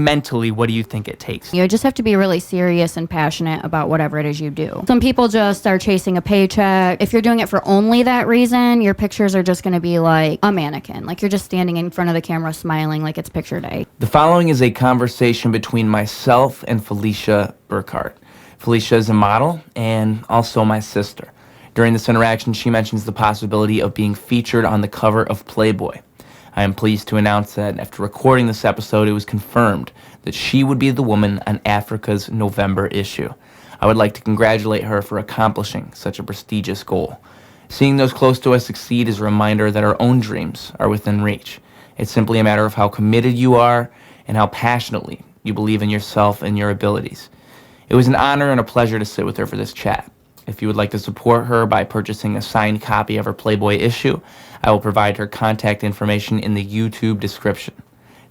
Mentally, what do you think it takes? You just have to be really serious and passionate about whatever it is you do. Some people just are chasing a paycheck. If you're doing it for only that reason, your pictures are just going to be like a mannequin. Like you're just standing in front of the camera smiling like it's picture day. The following is a conversation between myself and Felicia Burghardt. Felicia is a model and also my sister. During this interaction, she mentions the possibility of being featured on the cover of Playboy. I am pleased to announce that after recording this episode, it was confirmed that she would be the woman on Africa's November issue. I would like to congratulate her for accomplishing such a prestigious goal. Seeing those close to us succeed is a reminder that our own dreams are within reach. It's simply a matter of how committed you are and how passionately you believe in yourself and your abilities. It was an honor and a pleasure to sit with her for this chat. If you would like to support her by purchasing a signed copy of her Playboy issue, I will provide her contact information in the YouTube description.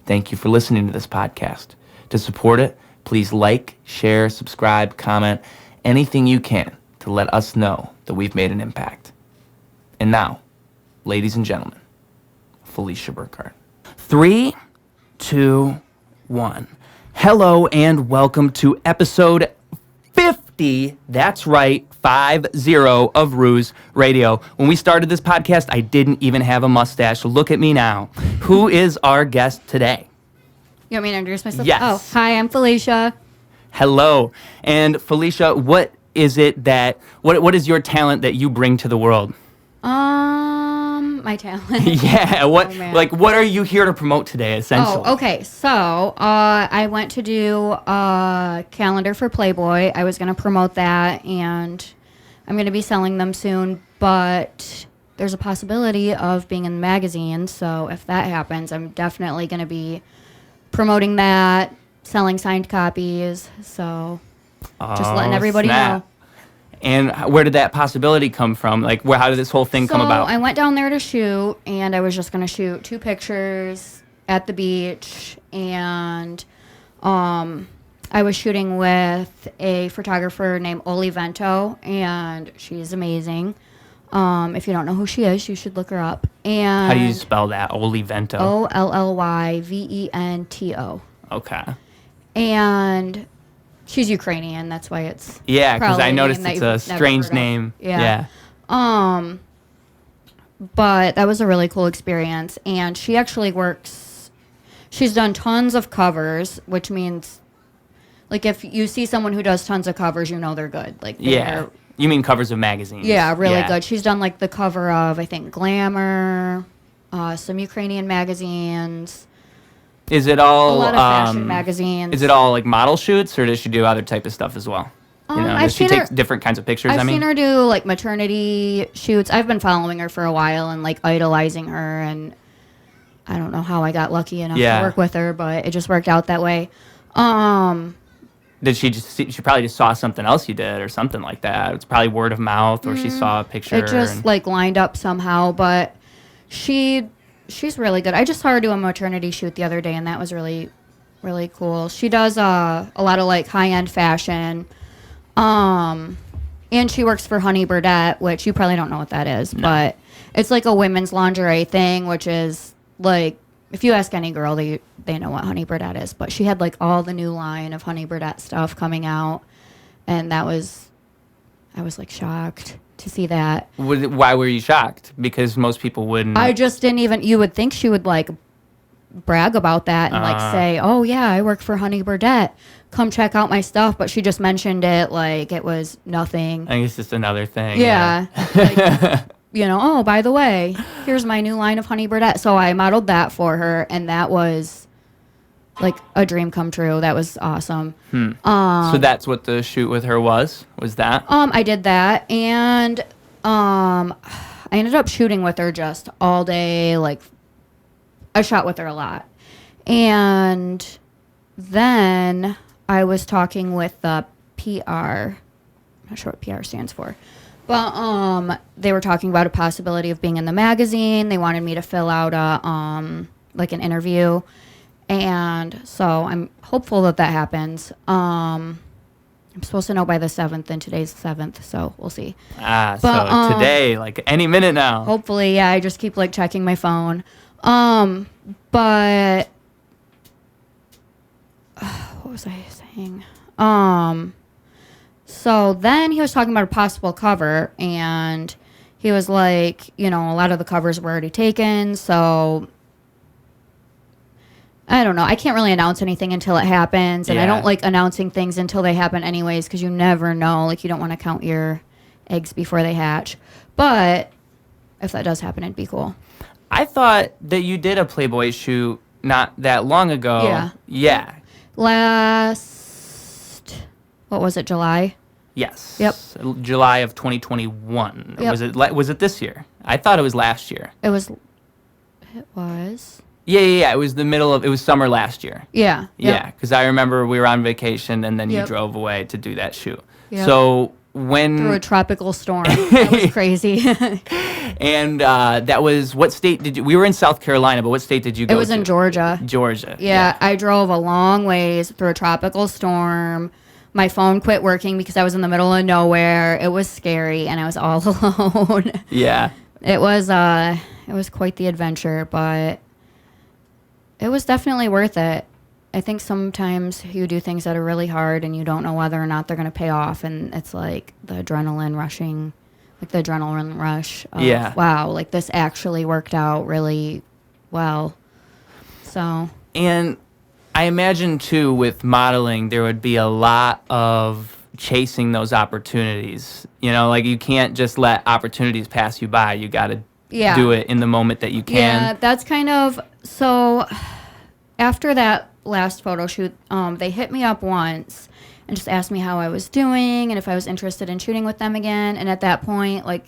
Thank you for listening to this podcast. To support it, please like, share, subscribe, comment, anything you can to let us know that we've made an impact. And now, ladies and gentlemen, Felicia Burghardt. 3, 2, 1. Hello and welcome to episode 50, that's right, 50 of Ruse Radio. When we started this podcast, I didn't even have a mustache. Look at me now. Who is our guest today? You want me to introduce myself? Yes. Oh, hi, I'm Felicia. Hello. And Felicia, what is it that, what is your talent that you bring to the world? My talent. Yeah, what are you here to promote today, essentially? Oh, okay. So, I went to do a calendar for Playboy. I was going to promote that, and I'm going to be selling them soon, but there's a possibility of being in the magazine, so if that happens, I'm definitely going to be promoting that, selling signed copies, so just letting everybody know. And where did that possibility come from? Like, how did this whole thing come about? I went down there to shoot, and I was just going to shoot 2 pictures at the beach, and I was shooting with a photographer named Oli Vento, and she's amazing. If you don't know who she is, you should look her up. And how do you spell that, Oli Vento? Ollyvento. Okay. And she's Ukrainian, that's why it's... Yeah, because I noticed it's a strange name. Yeah. But that was a really cool experience. And she actually works... She's done tons of covers, which means... Like, if you see someone who does tons of covers, you know they're good. Like, yeah. You mean covers of magazines? Yeah, really good. She's done, like, the cover of, I think, Glamour, some Ukrainian magazines... Is it all... A lot of fashion magazines. Is it all, like, model shoots, or does she do other type of stuff as well? Does she take different kinds of pictures, I've seen her do, like, maternity shoots. I've been following her for a while and, like, idolizing her, and I don't know how I got lucky enough to work with her, but it just worked out that way. Did she she probably just saw something else you did or something like that. It's probably word of mouth, or she saw a picture. It just, like, lined up somehow, but she's really good. I just saw her do a maternity shoot the other day, and that was really, really cool. She does a lot of, like, high-end fashion, and she works for Honey Burdette, which you probably don't know what that is, but it's, like, a women's lingerie thing, which is, like, if you ask any girl, they know what Honey Burdette is, but she had, like, all the new line of Honey Burdette stuff coming out, and I was, like, shocked to see that. Why were you shocked? Because most people wouldn't. I just didn't even... You would think she would, like, brag about that and, like, say, oh, yeah, I work for Honey Burdette. Come check out my stuff. But she just mentioned it like it was nothing. I think it's just another thing. Yeah. Like, oh, by the way, here's my new line of Honey Burdette. So I modeled that for her, and that was, like, a dream come true. That was awesome. So that's what the shoot with her was that? I did that, and I ended up shooting with her just all day. Like, I shot with her a lot. And then I was talking with the PR. I'm not sure what PR stands for. But they were talking about a possibility of being in the magazine. They wanted me to fill out an interview. And so I'm hopeful that happens. I'm supposed to know by the 7th, and today's the 7th, so we'll see. So today, like, any minute now. Hopefully, yeah, I just keep, like, checking my phone. But what was I saying? So then he was talking about a possible cover, and he was like, a lot of the covers were already taken, so I don't know. I can't really announce anything until it happens, and I don't like announcing things until they happen anyways, because you never know. Like, you don't want to count your eggs before they hatch. But if that does happen, it'd be cool. I thought that you did a Playboy shoot not that long ago. Yeah. Yeah. What was it, July? Yes. Yep. July of 2021. Yep. Was it this year? I thought it was last year. It was. Yeah. It was summer last year. Yeah. Yeah, because I remember we were on vacation and then you Yep. drove away to do that shoot. Yep. So when Through a tropical storm. That was crazy. and that was, what state did you? We were in South Carolina, but what state did you go to? It was in Georgia. Georgia. Yeah, I drove a long ways through a tropical storm. My phone quit working because I was in the middle of nowhere. It was scary, and I was all alone. Yeah. It was quite the adventure, but it was definitely worth it. I think sometimes you do things that are really hard, and you don't know whether or not they're going to pay off, and it's like the adrenaline rush of, wow, like this actually worked out really well. So. And I imagine, too, with modeling, there would be a lot of chasing those opportunities. Like you can't just let opportunities pass you by. You got to do it in the moment that you can. Yeah, that's kind of... So after that last photo shoot, they hit me up once and just asked me how I was doing and if I was interested in shooting with them again. And at that point, like,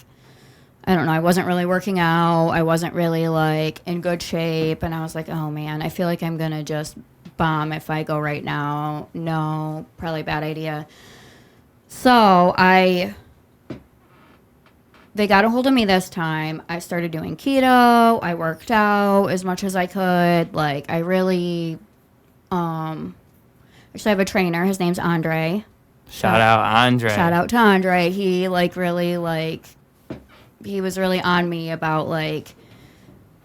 I don't know, I wasn't really working out. I wasn't really, like, in good shape. And I was like, oh, man, I feel like I'm going to just bomb if I go right now. No, probably a bad idea. So they got a hold of me this time. I started doing keto. I worked out as much as I could. Like, I really, actually I have a trainer. His name's Andre. Shout out Andre. Shout out to Andre. He, he was really on me about, like,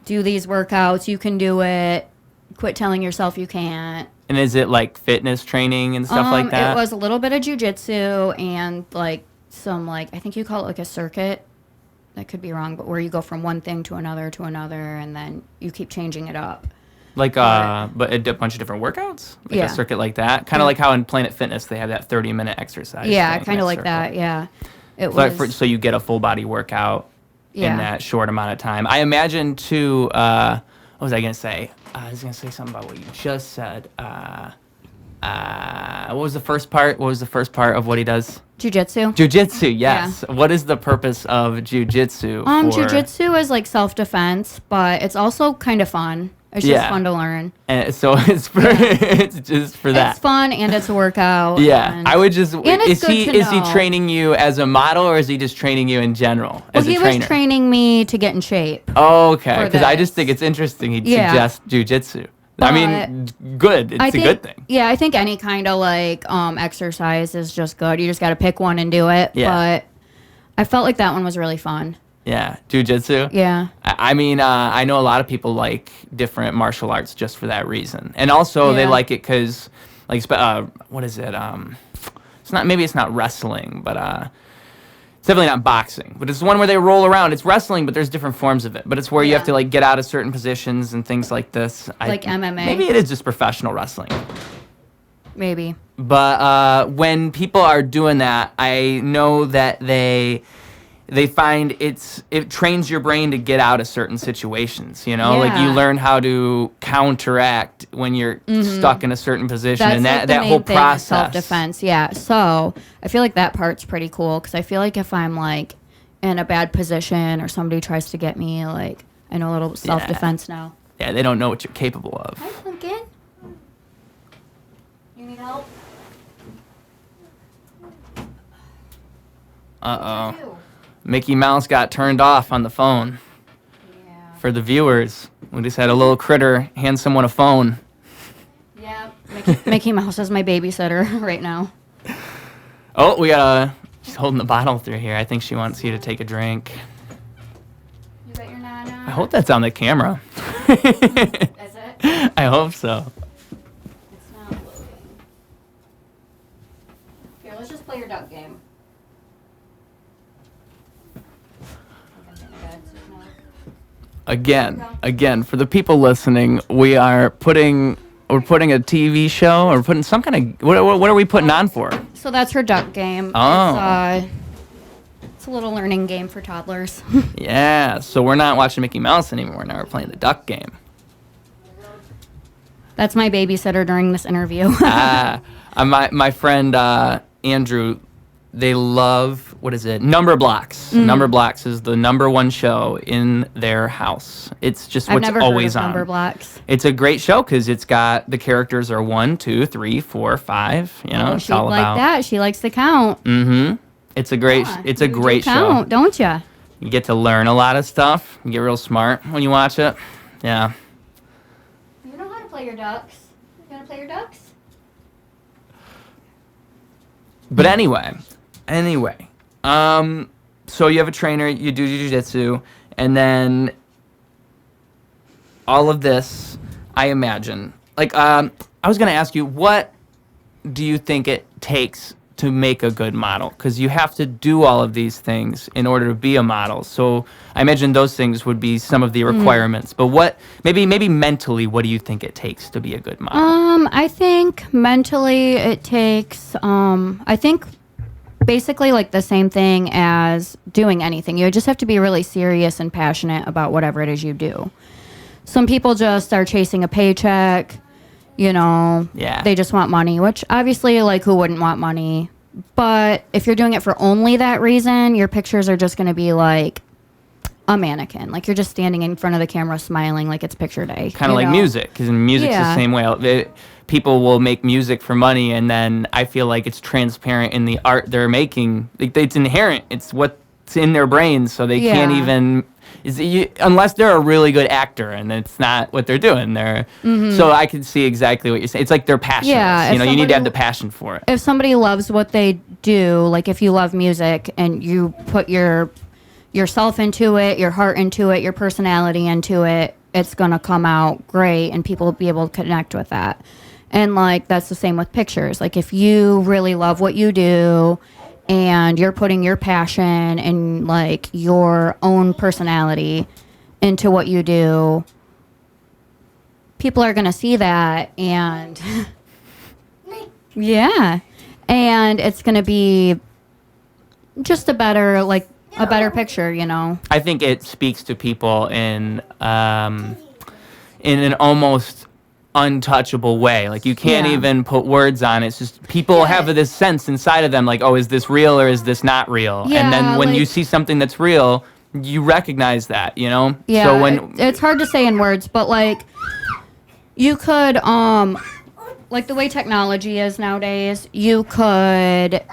do these workouts. You can do it. Quit telling yourself you can't. And is it like fitness training and stuff like that? It was a little bit of jujitsu and like some, like, I think you call it like a circuit. I could be wrong, but where you go from one thing to another, and then you keep changing it up. Like, but a bunch of different workouts? Like a circuit like that? Kind of like how in Planet Fitness they have that 30-minute exercise. Yeah, kind of like that, yeah. So you get a full body workout in that short amount of time. I imagine, too, what was I going to say? I was going to say something about what you just said. What was the first part? What was the first part of what he does? Jiu-jitsu. Jiu-jitsu, yes. Yeah. What is the purpose of jiu-jitsu? Jiu-jitsu is like self-defense, but it's also kind of fun. It's just fun to learn. And so it's it's just for that. It's fun and it's a workout. Yeah, I would just. Is he know. training you as a model or is he just training you in general as a trainer? He was training me to get in shape. Oh, okay. Because I just think it's interesting he'd suggest jiu-jitsu. I mean, good. It's a good thing. Yeah, I think any kind of like exercise is just good. You just got to pick one and do it. Yeah. But I felt like that one was really fun. Yeah, jiu-jitsu? Yeah. I mean, I know a lot of people like different martial arts just for that reason. And also they like it because, like, what is it? It's not wrestling, but it's definitely not boxing. But it's the one where they roll around. It's wrestling, but there's different forms of it. But it's where you have to, like, get out of certain positions and things like this. Like MMA? Maybe it is just professional wrestling. Maybe. But when people are doing that, I know that they find it trains your brain to get out of certain situations, like you learn how to counteract when you're stuck in a certain position. That's and that whole process. Self-defense, yeah. So I feel like that part's pretty cool because I feel like if I'm like in a bad position or somebody tries to get me, like, I know a little self-defense now. Yeah, they don't know what you're capable of. Hi, Pumpkin. You need help? Uh-oh. Mickey Mouse got turned off on the phone. Yeah. For the viewers, we just had a little critter hand someone a phone. Yeah, Mickey Mouse is my babysitter right now. Oh, she's holding the bottle through here. I think she wants you to take a drink. You got your nana? I hope that's on the camera. Is it? I hope so. It's not loading. Here, let's just play your duck game. Again, for the people listening, we're putting a TV show or putting some kind of what are we putting on for? So that's her duck game. Oh. It's a little learning game for toddlers. Yeah, so we're not watching Mickey Mouse anymore. Now we're playing the duck game. That's my babysitter during this interview. My friend Andrew, they love, what is it? Number Blocks. Number Blocks is the #1 show in their house. It's just what's always on. Number Blocks. It's a great show because it's got the characters are 1, 2, 3, 4, 5. You know, it's all about that. She likes to count. Mm-hmm. It's a great. It's a great show. Count, don't you? You get to learn a lot of stuff. You get real smart when you watch it. Yeah. You know how to play your ducks. You want to play your ducks? But anyway, so you have a trainer, you do jiu-jitsu, and then all of this, I imagine. Like, I was going to ask you, what do you think it takes to make a good model? Because you have to do all of these things in order to be a model. So I imagine those things would be some of the requirements. But what, maybe mentally, what do you think it takes to be a good model? I think mentally it takes, I think basically like the same thing as doing anything. You just have to be really serious and passionate about whatever it is you do. Some people just are chasing a paycheck, you know. Yeah. They just want money, which obviously, like, who wouldn't want money? But if you're doing it for only that reason, your pictures are just going to be like a mannequin. Like, you're just standing in front of the camera smiling like it's picture day. Kind of like music, because music's the same way. People will make music for money, and then I feel like it's transparent in the art they're making. Like, it's inherent. It's what's in their brains, so they can't even... unless they're a really good actor, and it's not what they're doing. So I can see exactly what you're saying. It's like they're passionate. Yeah, you need to have the passion for it. If somebody loves what they do, like if you love music and you put yourself into it, your heart into it, your personality into it, it's gonna come out great, and people will be able to connect with that. And like that's the same with pictures. Like if you really love what you do and you're putting your passion and like your own personality into what you do, people are going to see that, and yeah, and it's going to be just a better picture, you know. I think it speaks to people in an almost untouchable way. Like you can't even put words on it. It's just people have this sense inside of them like, oh, is this real or is this not real? And then when you see something that's real, you recognize that, you know? Yeah, so when it's hard to say in words, but like you could like the way technology is nowadays, you could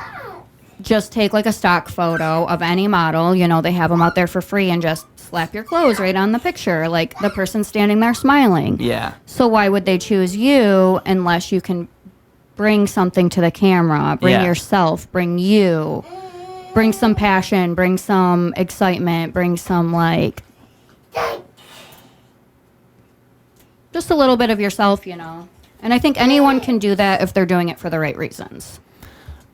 just take like a stock photo of any model, you know, they have them out there for free, and just slap your clothes right on the picture, like the person standing there smiling. Yeah. So why would they choose you unless you can bring something to the camera, bring yourself, bring you, bring some passion, bring some excitement, bring some like just a little bit of yourself, you know. And I think anyone can do that if they're doing it for the right reasons.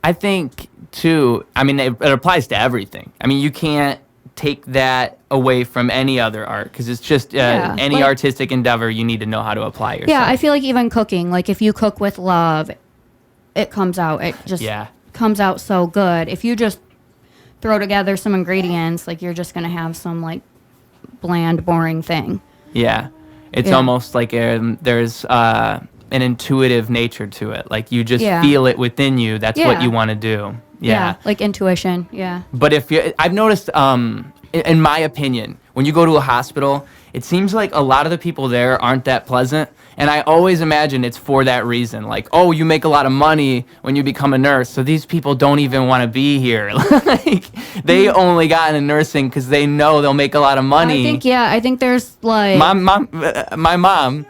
I think too, I mean, it applies to everything. I mean, you can't take that away from any other art, because it's just any like, artistic endeavor, you need to know how to apply yourself. Yeah, I feel like even cooking, like if you cook with love, it comes out. It just comes out so good. If you just throw together some ingredients, like you're just going to have some like bland, boring thing. Yeah. It's almost like there's an intuitive nature to it. Like you just feel it within you. That's what you want to do. Yeah, like intuition. Yeah. But I've noticed, in my opinion, when you go to a hospital, it seems like a lot of the people there aren't that pleasant. And I always imagine it's for that reason. Like, oh, you make a lot of money when you become a nurse, so these people don't even want to be here. Like, they only got into nursing because they know they'll make a lot of money. I think there's like... My mom,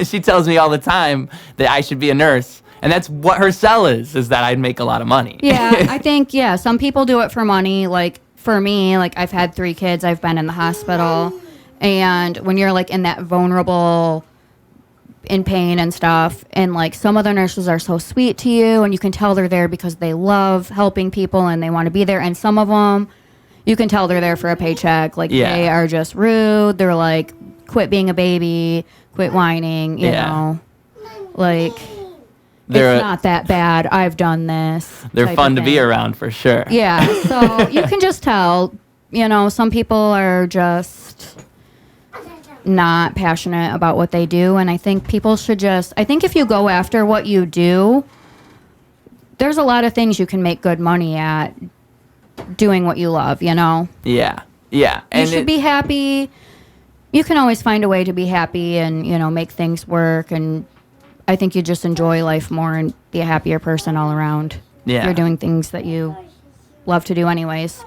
she tells me all the time that I should be a nurse. And that's what her sell is that I'd make a lot of money. Yeah, I think, some people do it for money. Like, for me, like, I've had 3 kids. I've been in the hospital. And when you're, like, in that vulnerable in pain and stuff, and like some of the nurses are so sweet to you, and you can tell they're there because they love helping people and they want to be there, and some of them you can tell they're there for a paycheck. Like they are just rude. They're like, quit being a baby, quit whining, you know, like it's not that bad, I've done this. They're fun to be around for sure. Yeah, so you can just tell, you know, some people are just not passionate about what they do, and I think people should I think if you go after what you do, there's a lot of things you can make good money at doing what you love, you know? Yeah. And you should be happy. You can always find a way to be happy and, you know, make things work, and I think you just enjoy life more and be a happier person all around. Yeah. You're doing things that you love to do anyways.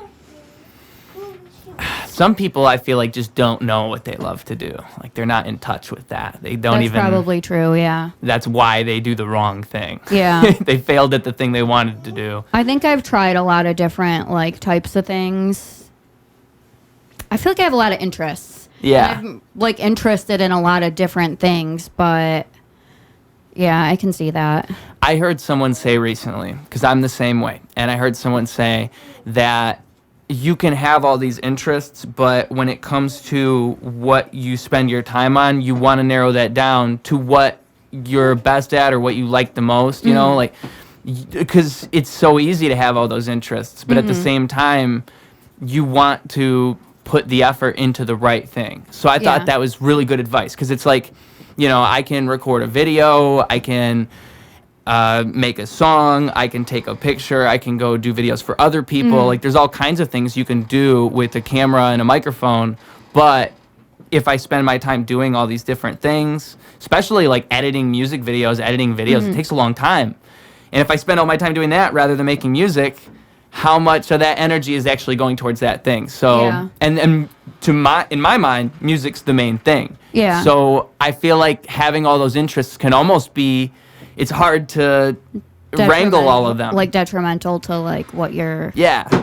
Some people I feel like just don't know what they love to do. Like they're not in touch with that. They don't That's probably true, yeah. That's why they do the wrong thing. Yeah. They failed at the thing they wanted to do. I think I've tried a lot of different like types of things. I feel like I have a lot of interests. Yeah. And I'm like interested in a lot of different things, but yeah, I can see that. I heard someone say recently, because I'm the same way, and I heard someone say that you can have all these interests, but when it comes to what you spend your time on, you want to narrow that down to what you're best at or what you like the most, you know, like, because it's so easy to have all those interests, but at the same time, you want to put the effort into the right thing. So I thought that was really good advice, because it's like, you know, I can record a video, I can make a song, I can take a picture, I can go do videos for other people. Like there's all kinds of things you can do with a camera and a microphone. But if I spend my time doing all these different things, especially like editing music videos, it takes a long time. And if I spend all my time doing that rather than making music, how much of that energy is actually going towards that thing? So and in my mind, music's the main thing. Yeah. So I feel like having all those interests can almost be, it's hard to wrangle all of them. Like detrimental to like what your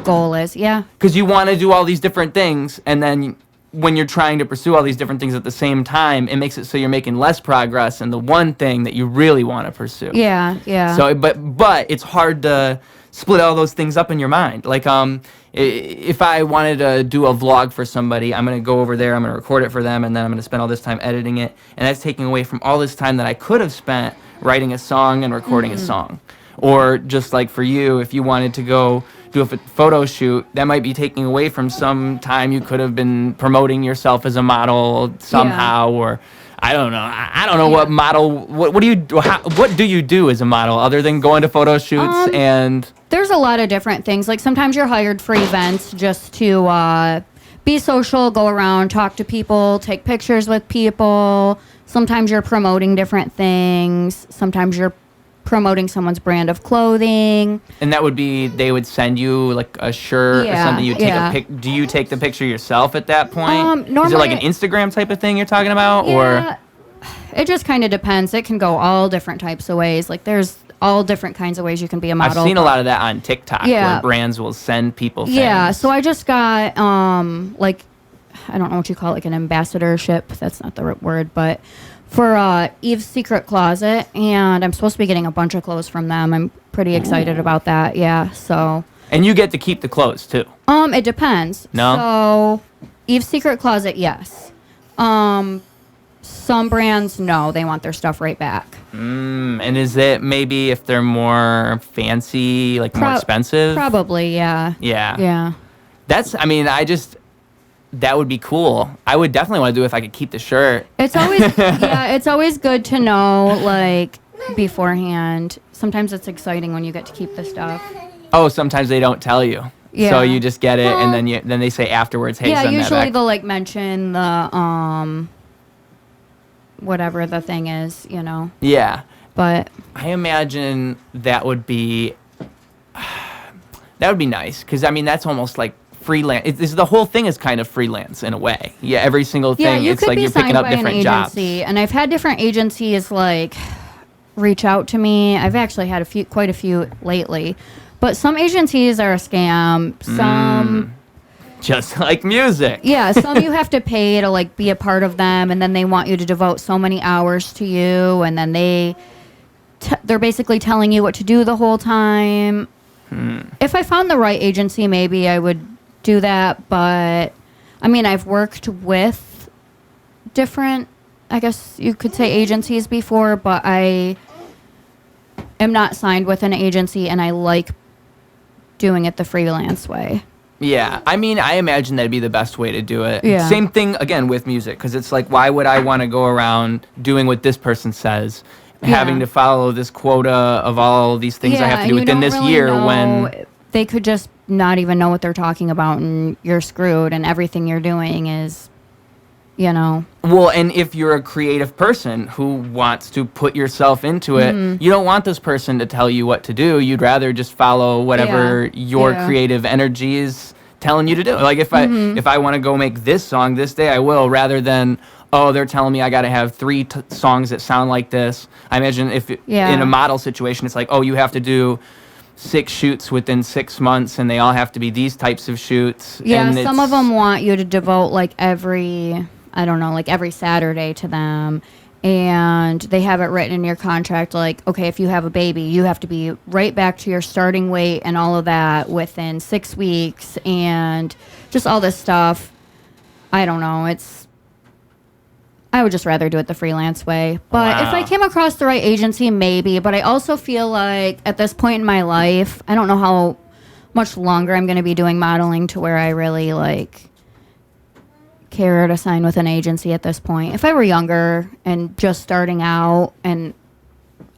goal is. Yeah. Because you want to do all these different things, and then when you're trying to pursue all these different things at the same time, it makes it so you're making less progress in the one thing that you really want to pursue. Yeah. So, but it's hard to split all those things up in your mind. Like, if I wanted to do a vlog for somebody, I'm going to go over there, I'm going to record it for them, and then I'm going to spend all this time editing it, and that's taking away from all this time that I could have spent writing a song and recording a song. Or just like for you, if you wanted to go do a photo shoot, that might be taking away from some time you could have been promoting yourself as a model somehow, or I don't know. I don't know what model. What do you do? What do you do as a model other than going to photo shoots and? There's a lot of different things. Like sometimes you're hired for events just to be social, go around, talk to people, take pictures with people. Sometimes you're promoting different things. Sometimes you're promoting someone's brand of clothing. And that would be, they would send you like a shirt or something. You take a pic. Do you take the picture yourself at that point? Normally, is it like an Instagram type of thing you're talking about, or? It just kind of depends. It can go all different types of ways. Like there's all different kinds of ways you can be a model. I've seen a lot of that on TikTok where brands will send people things. Yeah, so I just got like, I don't know what you call it, like an ambassadorship. That's not the right word, but for Eve's Secret Closet, and I'm supposed to be getting a bunch of clothes from them. I'm pretty excited about that. Yeah, so. And you get to keep the clothes too. It depends. No. So Eve's Secret Closet, yes. Some brands, no, they want their stuff right back. And is it maybe if they're more fancy, like more expensive? Probably, yeah. Yeah. That's, I mean, that would be cool. I would definitely want to do it if I could keep the shirt. It's always, it's always good to know, like, beforehand. Sometimes it's exciting when you get to keep the stuff. Oh, sometimes they don't tell you. Yeah. So you just get it, and then they say afterwards, hey, send that back. Yeah, usually they'll, like, mention the, whatever the thing is, you know. Yeah. But I imagine that would be nice, because, I mean, that's almost like freelance. The whole thing is kind of freelance in a way. Yeah, every single thing. It's like you're picking up different jobs. And I've had different agencies, like, reach out to me. I've actually had quite a few lately. But some agencies are a scam. Some Just like music. Yeah, some you have to pay to like be a part of them, and then they want you to devote so many hours to you, and then they're basically telling you what to do the whole time. If I found the right agency, maybe I would do that, but I mean, I've worked with different, I guess you could say, agencies before, but I am not signed with an agency, and I like doing it the freelance way. Yeah, I mean, I imagine that'd be the best way to do it. Yeah. Same thing, again, with music, because it's like, why would I want to go around doing what this person says, having to follow this quota of all these things I have to do within this year when... They could just not even know what they're talking about, and you're screwed, and everything you're doing is, Well, and if you're a creative person who wants to put yourself into it, you don't want this person to tell you what to do. You'd rather just follow whatever your creative energy is telling you to do. Like if I want to go make this song this day, I will, rather than, oh, they're telling me I got to have 3 songs that sound like this. I imagine if in a model situation, it's like, oh, you have to do 6 shoots within 6 months, and they all have to be these types of shoots. Yeah, and some of them want you to devote like every Saturday to them, and they have it written in your contract like, okay, if you have a baby, you have to be right back to your starting weight and all of that within 6 weeks, and just all this stuff. I don't know. I would just rather do it the freelance way. But if I came across the right agency, maybe. But I also feel like at this point in my life, I don't know how much longer I'm going to be doing modeling to where I really care to sign with an agency at this point. If I were younger and just starting out and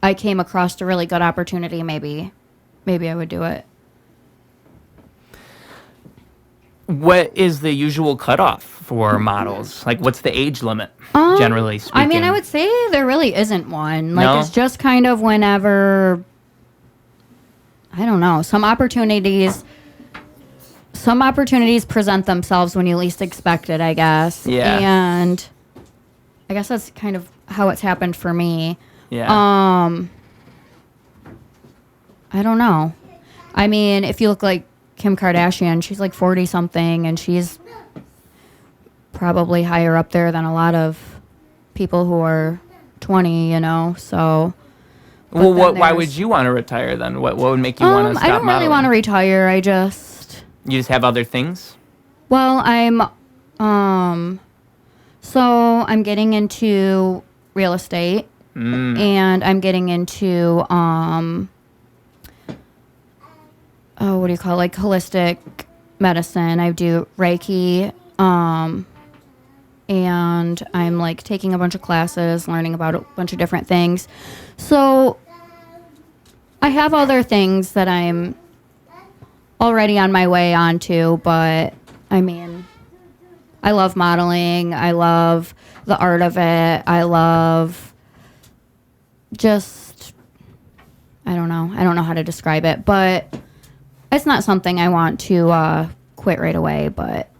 I came across a really good opportunity, maybe I would do it. What is the usual cutoff for models? Like, what's the age limit, generally speaking? I mean, I would say there really isn't one. No? It's just kind of whenever, I don't know, some opportunities present themselves when you least expect it, I guess. Yeah. And I guess that's kind of how it's happened for me. Yeah. I don't know. I mean, if you look like Kim Kardashian, she's like 40 something, and she's probably higher up there than a lot of people who are 20, so. Well, why would you want to retire then? What would make you want to stop I don't really want to retire. You just have other things? Well, I'm getting into real estate, and I'm getting into, what do you call it? Like holistic medicine. I do Reiki, and I'm like taking a bunch of classes, learning about a bunch of different things. So I have other things that I'm already on my way onto, but I mean, I love modeling. I love the art of it. I love just, I don't know how to describe it, but it's not something I want to quit right away, but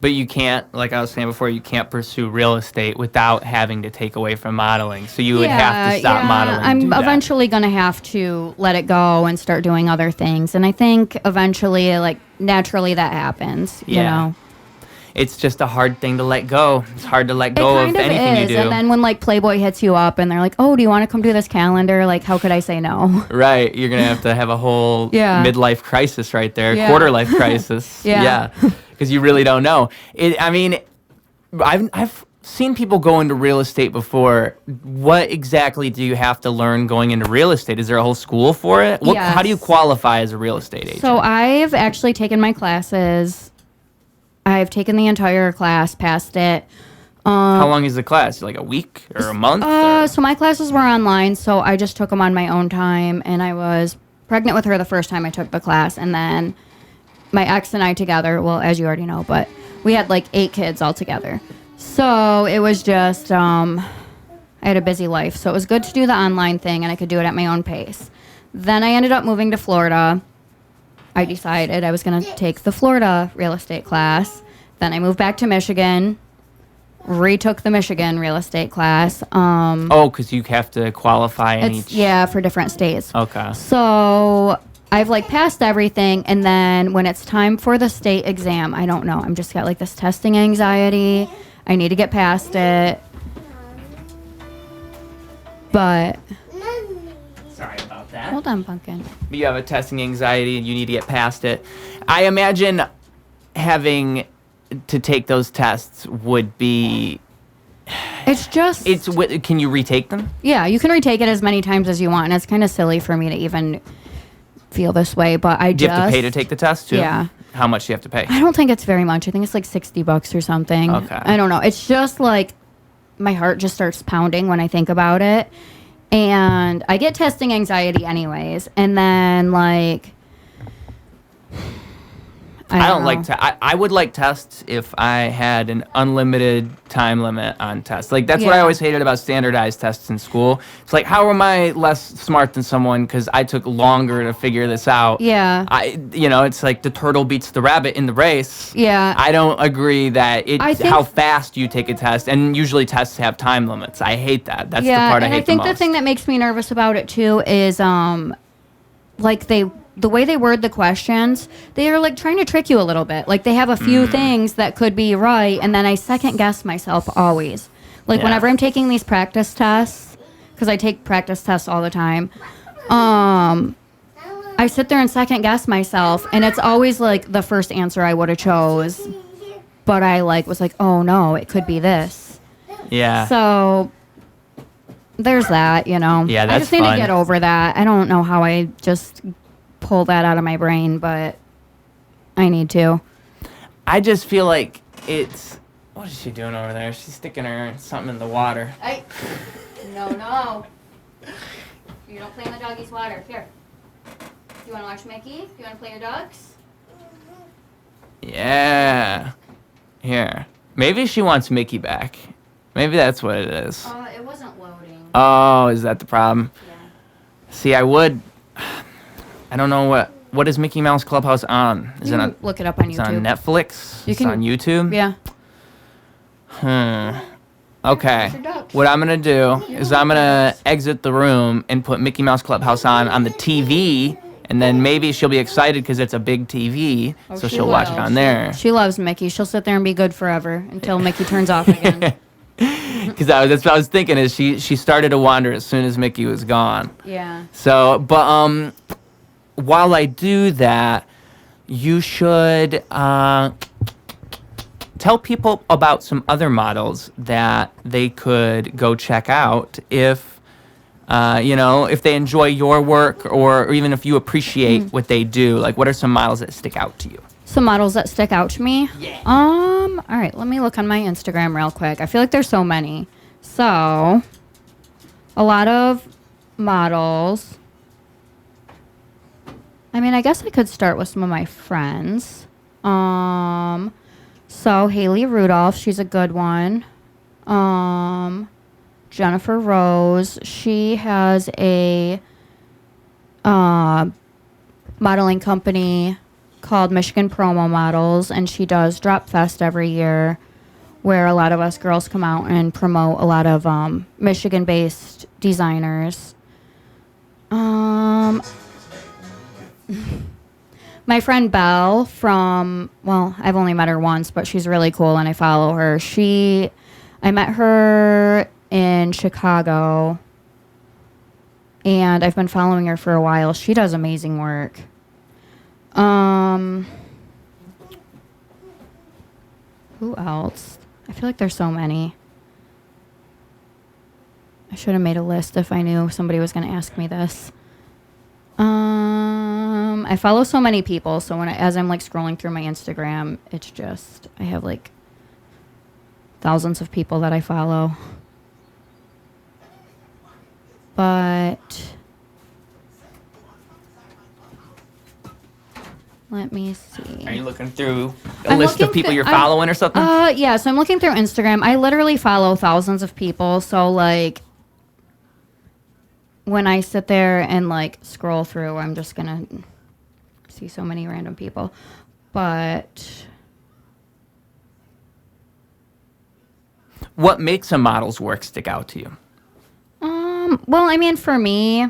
you can't, like I was saying before, you can't pursue real estate without having to take away from modeling. So you would have to stop modeling. I'm eventually going to have to let it go and start doing other things. And I think eventually, naturally that happens, you know? It's just a hard thing to let go. It's hard to let go of anything you do. And then when Playboy hits you up and they're like, oh, do you want to come do this calendar? How could I say no? Right. You're going to have a whole midlife crisis right there, quarter life crisis. Yeah. Because you really don't know. I've seen people go into real estate before. What exactly do you have to learn going into real estate? Is there a whole school for it? Yes. How do you qualify as a real estate agent? So I've actually taken my classes. I've taken the entire class, passed it. How long is the class? Like a week or a month? So my classes were online, so I just took them on my own time, and I was pregnant with her the first time I took the class, and then my ex and I together, well, as you already know, but we had 8 kids all together. So it was just, I had a busy life, so it was good to do the online thing, and I could do it at my own pace. Then I ended up moving to Florida. I decided I was going to take the Florida real estate class. Then I moved back to Michigan, retook the Michigan real estate class. Because you have to qualify in each... Yeah, for different states. Okay. So I've like passed everything, and then when it's time for the state exam, I don't know. I'm just got like this testing anxiety. I need to get past it. But Sorry about that. hold on, Pumpkin. You have a testing anxiety and you need to get past it. I imagine having to take those tests would be... It's just... Can you retake them? Yeah, you can retake it as many times as you want, and it's kind of silly for me to even feel this way, but Do you have to pay to take the test, too? Yeah. How much do you have to pay? I don't think it's very much. I think it's like $60 or something. Okay. I don't know. It's just like my heart just starts pounding when I think about it. And I get testing anxiety anyways. And then like I don't know. like I would like tests if I had an unlimited time limit on tests. Like, that's what I Yeah. always hated about standardized tests in school. It's like, how am I less smart than someone because I took longer to figure this out? Yeah. It's like the turtle beats the rabbit in the race. Yeah. I don't agree that I think- how fast you take a test, and usually tests have time limits. I hate that. That's the Yeah, part I and hate I think the most. the thing that makes me nervous about it too is like the way they word the questions, they are like trying to trick you a little bit. Like they have a few things that could be right, and then I second guess myself always. Like Yeah. whenever I'm taking these practice tests, because I take practice tests all the time, I sit there and second guess myself, and it's always like the first answer I would have chose, but I like was like, oh no, it could be this. Yeah. So there's that, you know. Yeah, I that's just need fun. to get over that. I don't know how I just pull that out of my brain, but I need to. I just feel like it's... What is she doing over there? She's sticking her something in the water. No. You don't play in the doggy's water. Here. You want to watch Mickey? You want to play your ducks? Yeah. Here. Maybe she wants Mickey back. Maybe that's what it is. It wasn't loading. Oh, is that the problem? Yeah. See, I don't know what is Mickey Mouse Clubhouse on? Is You it can on? look it up on It's on YouTube. Netflix. You It's can- on YouTube. Yeah. Okay. There's your ducks. What I'm gonna do is I'm gonna exit the room and put Mickey Mouse Clubhouse on the TV, and then maybe she'll be excited because it's a big TV, so she she'll watch it will. on there. She loves Mickey. She'll sit there and be good forever until Mickey turns off again. Because that's what I was thinking is she started to wander as soon as Mickey was gone. Yeah. So, but while I do that, you should tell people about some other models that they could go check out if, if they enjoy your work or even if you appreciate what they do. Like, what are some models that stick out to you? Some models that stick out to me. Yeah. All right, let me look on my Instagram real quick. I feel like there's so many. So, a lot of models. I mean, I guess I could start with some of my friends. So Haley Rudolph, she's a good one. Jennifer Rose, she has a modeling company called Michigan Promo Models, and she does Drop Fest every year, where a lot of us girls come out and promote a lot of Michigan-based designers. My friend Belle I've only met her once, but she's really cool and I follow her. I met her in Chicago and I've been following her for a while. She does amazing work. Who else? I feel like there's so many. I should have made a list if I knew somebody was going to ask me this. I follow so many people, so as I'm like scrolling through my Instagram, it's just I have like thousands of people that I follow. But let me see. Are you looking through a I'm list of looking people through- you're I'm- following or something? Yeah, so I'm looking through Instagram. I literally follow thousands of people, so like when I sit there and like scroll through, I'm just gonna see so many random people. But What makes a model's work stick out to you? well, I mean, for me,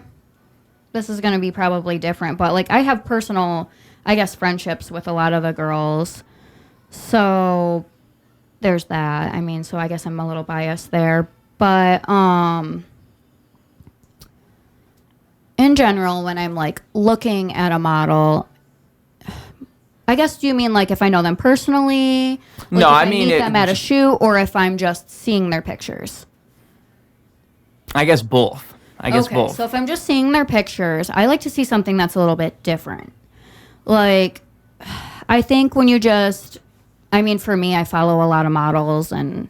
this is going to be probably different, but like I have personal, I guess, friendships with a lot of the girls. So there's that. I mean, so I guess I'm a little biased there, but in general, when I'm like looking at a model, I guess, do you mean like if I know them personally? Like No, if I mean meet them at a shoot, or if I'm just seeing their pictures? I guess both. Okay, so if I'm just seeing their pictures, I like to see something that's a little bit different. Like, I think when you just, I mean, for me, I follow a lot of models and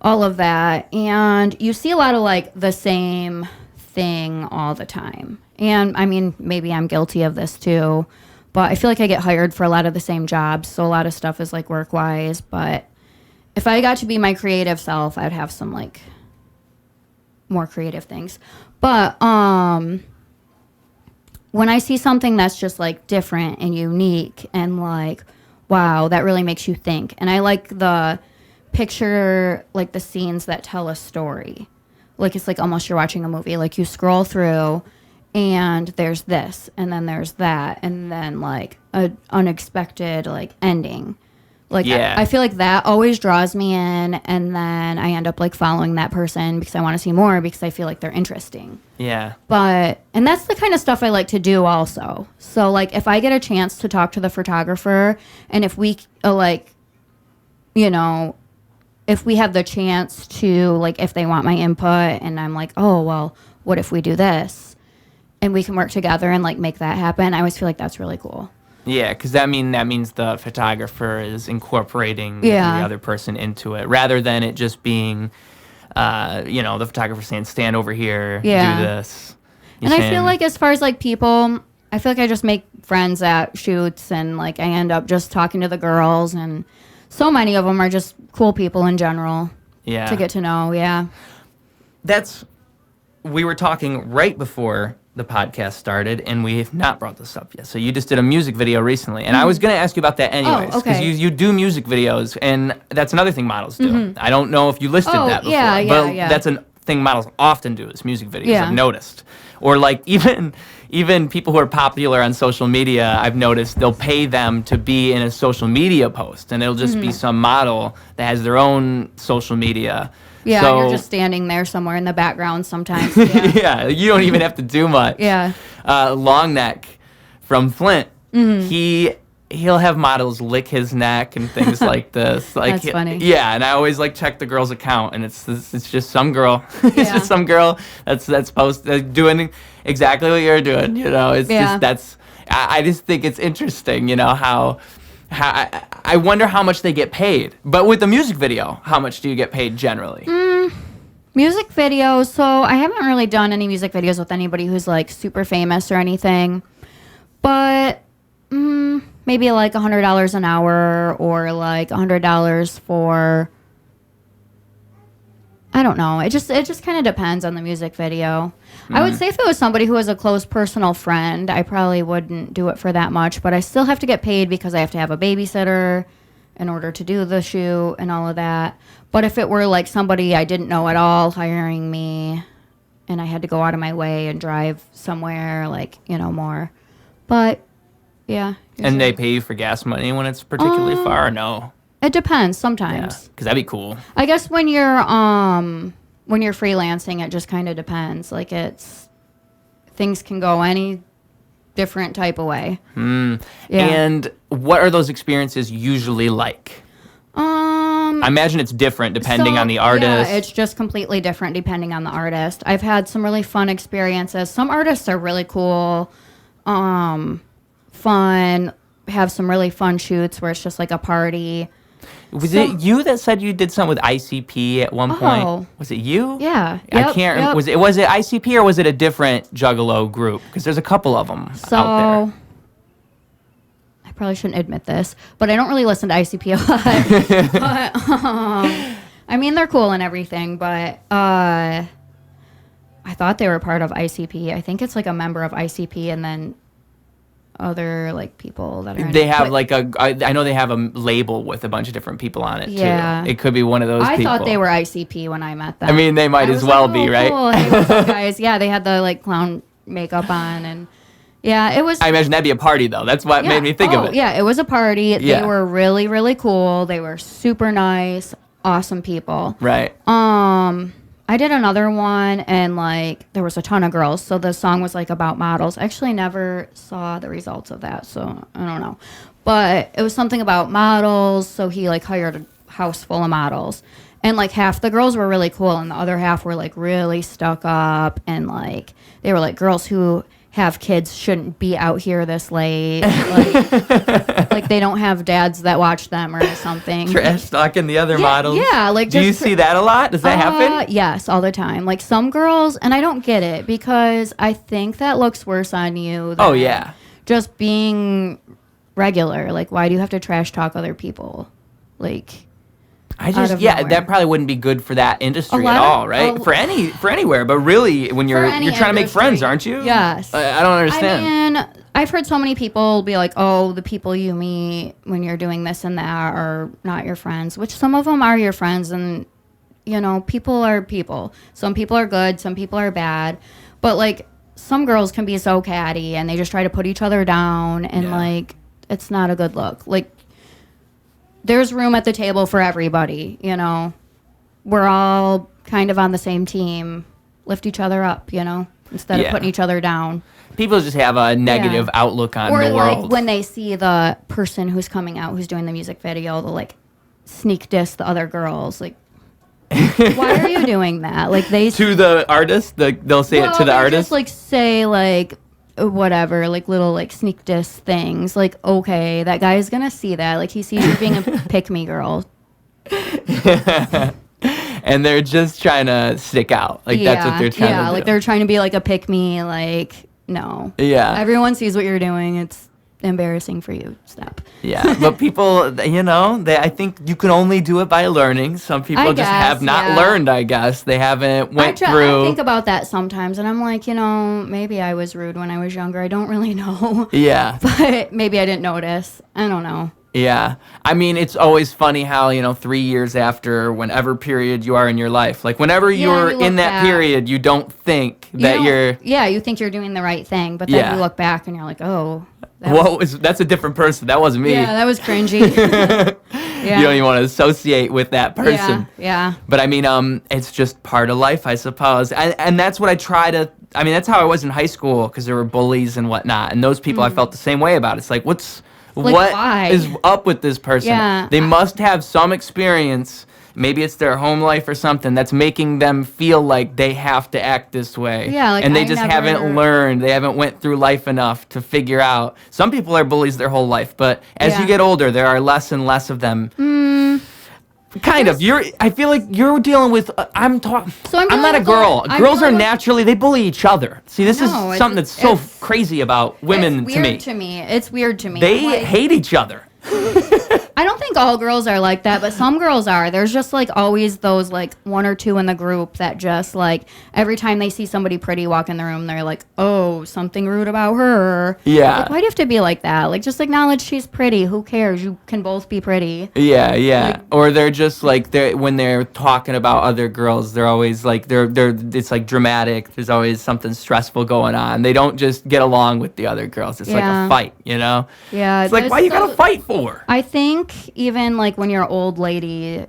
all of that, and you see a lot of like the same thing all the time. And I mean, maybe I'm guilty of this too, but I feel like I get hired for a lot of the same jobs, so a lot of stuff is like work-wise. But if I got to be my creative self, I'd have some like more creative things. But when I see something that's just like different and unique and like, wow, that really makes you think. And I like the picture, like the scenes that tell a story. Like it's like almost you're watching a movie. Like you scroll through and there's this and then there's that and then like a unexpected like ending. Like, yeah. I feel like that always draws me in, and then I end up, like, following that person because I want to see more because I feel like they're interesting. Yeah. And that's the kind of stuff I like to do also. So, like, if I get a chance to talk to the photographer, and if we, like, you know, if we have the chance to, like, if they want my input, and I'm like, oh, well, what if we do this? And we can work together and, like, make that happen. I always feel like that's really cool. Yeah, because that means the photographer is incorporating the other person into it, rather than it just being, the photographer saying, "Stand over here, do this." And I feel like as far as like people, I feel like I just make friends at shoots, and like I end up just talking to the girls, and so many of them are just cool people in general. Yeah. To get to know. Yeah. We were talking right before the podcast started, and we have not brought this up yet. So you just did a music video recently, and I was going to ask you about that anyways, because you do music videos, and that's another thing models do. Mm-hmm. I don't know if you listed that before, but that's a thing models often do is music videos. I've noticed, or like even people who are popular on social media, I've noticed they'll pay them to be in a social media post, and it'll just be some model that has their own social media. Yeah, so, you're just standing there somewhere in the background sometimes. Yeah, yeah, you don't even have to do much. Yeah. Long Neck from Flint, he'll have models lick his neck and things like this. Like, that's funny. Yeah, and I always like check the girl's account, and it's just some girl. It's just some girl that's doing exactly what you're doing. You know, it's just I just think it's interesting. You know how I wonder how much they get paid. But with the music video, how much do you get paid generally? Music videos. So I haven't really done any music videos with anybody who's like super famous or anything. But maybe like $100 an hour, or like $100 for, I don't know. It just kind of depends on the music video. I would say if it was somebody who was a close personal friend, I probably wouldn't do it for that much, but I still have to get paid because I have to have a babysitter in order to do the shoot and all of that. But if it were like somebody I didn't know at all hiring me, and I had to go out of my way and drive somewhere, like, more. But yeah. Usually. And they pay you for gas money when it's particularly far, or no? It depends sometimes. Yeah, because that'd be cool. I guess when you're freelancing, it just kind of depends. Like things can go any different type of way. Yeah. And what are those experiences usually like? I imagine it's different depending on the artist. Yeah, it's just completely different depending on the artist. I've had some really fun experiences. Some artists are really cool, fun, have some really fun shoots where it's just like a party. Was it you that said you did something with ICP at one point? Was it you? Yeah. I can't remember. Was it ICP or was it a different Juggalo group? Because there's a couple of them out there. I probably shouldn't admit this, but I don't really listen to ICP a lot. But, I mean, they're cool and everything, but I thought they were part of ICP. I think it's like a member of ICP and then other like people that are in they have like I know they have a label with a bunch of different people on it too. It could be one of those people. I thought they were ICP when I met them. I mean, they might as well be, right? Cool. Hey, what's up, guys? Yeah, they had the like clown makeup on, and yeah, it was. I imagine that'd be a party, though. That's what made me think of it. Yeah, it was a party. Yeah. They were really, really cool. They were super nice, awesome people. Right. I did another one, and like there was a ton of girls. So the song was like about models. I actually never saw the results of that, so I don't know. But it was something about models. So he like hired a house full of models, and like half the girls were really cool, and the other half were like really stuck up, and like they were like girls who have kids shouldn't be out here this late. Like they don't have dads that watch them or something. Trash talking the other models. Yeah, like do you see that a lot? Does that happen? Yes, all the time. Like some girls, and I don't get it because I think that looks worse on you than just being regular. Like why do you have to trash talk other people? Like that probably wouldn't be good for that industry at all, right? For anywhere, but really when you're trying to make friends, aren't you? Yes. I don't understand. I mean, I've heard so many people be like, "Oh, the people you meet when you're doing this and that are not your friends," which some of them are your friends, and you know, people are people. Some people are good, some people are bad, but like some girls can be so catty and they just try to put each other down, and like it's not a good look. Like there's room at the table for everybody, you know. We're all kind of on the same team. Lift each other up, you know, instead of putting each other down. People just have a negative outlook on the world. Or like when they see the person who's coming out, who's doing the music video, they'll like sneak diss the other girls. Like, why are you doing that? Like to the artist, they'll say it to the artist. Just like say like whatever, like little like sneak diss things. Like, okay, that guy is gonna see that. Like he sees you being a pick me girl. And they're just trying to stick out. Like that's what they're trying to do. Yeah, like they're trying to be like a pick me. Like no. Yeah. Everyone sees what you're doing. It's embarrassing for you. Stop. Yeah, but people, you know, I think you can only do it by learning. Some people just have not learned, I guess. They haven't went through. I think about that sometimes, and I'm like, you know, maybe I was rude when I was younger. I don't really know. Yeah. But maybe I didn't notice. I don't know. Yeah. I mean, it's always funny how, you know, 3 years after whatever period you are in your life, like whenever you're in that period, you don't think that you're... Yeah, you think you're doing the right thing, but then you look back and you're like, oh... That's a different person. That wasn't me. Yeah, that was cringy. You don't even want to associate with that person. Yeah. But I mean, it's just part of life, I suppose. And that's what I try to... I mean, that's how I was in high school, because there were bullies and whatnot. And those people I felt the same way about. It's like, what is up with this person? Yeah. They must have some experience. Maybe it's their home life or something that's making them feel like they have to act this way. Yeah, like and they haven't learned. They haven't went through life enough to figure out. Some people are bullies their whole life, but as you get older, there are less and less of them. Kind of. I feel like you're dealing with. I'm not a girl. Girls are naturally. They bully each other. See, this is something that's so crazy about women to me. It's weird to me. They hate each other. I don't think all girls are like that, but some girls are. There's just like always those like one or two in the group that just like every time they see somebody pretty walk in the room, they're like, oh, something rude about her. Yeah. Like, why do you have to be like that? Like, just acknowledge she's pretty. Who cares? You can both be pretty. Yeah. Like, or they're just like when they're talking about other girls, they're always like it's like dramatic. There's always something stressful going on. They don't just get along with the other girls. It's like a fight, you know? Yeah. It's like, why you gotta fight for? I think even like when you're an old lady,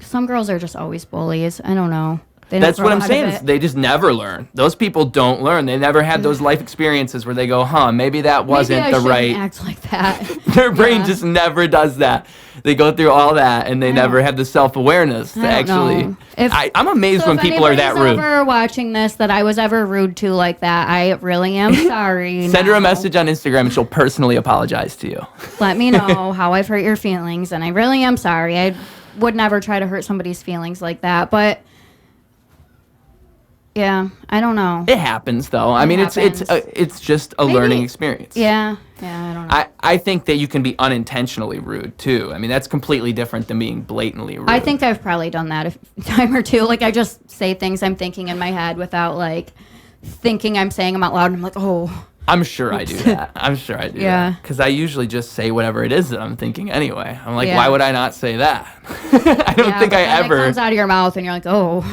some girls are just always bullies. I don't know. That's what I'm saying. They just never learn. Those people don't learn. They never had those life experiences where they go, maybe that wasn't the right. Act like that. Their brain just never does that. They go through all that and they never have the self-awareness to actually. I'm amazed when people are that rude. If ever watching this that I was ever rude to like that, I really am sorry. Send her a message on Instagram and she'll personally apologize to you. Let me know how I've hurt your feelings, and I really am sorry. I would never try to hurt somebody's feelings like that, but. Yeah, I don't know. It happens, though. I mean, it's just a learning experience. Yeah, I don't know. I think that you can be unintentionally rude, too. I mean, that's completely different than being blatantly rude. I think I've probably done that a time or two. Like, I just say things I'm thinking in my head without, like, thinking I'm saying them out loud. And I'm like, oh. I'm sure I do that. Yeah. Because I usually just say whatever it is that I'm thinking anyway. I'm like, why would I not say that? I don't think I ever. It comes out of your mouth and you're like, oh.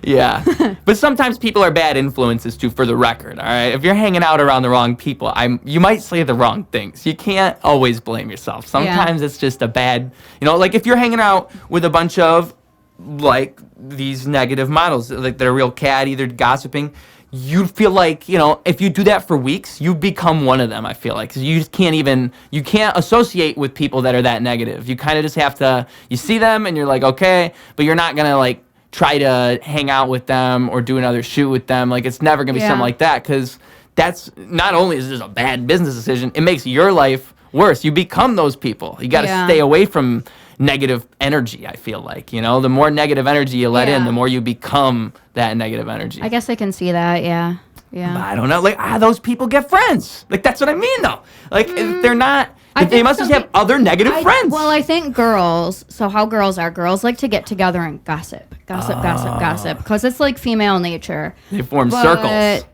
Yeah. But sometimes people are bad influences too, for the record, all right? If you're hanging out around the wrong people, you might say the wrong things. You can't always blame yourself. Sometimes it's just a bad, like if you're hanging out with a bunch of, like, these negative models, like they're real catty, they're gossiping, you feel like, if you do that for weeks, you become one of them, I feel like. 'Cause you just you can't associate with people that are that negative. You kind of just have to, you see them and you're like, okay, but you're not going to, like, try to hang out with them or do another shoot with them. Like, it's never going to be something like that, because that's, not only is this a bad business decision, it makes your life worse. You become those people. You got to stay away from negative energy, I feel like. The more negative energy you let in, the more you become that negative energy. I guess I can see that, yeah. But I don't know. Like, those people get friends. Like, that's what I mean, though. Like, if they're not... They must just have other negative friends. Well, I think girls, so how girls like to get together and gossip. Gossip. Because it's like female nature. They form circles.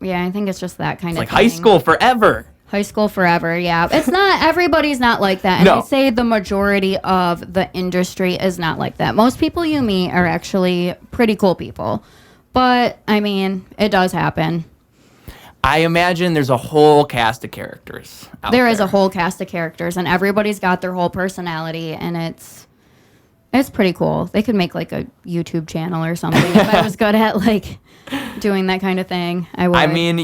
Yeah, I think it's just that kind of like thing. High school forever. High school forever, yeah. It's not, everybody's not like that. And No. I'd say the majority of the industry is not like that. Most people you meet are actually pretty cool people. But, I mean, it does happen. I imagine there's a whole cast of characters out there. There is a whole cast of characters, and everybody's got their whole personality, and it's pretty cool. They could make, like, a YouTube channel or something. If I was good at, like, doing that kind of thing, I would. I mean,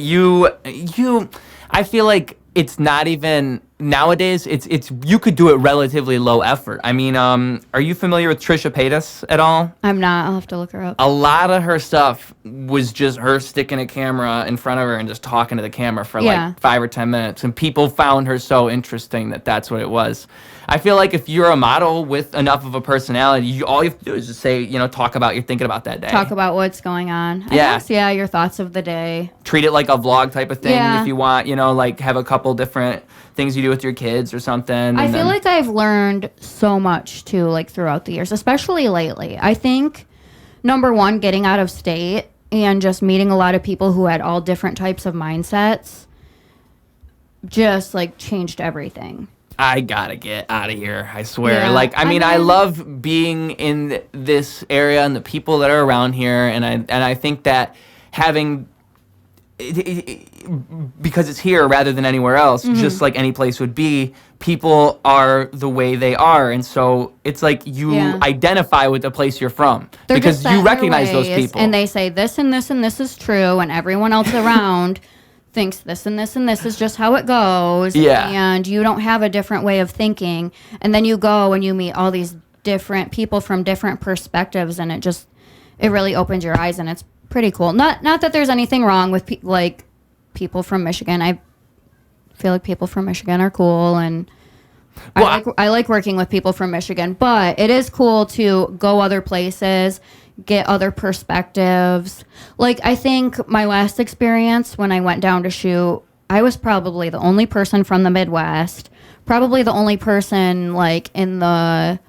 I feel like it's not even nowadays. It's you could do it relatively low effort. I mean, are you familiar with Trisha Paytas at all? I'm not. I'll have to look her up. A lot of her stuff was just her sticking a camera in front of her and just talking to the camera for like 5 or 10 minutes, and people found her so interesting that that's what it was. I feel like if you're a model with enough of a personality, all you have to do is just say, talk about you're thinking about that day. Talk about what's going on. I guess, your thoughts of the day. Treat it like a vlog type of thing if you want, like have a couple different things you do with your kids or something. I feel like I've learned so much too, like throughout the years, especially lately. I think, number one, getting out of state and just meeting a lot of people who had all different types of mindsets just like changed everything. I gotta get out of here, I swear. Yeah. I mean, I love being in this area and the people that are around here, and I think that having, because it's here rather than anywhere else, just like any place would be, people are the way they are, and so it's like you identify with the place you're from. They're because you recognize those people. And they say this and this and this is true, and everyone else around thinks this and this and this is just how it goes. Yeah. And you don't have a different way of thinking. And then you go and you meet all these different people from different perspectives, and it really opens your eyes, and it's pretty cool. Not that there's anything wrong with people from Michigan. I feel like people from Michigan are cool, and I like working with people from Michigan, but it is cool to go other places, get other perspectives. Like, I think my last experience when I went down to shoot, I was probably the only person from the Midwest, probably the only person like in the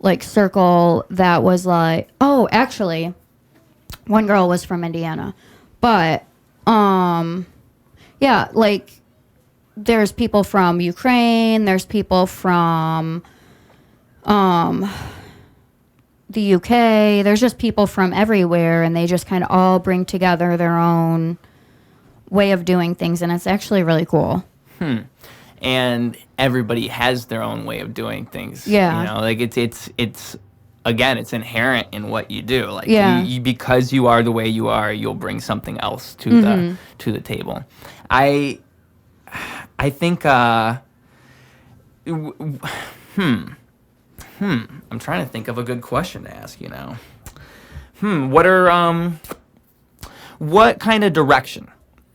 like circle that was like, oh, actually one girl was from Indiana, but yeah, like there's people from Ukraine, there's people from the UK, there's just people from everywhere, and they just kind of all bring together their own way of doing things, and it's actually really cool. And everybody has their own way of doing things. Yeah. Like it's again, it's inherent in what you do. Like you, because you are the way you are, you'll bring something else to the table. I think I'm trying to think of a good question to ask you now. What kind of direction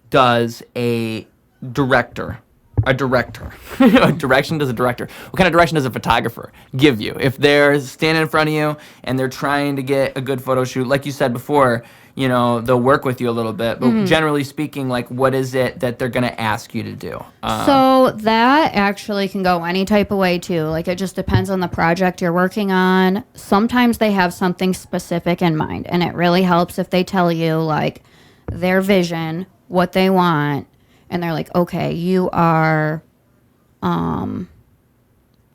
does a director what kind of direction does a photographer give you? If they're standing in front of you and they're trying to get a good photo shoot, like you said before, they'll work with you a little bit, but generally speaking, like, what is it that they're going to ask you to do? So that actually can go any type of way too. Like, it just depends on the project you're working on. Sometimes they have something specific in mind, and it really helps if they tell you like their vision, what they want, and they're like, okay, you are, I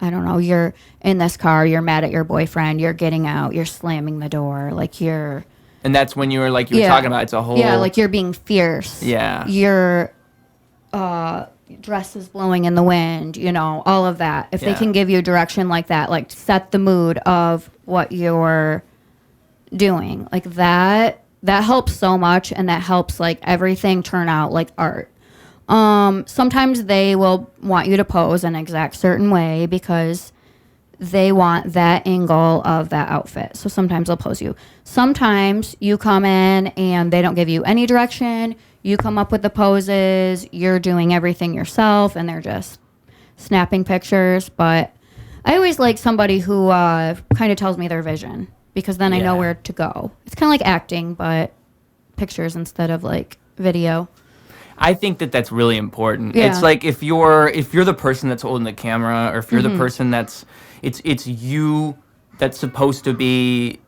don't know, you're in this car, you're mad at your boyfriend, you're getting out, you're slamming the door, like you're And that's when you were talking about, it's a whole... Yeah, like you're being fierce. Yeah. Your dress is blowing in the wind, all of that. If they can give you direction like that, like set the mood of what you're doing, like that helps so much, and that helps like everything turn out like art. Sometimes they will want you to pose an exact certain way because they want that angle of that outfit. So sometimes they'll pose you. Sometimes you come in and they don't give you any direction. You come up with the poses. You're doing everything yourself, and they're just snapping pictures. But I always like somebody who kind of tells me their vision, because then I know where to go. It's kind of like acting, but pictures instead of like video. I think that's really important. Yeah. It's like if you're the person that's holding the camera, or if you're the person that's it's you that's supposed to be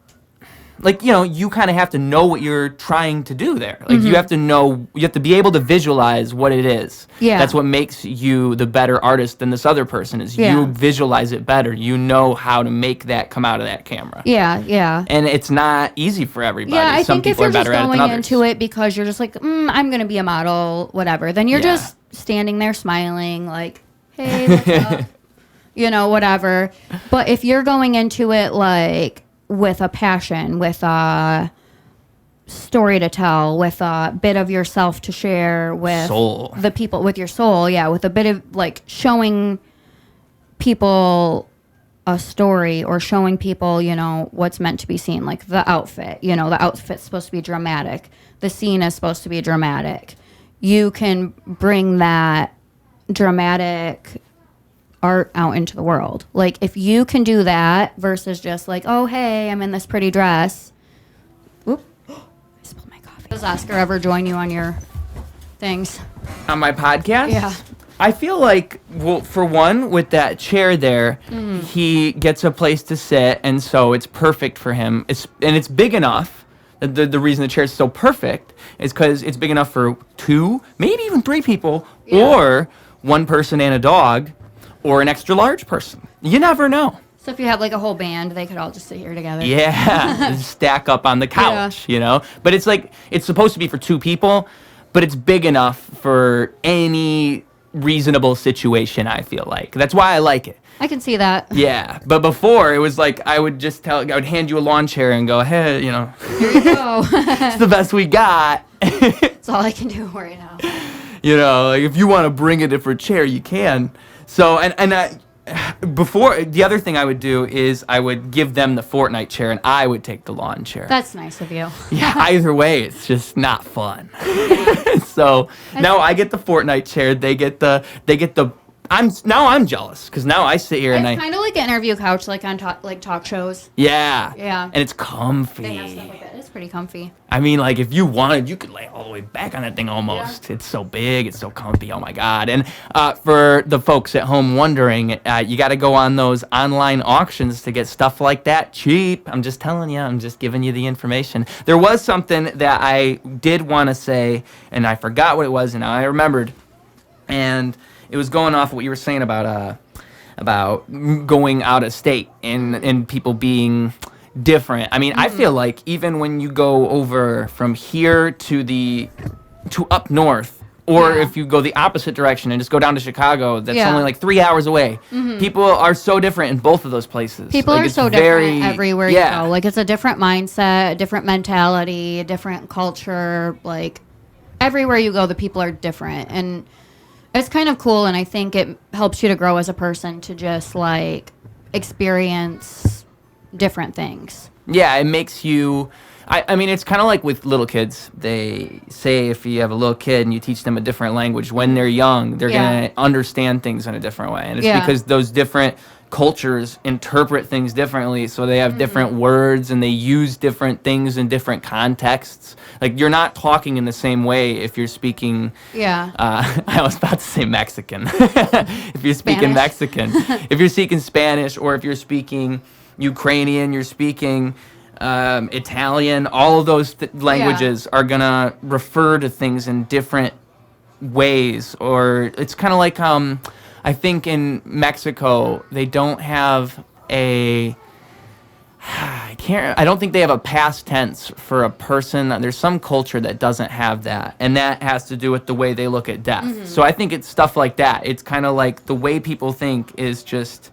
like, you kind of have to know what you're trying to do there. Like you have to be able to visualize what it is. Yeah. That's what makes you the better artist than this other person is. Yeah. You visualize it better. You know how to make that come out of that camera. Yeah, yeah. And it's not easy for everybody. Yeah, I Some think if people you're are just better at it than going others. into it because you're just like, I'm going to be a model, whatever, then you're just standing there smiling like, hey, what's up? Whatever. But if you're going into it like with a passion, with a story to tell, with a bit of yourself to share with soul. The people, with your soul, with a bit of like showing people a story, or showing people, what's meant to be seen, like the outfit, the outfit's supposed to be dramatic. The scene is supposed to be dramatic. You can bring that dramatic art out into the world. Like if you can do that versus just like, oh, hey, I'm in this pretty dress. Oop, I spilled my coffee. Does Oscar ever join you on your things? On my podcast? Yeah. I feel like, well, for one, with that chair there, he gets a place to sit, and so it's perfect for him. It's big enough. The reason the chair is so perfect is because it's big enough for 2, maybe even 3 people, or 1 person and a dog, or an extra large person. You never know. So if you have like a whole band, they could all just sit here together. Yeah, stack up on the couch, But it's like, it's supposed to be for 2 people, but it's big enough for any reasonable situation, I feel like. That's why I like it. I can see that. Yeah, but before, it was like, I would hand you a lawn chair and go, hey, Here you go. it's the best we got. That's all I can do right now. Like if you want to bring a different chair, you can. So, before, the other thing I would do is I would give them the Fortnite chair, and I would take the lawn chair. That's nice of you. Yeah, either way, it's just not fun. So now I get the Fortnite chair. They get the. I'm jealous because now I sit here and It's kind of like an interview couch, like on talk shows. Yeah. Yeah. And it's comfy. They have stuff like that. It's pretty comfy. I mean, like, if you wanted, you could lay all the way back on that thing almost. Yeah. It's so big. It's so comfy. Oh, my God. And for the folks at home wondering, you got to go on those online auctions to get stuff like that cheap. I'm just telling you. I'm just giving you the information. There was something that I did want to say, and I forgot what it was, and now I remembered. And it was going off what you were saying about going out of state and people being different. I mean, I feel like even when you go over from here to up north, or if you go the opposite direction and just go down to Chicago, that's only like 3 hours away. People are so different in both of those places. People are so different everywhere you go. Like, it's a different mindset, different mentality, different culture. Like, everywhere you go, the people are different. And it's kind of cool, and I think it helps you to grow as a person to just, like, experience different things. Yeah, it makes you... I mean, it's kind of like with little kids. They say if you have a little kid and you teach them a different language, when they're young, they're going to understand things in a different way. And it's because those different cultures interpret things differently, so they have different words and they use different things in different contexts. Like, you're not talking in the same way if you're speaking... I was about to say Mexican. If you're speaking Mexican. If you're speaking Spanish, or if you're speaking Ukrainian, you're speaking... Italian, all of those languages are gonna refer to things in different ways. Or it's kind of like I think in Mexico they don't have I I don't think they have a past tense for a person. There's some culture that doesn't have that, and that has to do with the way they look at death. So I think it's stuff like that. It's kind of like the way people think is just,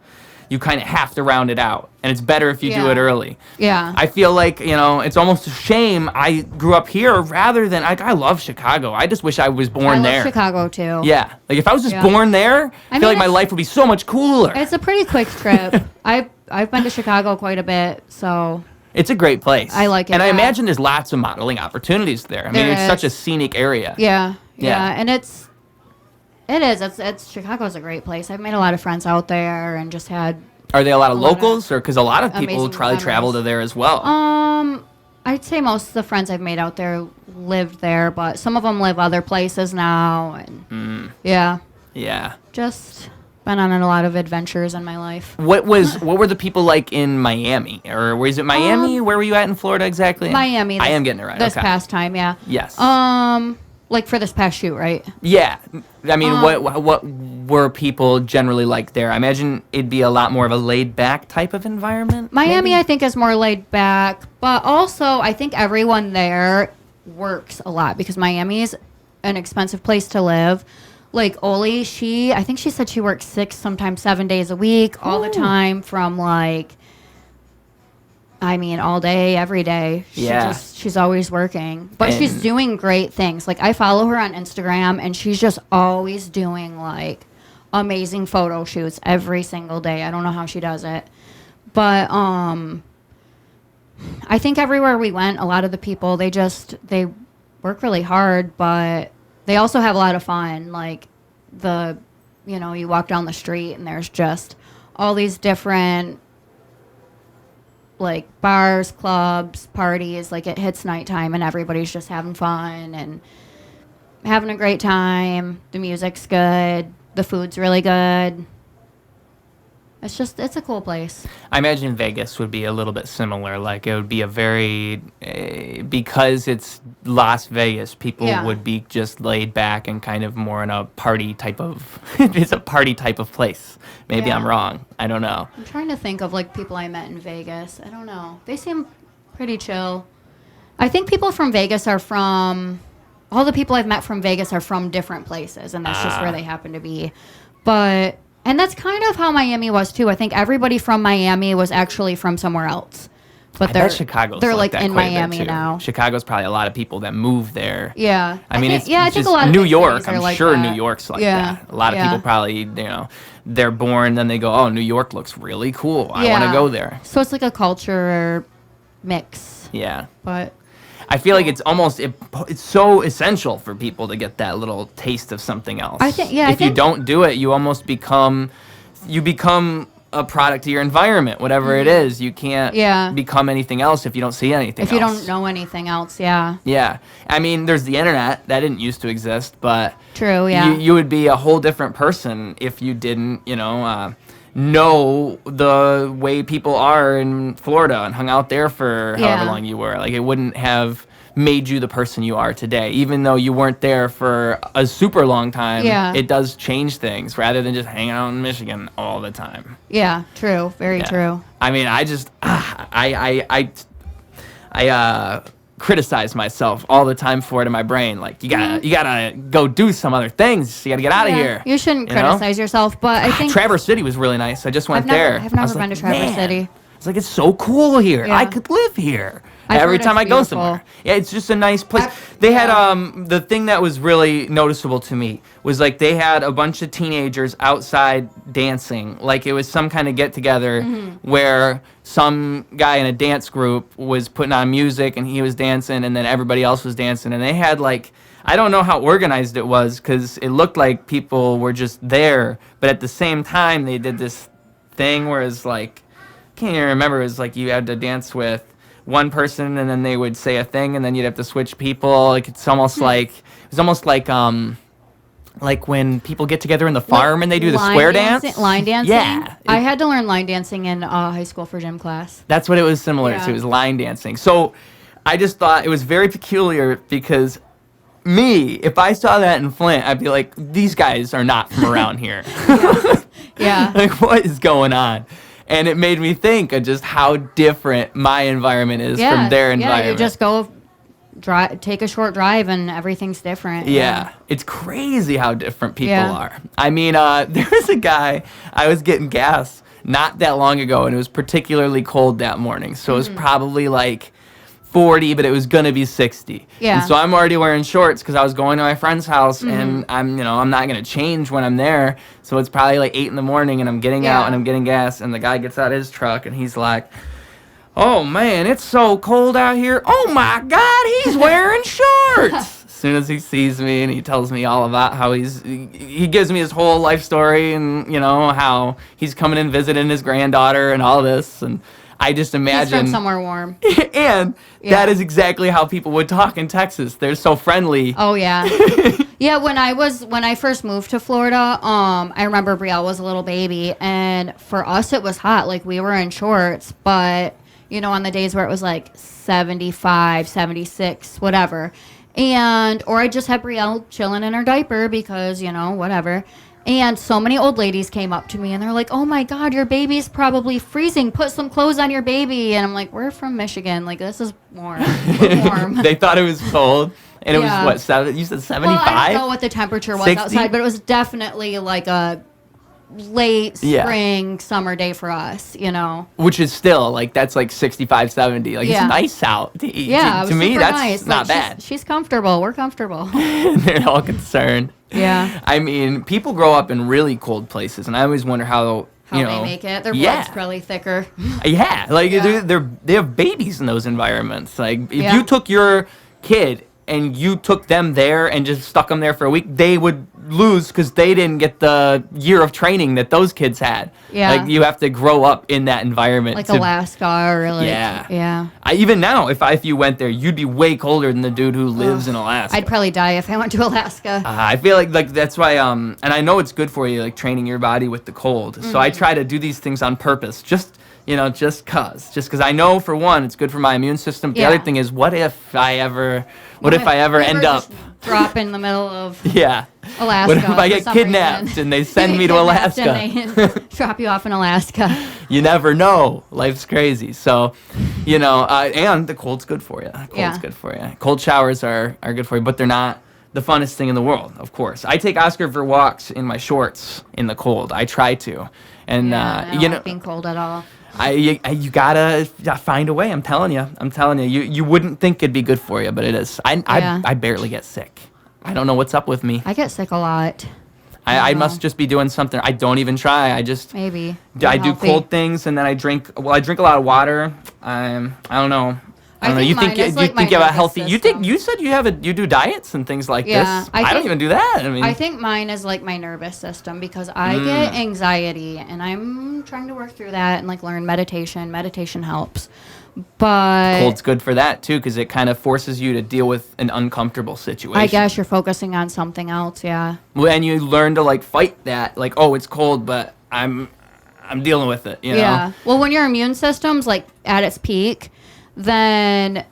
you kind of have to round it out, and it's better if you do it early. Yeah. I feel like, it's almost a shame I grew up here rather than, I love Chicago. I just wish I was born there. I love Chicago too. Yeah. Like if I was just born there, I feel like my life would be so much cooler. It's a pretty quick trip. I've been to Chicago quite a bit, so it's a great place. I like it. And I imagine there's lots of modeling opportunities there. I mean, it's such a scenic area. Yeah. And it's Chicago's a great place. I've made a lot of friends out there and just had. Are they a lot of locals, or because a lot of people probably travel to there as well? I'd say most of the friends I've made out there lived there, but some of them live other places now, and yeah, just been on a lot of adventures in my life. What were the people like in Miami, or was it Miami? Where were you at in Florida exactly? Miami. I am getting it right. This past time, yeah. Yes. Like for this past shoot, right? Yeah. I mean, what were people generally like there? I imagine it'd be a lot more of a laid back type of environment. Miami, maybe? I think, is more laid back, but also I think everyone there works a lot because Miami's an expensive place to live. Like Oli, I think she said she works 6, sometimes 7 days a week, all the time, from all day, every day. She's always working. But she's doing great things. Like, I follow her on Instagram, and she's just always doing, amazing photo shoots every single day. I don't know how she does it. But, I think everywhere we went, a lot of the people, they work really hard, but they also have a lot of fun. Like, you walk down the street, and there's just all these different bars, clubs, parties. Like, it hits nighttime and everybody's just having fun and having a great time. The music's good. The food's really good. It's a cool place. I imagine Vegas would be a little bit similar. Like, it would be a very, because it's Las Vegas, people would be just laid back and kind of more in a party type of, it's a party type of place. Maybe I'm wrong. I don't know. I'm trying to think of, people I met in Vegas. I don't know. They seem pretty chill. I think people from Vegas all the people I've met from Vegas are from different places, and that's just where they happen to be. And that's kind of how Miami was, too. I think everybody from Miami was actually from somewhere else. But I bet Chicago's they're like that in quite a bit, Miami too. now. Chicago's probably a lot of people that move there. Yeah. I mean, think it's a just lot of New big York. cities are I'm like sure that. New York's like that. A lot of people probably, they're born, then they go, oh, New York looks really cool. I want to go there. So it's like a culture mix. Yeah. But I feel like it's almost, it's so essential for people to get that little taste of something else. I think, if you don't do it, you almost become a product of your environment, whatever it is. You can't become anything else if you don't see anything else. If you don't know anything else, Yeah. I mean, there's the internet. That didn't used to exist, but true, yeah. You would be a whole different person if you didn't, know the way people are in Florida and hung out there for however long you were. Like, it wouldn't have made you the person you are today. Even though you weren't there for a super long time, it does change things rather than just hanging out in Michigan all the time. Yeah, true. Very true. I mean, I just, I criticize myself all the time for it in my brain. Like, you gotta go do some other things. You gotta get out of here. You shouldn't criticize yourself, but I think Traverse City was really nice. I just went there. I've never been to Traverse City. It's like, it's so cool here. Yeah. I could live here. I've Every heard time it's I go beautiful. somewhere. Yeah, it's just a nice place. They had the thing that was really noticeable to me was like they had a bunch of teenagers outside dancing. Like it was some kind of get together where some guy in a dance group was putting on music and he was dancing and then everybody else was dancing, and they had like, I don't know how organized it was because it looked like people were just there, but at the same time they did this thing where it's like, I can't even remember, it was like you had to dance with one person and then they would say a thing and then you'd have to switch people. Like it's almost like when people get together in the farm and they do the square dance. Line dancing? Yeah. I had to learn line dancing in high school for gym class. That's what it was similar to. It was line dancing. So I just thought it was very peculiar because if I saw that in Flint, I'd be like, these guys are not from around here. Yeah. Like, what is going on? And it made me think of just how different my environment is from their environment. Yeah, you just go take a short drive and everything's different. Yeah. It's crazy how different people are. I mean, there was a guy, I was getting gas not that long ago, and it was particularly cold that morning. So it was probably like 40, but it was going to be 60. Yeah. And so I'm already wearing shorts because I was going to my friend's house, and I'm not going to change when I'm there. So it's probably like 8 in the morning, and I'm getting out and I'm getting gas, and the guy gets out his truck, and he's like, "Oh, man, it's so cold out here. Oh, my God, he's wearing shorts." As soon as he sees me, and he tells me all about how he gives me his whole life story, and, how he's coming and visiting his granddaughter and all this, and I just imagine... He's from somewhere warm. And that is exactly how people would talk in Texas. They're so friendly. Oh, yeah. Yeah, when I first moved to Florida, I remember Brielle was a little baby, and for us it was hot. Like, we were in shorts, but, on the days where it was like 75, 76, whatever. Or I just had Brielle chilling in her diaper because, whatever. And so many old ladies came up to me and they're like, "Oh my God, your baby's probably freezing. Put some clothes on your baby." And I'm like, "We're from Michigan. Like, this is warm. We're warm." They thought it was cold. And it was what, you said 75? Well, I don't know what the temperature was 60? outside, but it was definitely like a late spring, summer day for us, Which is still, like, that's like 65, 70. Like, it's nice out. Yeah, to me, that's nice. not bad. She's comfortable. We're comfortable. They're all concerned. Yeah. I mean, people grow up in really cold places, and I always wonder how they make it. Their blood's probably thicker. Yeah, like they have babies in those environments. Like, if you took your kid and you took them there and just stuck them there for a week, they would lose because they didn't get the year of training that those kids had. Yeah. Like, you have to grow up in that environment. Like Alaska or like... Yeah. Even now, if you went there, you'd be way colder than the dude who lives in Alaska. I'd probably die if I went to Alaska. I feel like that's why, and I know it's good for you, like, training your body with the cold. So I try to do these things on purpose, just because I know, for one, it's good for my immune system. The other thing is, what if I ever end up drop in the middle of Alaska? What if I get kidnapped and they send me to Alaska? And they drop you off in Alaska. You never know. Life's crazy. So, and the cold's good for you. Good for you. Cold showers are good for you, but they're not the funnest thing in the world, of course. I take Oscar for walks in my shorts in the cold. I try to. And, I don't like being cold at all. You gotta find a way. I'm telling you. You wouldn't think it'd be good for you, but it is. I barely get sick. I don't know what's up with me. I get sick a lot. I must just be doing something. I don't even try. I just maybe. I do cold things, and then I drink. Well, I drink a lot of water. I don't know. I don't know. You think you have a healthy? System. You said you do diets and things like this. I don't even do that. I think mine is like my nervous system because I get anxiety, and I'm trying to work through that and like learn meditation. Meditation helps, but cold's good for that too because it kind of forces you to deal with an uncomfortable situation. I guess you're focusing on something else. Yeah. Well, and you learn to like fight that. Like, oh, it's cold, but I'm dealing with it. You know? Yeah. Well, when your immune system's like at its peak, then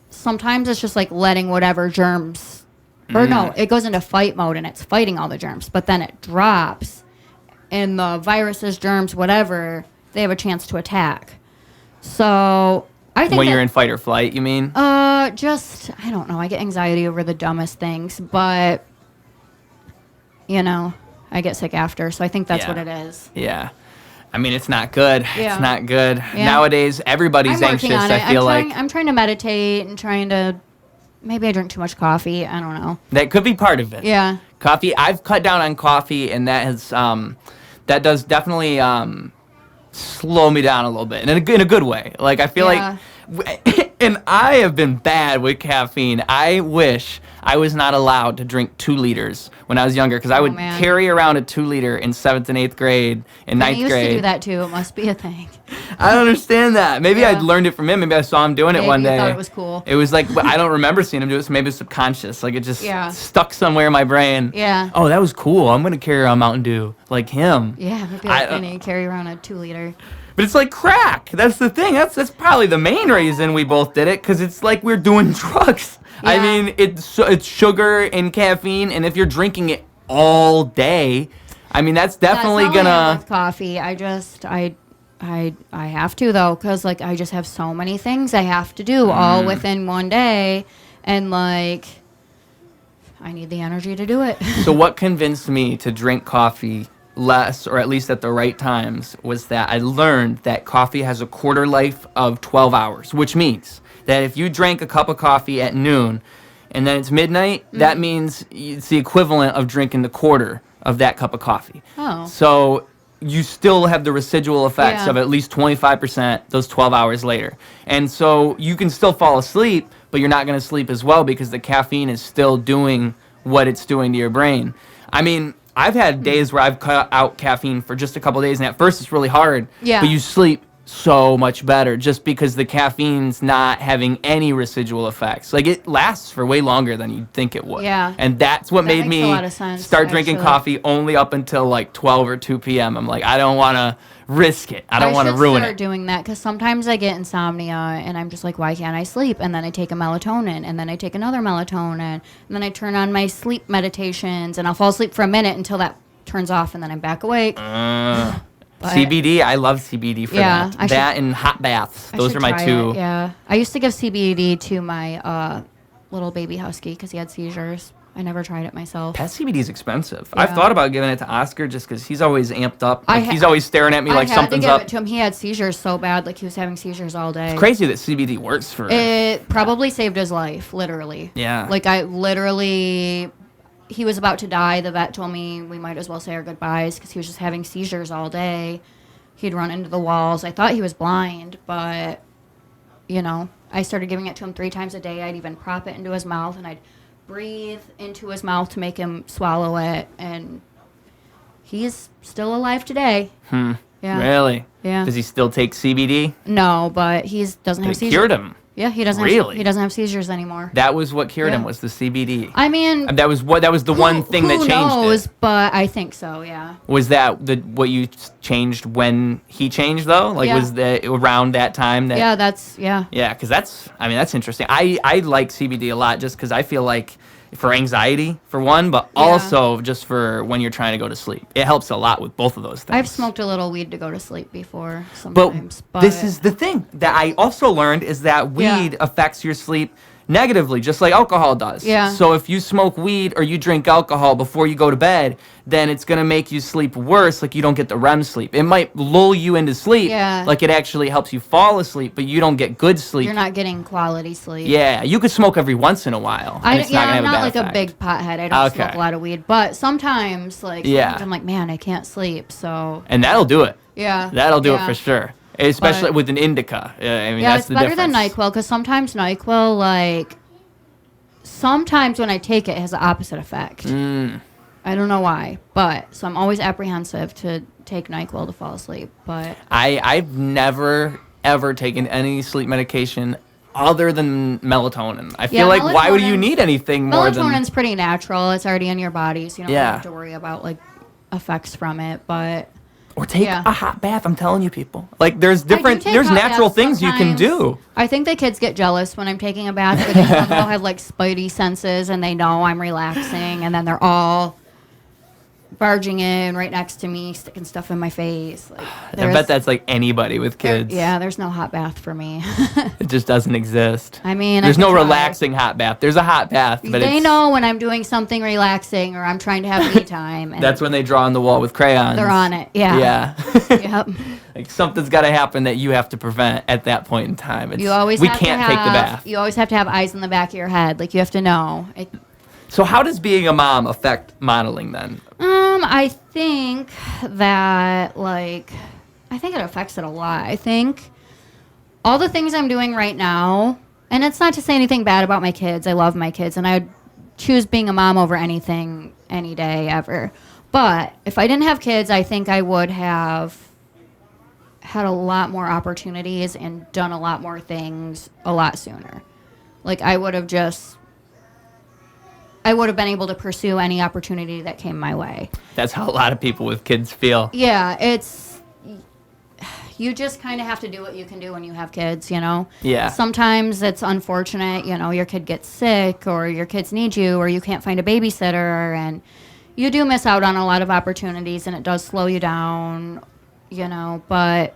sometimes it's just like letting whatever germs, or no, it goes into fight mode and it's fighting all the germs, but then it drops and the viruses, germs, whatever, they have a chance to attack. So I think when you're in fight or flight, you mean? I don't know. I get anxiety over the dumbest things, but I get sick after. So I think that's what it is. Yeah. I mean, it's not good. Yeah. It's not good. Yeah. Nowadays, everybody's anxious, I feel like. I'm trying to meditate and trying to... Maybe I drink too much coffee. I don't know. That could be part of it. Yeah. Coffee. I've cut down on coffee, and that has... that does definitely slow me down a little bit. In a good way. Like, I feel like... And I have been bad with caffeine. I wish I was not allowed to drink 2 liters when I was younger because I would carry around a 2 liter in 7th and 8th grade and 9th grade. I used to do that too. It must be a thing. I don't understand that. Maybe I learned it from him. Maybe I saw him doing it one day. I thought it was cool. It was like, I don't remember seeing him do it, so maybe it's subconscious. Like, it just stuck somewhere in my brain. Yeah. Oh, that was cool. I'm going to carry around Mountain Dew like him. Yeah, maybe I carry around a 2 liter. But it's like crack. That's the thing. That's probably the main reason we both did it, because it's like we're doing drugs. Yeah. I mean, it's sugar and caffeine, and if you're drinking it all day, I mean, that's definitely gonna... with coffee. I I have to, though, because, like, I just have so many things I have to do all within one day. And, like, I need the energy to do it. So what convinced me to drink coffee less, or at least at the right times, was that I learned that coffee has a quarter life of 12 hours, which means that if you drank a cup of coffee at noon and then it's midnight, that means it's the equivalent of drinking the quarter of that cup of coffee. Oh. So you still have the residual effects Yeah. of at least 25% those 12 hours later. And so you can still fall asleep, but you're not going to sleep as well because the caffeine is still doing what it's doing to your brain. I mean, I've had days where I've cut out caffeine for just a couple of days, and at first it's really hard, Yeah. but you sleep so much better just because the caffeine's not having any residual effects. Like, it lasts for way longer than you'd think it would. Yeah. And that's what That made makes a me lot of sense, start drinking actually. coffee only up until like 12 or 2 p.m. I'm like, I don't want to risk it. I don't want to ruin start it. doing that because sometimes I get insomnia and I'm just like, why can't I sleep? And then I take a melatonin and then I take another melatonin and then I turn on my sleep meditations and I'll fall asleep for a minute until that turns off and then I'm back awake. But- CBD, I love CBD for Yeah, that. That and hot baths. I Those should are my try two. it, yeah. I used to give CBD to my little baby husky because he had seizures. I never tried it myself. Pet CBD is expensive. Yeah. I've thought about giving it to Oscar just because he's always amped up. Like, I he's always staring at me like I had something's to give up. it to him. He had seizures so bad, like he was having seizures all day. It's crazy that CBD works for It probably saved his life, literally. Yeah. Like, I literally, he was about to die. The vet told me we might as well say our goodbyes because he was just having seizures all day. He'd run into the walls. I thought he was blind, but, you know, I started giving it to him 3 times a day. I'd even prop it into his mouth, and I'd breathe into his mouth to make him swallow it, and he's still alive today. Yeah. Really? Yeah. Does he still take CBD? No, but he doesn't have It seizures. cured him. Yeah, he doesn't. Really? He doesn't have seizures anymore. That was what cured him, Yeah. was the CBD. I mean, That was the one thing that who changed knows, it. but I think so. Yeah. Was that what you changed when he changed though? Like, Yeah. was that around that time that? Yeah, that's yeah. Yeah, because that's interesting. I like CBD a lot just because I feel like for anxiety, for one, but Yeah. also just for when you're trying to go to sleep. It helps a lot with both of those things. I've smoked a little weed to go to sleep before But sometimes. this is the thing that I also learned is that weed affects your sleep negatively, just like alcohol does. Yeah. So if you smoke weed or you drink alcohol before you go to bed, then it's going to make you sleep worse, like you don't get the REM sleep. It might lull you into sleep, Yeah. like it actually helps you fall asleep, but you don't get good sleep. You're not getting quality sleep. Yeah, you could smoke every once in a while. and it's not gonna I'm have not bad like effect. a big pothead. I don't smoke Okay. a lot of weed, but sometimes, like, Yeah. I'm like, man, I can't sleep. So And that'll do it. yeah, That'll do it yeah. for sure. Especially But- with an indica. I mean, Yeah, that's it's the better difference. than NyQuil because sometimes NyQuil, like, sometimes when I take it, it has the opposite effect. I don't know why, but so I'm always apprehensive to take NyQuil to fall asleep. But I've never ever taken any sleep medication other than melatonin. I feel Yeah, like why would you melatonin's- need anything more than melatonin's pretty natural. It's already in your body, so you don't Yeah. have to worry about like effects from it. But or take Yeah. a hot bath? I'm telling you, people. Like there's I do different take there's hot natural baths things you can sometimes. do. I think the kids get jealous when I'm taking a bath because they somehow have like spidey senses and they know I'm relaxing, and then they're all barging in right next to me, sticking stuff in my face. Like, I there's- bet that's like anybody with kids. Yeah, there's no hot bath for me. It just doesn't exist. I mean, there's I no could try. relaxing hot bath. There's a hot bath, but They it's, know when I'm doing something relaxing or I'm trying to have me time. And that's when they draw on the wall with crayons. they're on it. Yeah. Yeah. Yep. Like something's got to happen that you have to prevent at that point in time. It's, You always we have can't to take the have, bath. You always have to have eyes in the back of your head. Like, you have to know. So how does being a mom affect modeling then? I think that, like, I think it affects it a lot. I think all the things I'm doing right now, and it's not to say anything bad about my kids. I love my kids, and I would choose being a mom over anything, any day, ever. But if I didn't have kids, I think I would have had a lot more opportunities and done a lot more things a lot sooner. Like, I would have been able to pursue any opportunity that came my way. That's how a lot of people with kids feel. Yeah, you just kind of have to do what you can do when you have kids, you know? Yeah. Sometimes it's unfortunate, you know, your kid gets sick or your kids need you or you can't find a babysitter, and you do miss out on a lot of opportunities, and it does slow you down, you know, but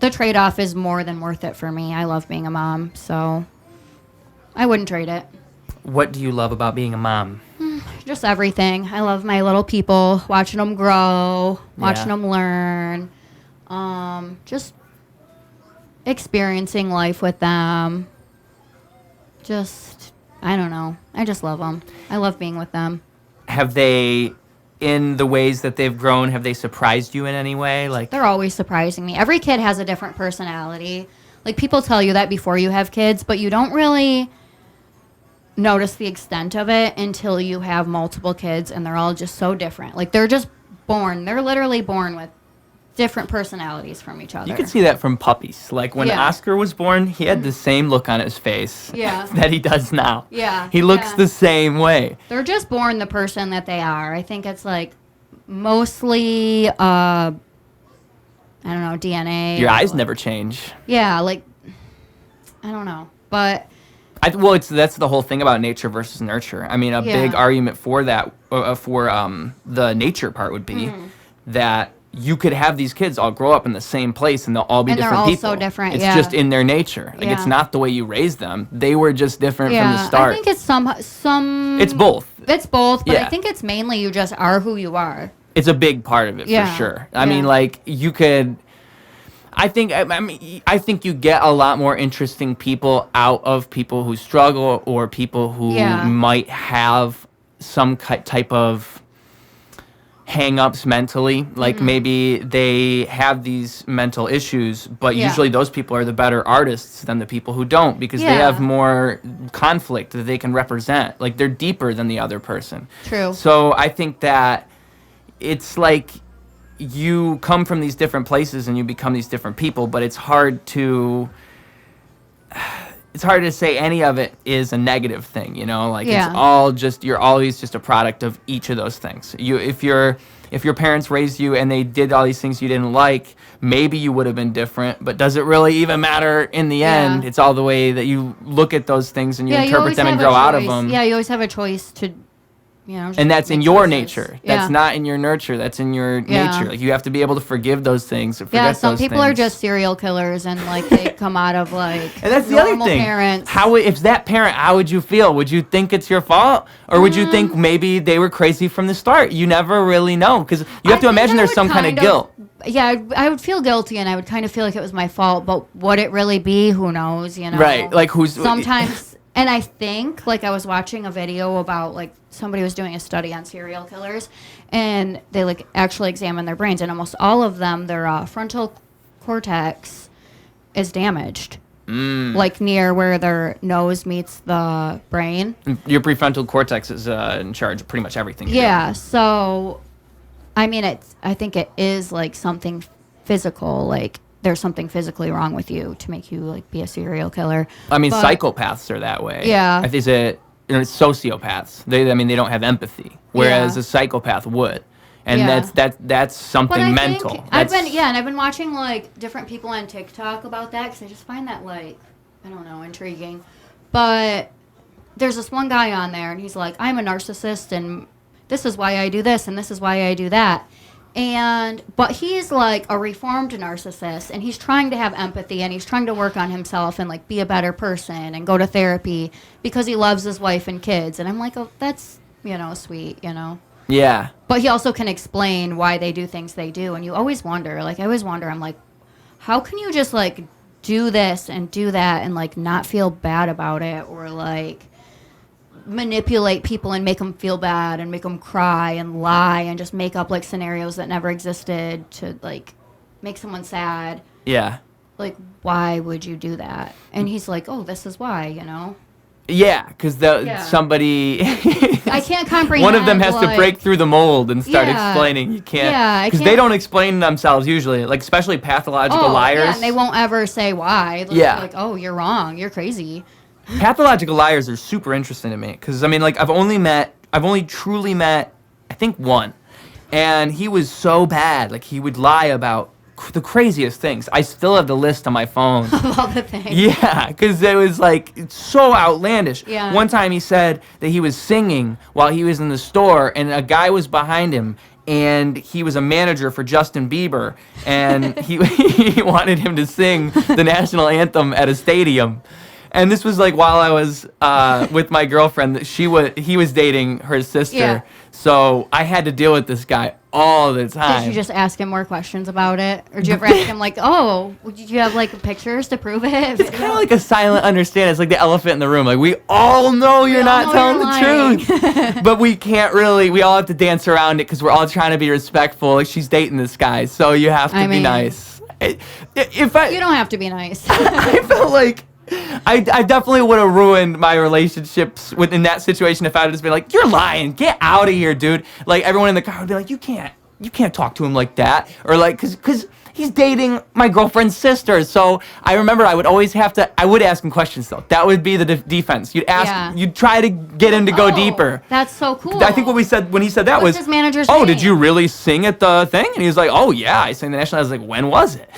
the trade-off is more than worth it for me. I love being a mom, so I wouldn't trade it. What do you love about being a mom? Just everything. I love my little people, watching them grow, watching Yeah. them learn, just experiencing life with them. Just, I don't know. I just love them. I love being with them. Have they, in the ways that they've grown, have they surprised you in any way? Like, They're always surprising me. Every kid has a different personality. Like, people tell you that before you have kids, but you don't really notice the extent of it until you have multiple kids, and they're all just so different. Like, they're just born. They're literally born with different personalities from each other. you can see that from puppies. Like, when Yeah. Oscar was born, he had the same look on his face Yeah. that he does now. Yeah. He looks Yeah. the same way. They're just born the person that they are. I think it's, like, mostly, I don't know, DNA. Your or, eyes like- never change. Yeah, like, I don't know. But Well, that's the whole thing about nature versus nurture. I mean, a big Yeah. argument for that, for the nature part would be that you could have these kids all grow up in the same place and they'll all be And they're different all people. so different, It's yeah. just in their nature. Like, it's Yeah. not the way you raise them. They were just different from the yeah, start. I think it's some. It's both. It's both, but Yeah. I think it's mainly you just are who you are. It's a big part of it Yeah. for sure. I Yeah. mean, like, you could. I think you get a lot more interesting people out of people who struggle or people who Yeah. might have some type of hang-ups mentally. Like, maybe they have these mental issues, but Yeah. usually those people are the better artists than the people who don't, because they Yeah. have more conflict that they can represent. Like, they're deeper than the other person. True. So I think that it's like you come from these different places and you become these different people, but it's hard to say any of it is a negative thing, you know? Like, Yeah. it's all just, you're always just a product of each of those things. If your parents raised you and they did all these things you didn't like, maybe you would have been different, but does it really even matter in the end? Yeah. It's all the way that you look at those things and you you interpret always them and have a grow out of choice. them. Yeah, you always have a choice to, just And that's in make your choices. nature. Yeah. That's not in your nurture. That's in your Yeah. nature. Like, you have to be able to forgive those things. Or Yeah, forget some those people are things. just serial killers and like they come out of like And that's the other normal thing. parents. If that parent, how would you feel? Would you think it's your fault, or would you think maybe they were crazy from the start? You never really know, because you have to I think imagine I there's would some kind of kind guilt. Yeah, I would feel guilty and I would kind of feel like it was my fault, but would it really be? Who knows, you know? Right, like, who's sometimes. And I think, like, I was watching a video about, like, somebody was doing a study on serial killers, and they, like, actually examined their brains, and almost all of them, their frontal cortex is damaged. Like, near where their nose meets the brain. Your prefrontal cortex is in charge of pretty much everything. you're Yeah, so, I mean, I think it is, like, something physical, like, there's something physically wrong with you to make you, like, be a serial killer. doing. I mean, But- psychopaths are that way. Yeah. I think sociopaths. They don't have empathy, whereas Yeah. a psychopath would. And Yeah. that's something But I mental. think I've That's- been watching like different people on TikTok about that because I just find that like I don't know intriguing. But there's this one guy on there and he's like, I'm a narcissist and this is why I do this and this is why I do that. But he's like a reformed narcissist and he's trying to have empathy and he's trying to work on himself and like be a better person and go to therapy because he loves his wife and kids. And I'm like, oh, that's sweet, Yeah. But he also can explain why they do things they do. And you always wonder, I'm like, how can you just, like, do this and do that and, like, not feel bad about it or, like, manipulate people and make them feel bad and make them cry and lie and just make up, like, scenarios that never existed to, like, make someone sad. Yeah. Like, why would you do that? And he's like, oh, this is why, Yeah, because Yeah. somebody... I can't comprehend. One of them has to like- break through the mold and start Yeah. explaining. You can't... Yeah, I Because they can't- don't explain themselves usually, like, especially pathological liars. Yeah, and they won't ever say why. They'll Yeah. be like, oh, you're wrong. You're crazy. Pathological liars are super interesting to me because, I mean, like, I've only truly met, I think, one. And he was so bad. Like, he would lie about the craziest things. I still have the list on my phone. Of all the things. Yeah, because it was, like, it's so outlandish. Yeah. One time he said that he was singing while he was in the store, and a guy was behind him, and he was a manager for Justin Bieber, and he he wanted him to sing the national anthem at a stadium. And this was like while I was with my girlfriend. He was dating her sister, Yeah. so I had to deal with this guy all the time. Did you just ask him more questions about it? Or did you ever ask him, like, oh, did you have, like, pictures to prove it? It's kind of like a silent understanding. It's like the elephant in the room. Like, we all know you're not telling the truth. But we can't really, we all have to dance around it because we're all trying to be respectful. Like, she's dating this guy, so you have to be nice. You don't have to be nice. I felt like I definitely would have ruined my relationships in that situation if I had just been like, you're lying, get out of here, dude. Like, everyone in the car would be like, you can't talk to him like that. Or like, cause he's dating my girlfriend's sister. So I remember I would ask him questions though. That would be the defense. You'd try to get him to go deeper. That's so cool. I think what we said when he said that What's was, his manager's oh, name? did you really sing at the thing? And he was like, oh yeah, I sang the national. I was like, when was it?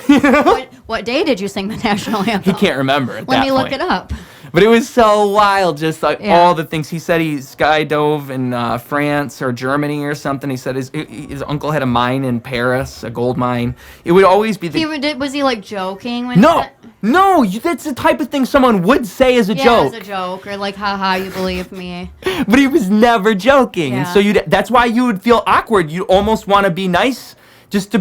What day did you sing the national anthem? He can't remember at Let that me point. look it up. But it was so wild, just like all the things. He said he skydove in France or Germany or something. He said his uncle had a mine in Paris, a gold mine. It would always be Was he like joking? When No, that's the type of thing someone would say as a joke. as a joke, or like, haha, you believe me. But he was never joking. Yeah. And so that's why you would feel awkward. You almost want to be nice. Just to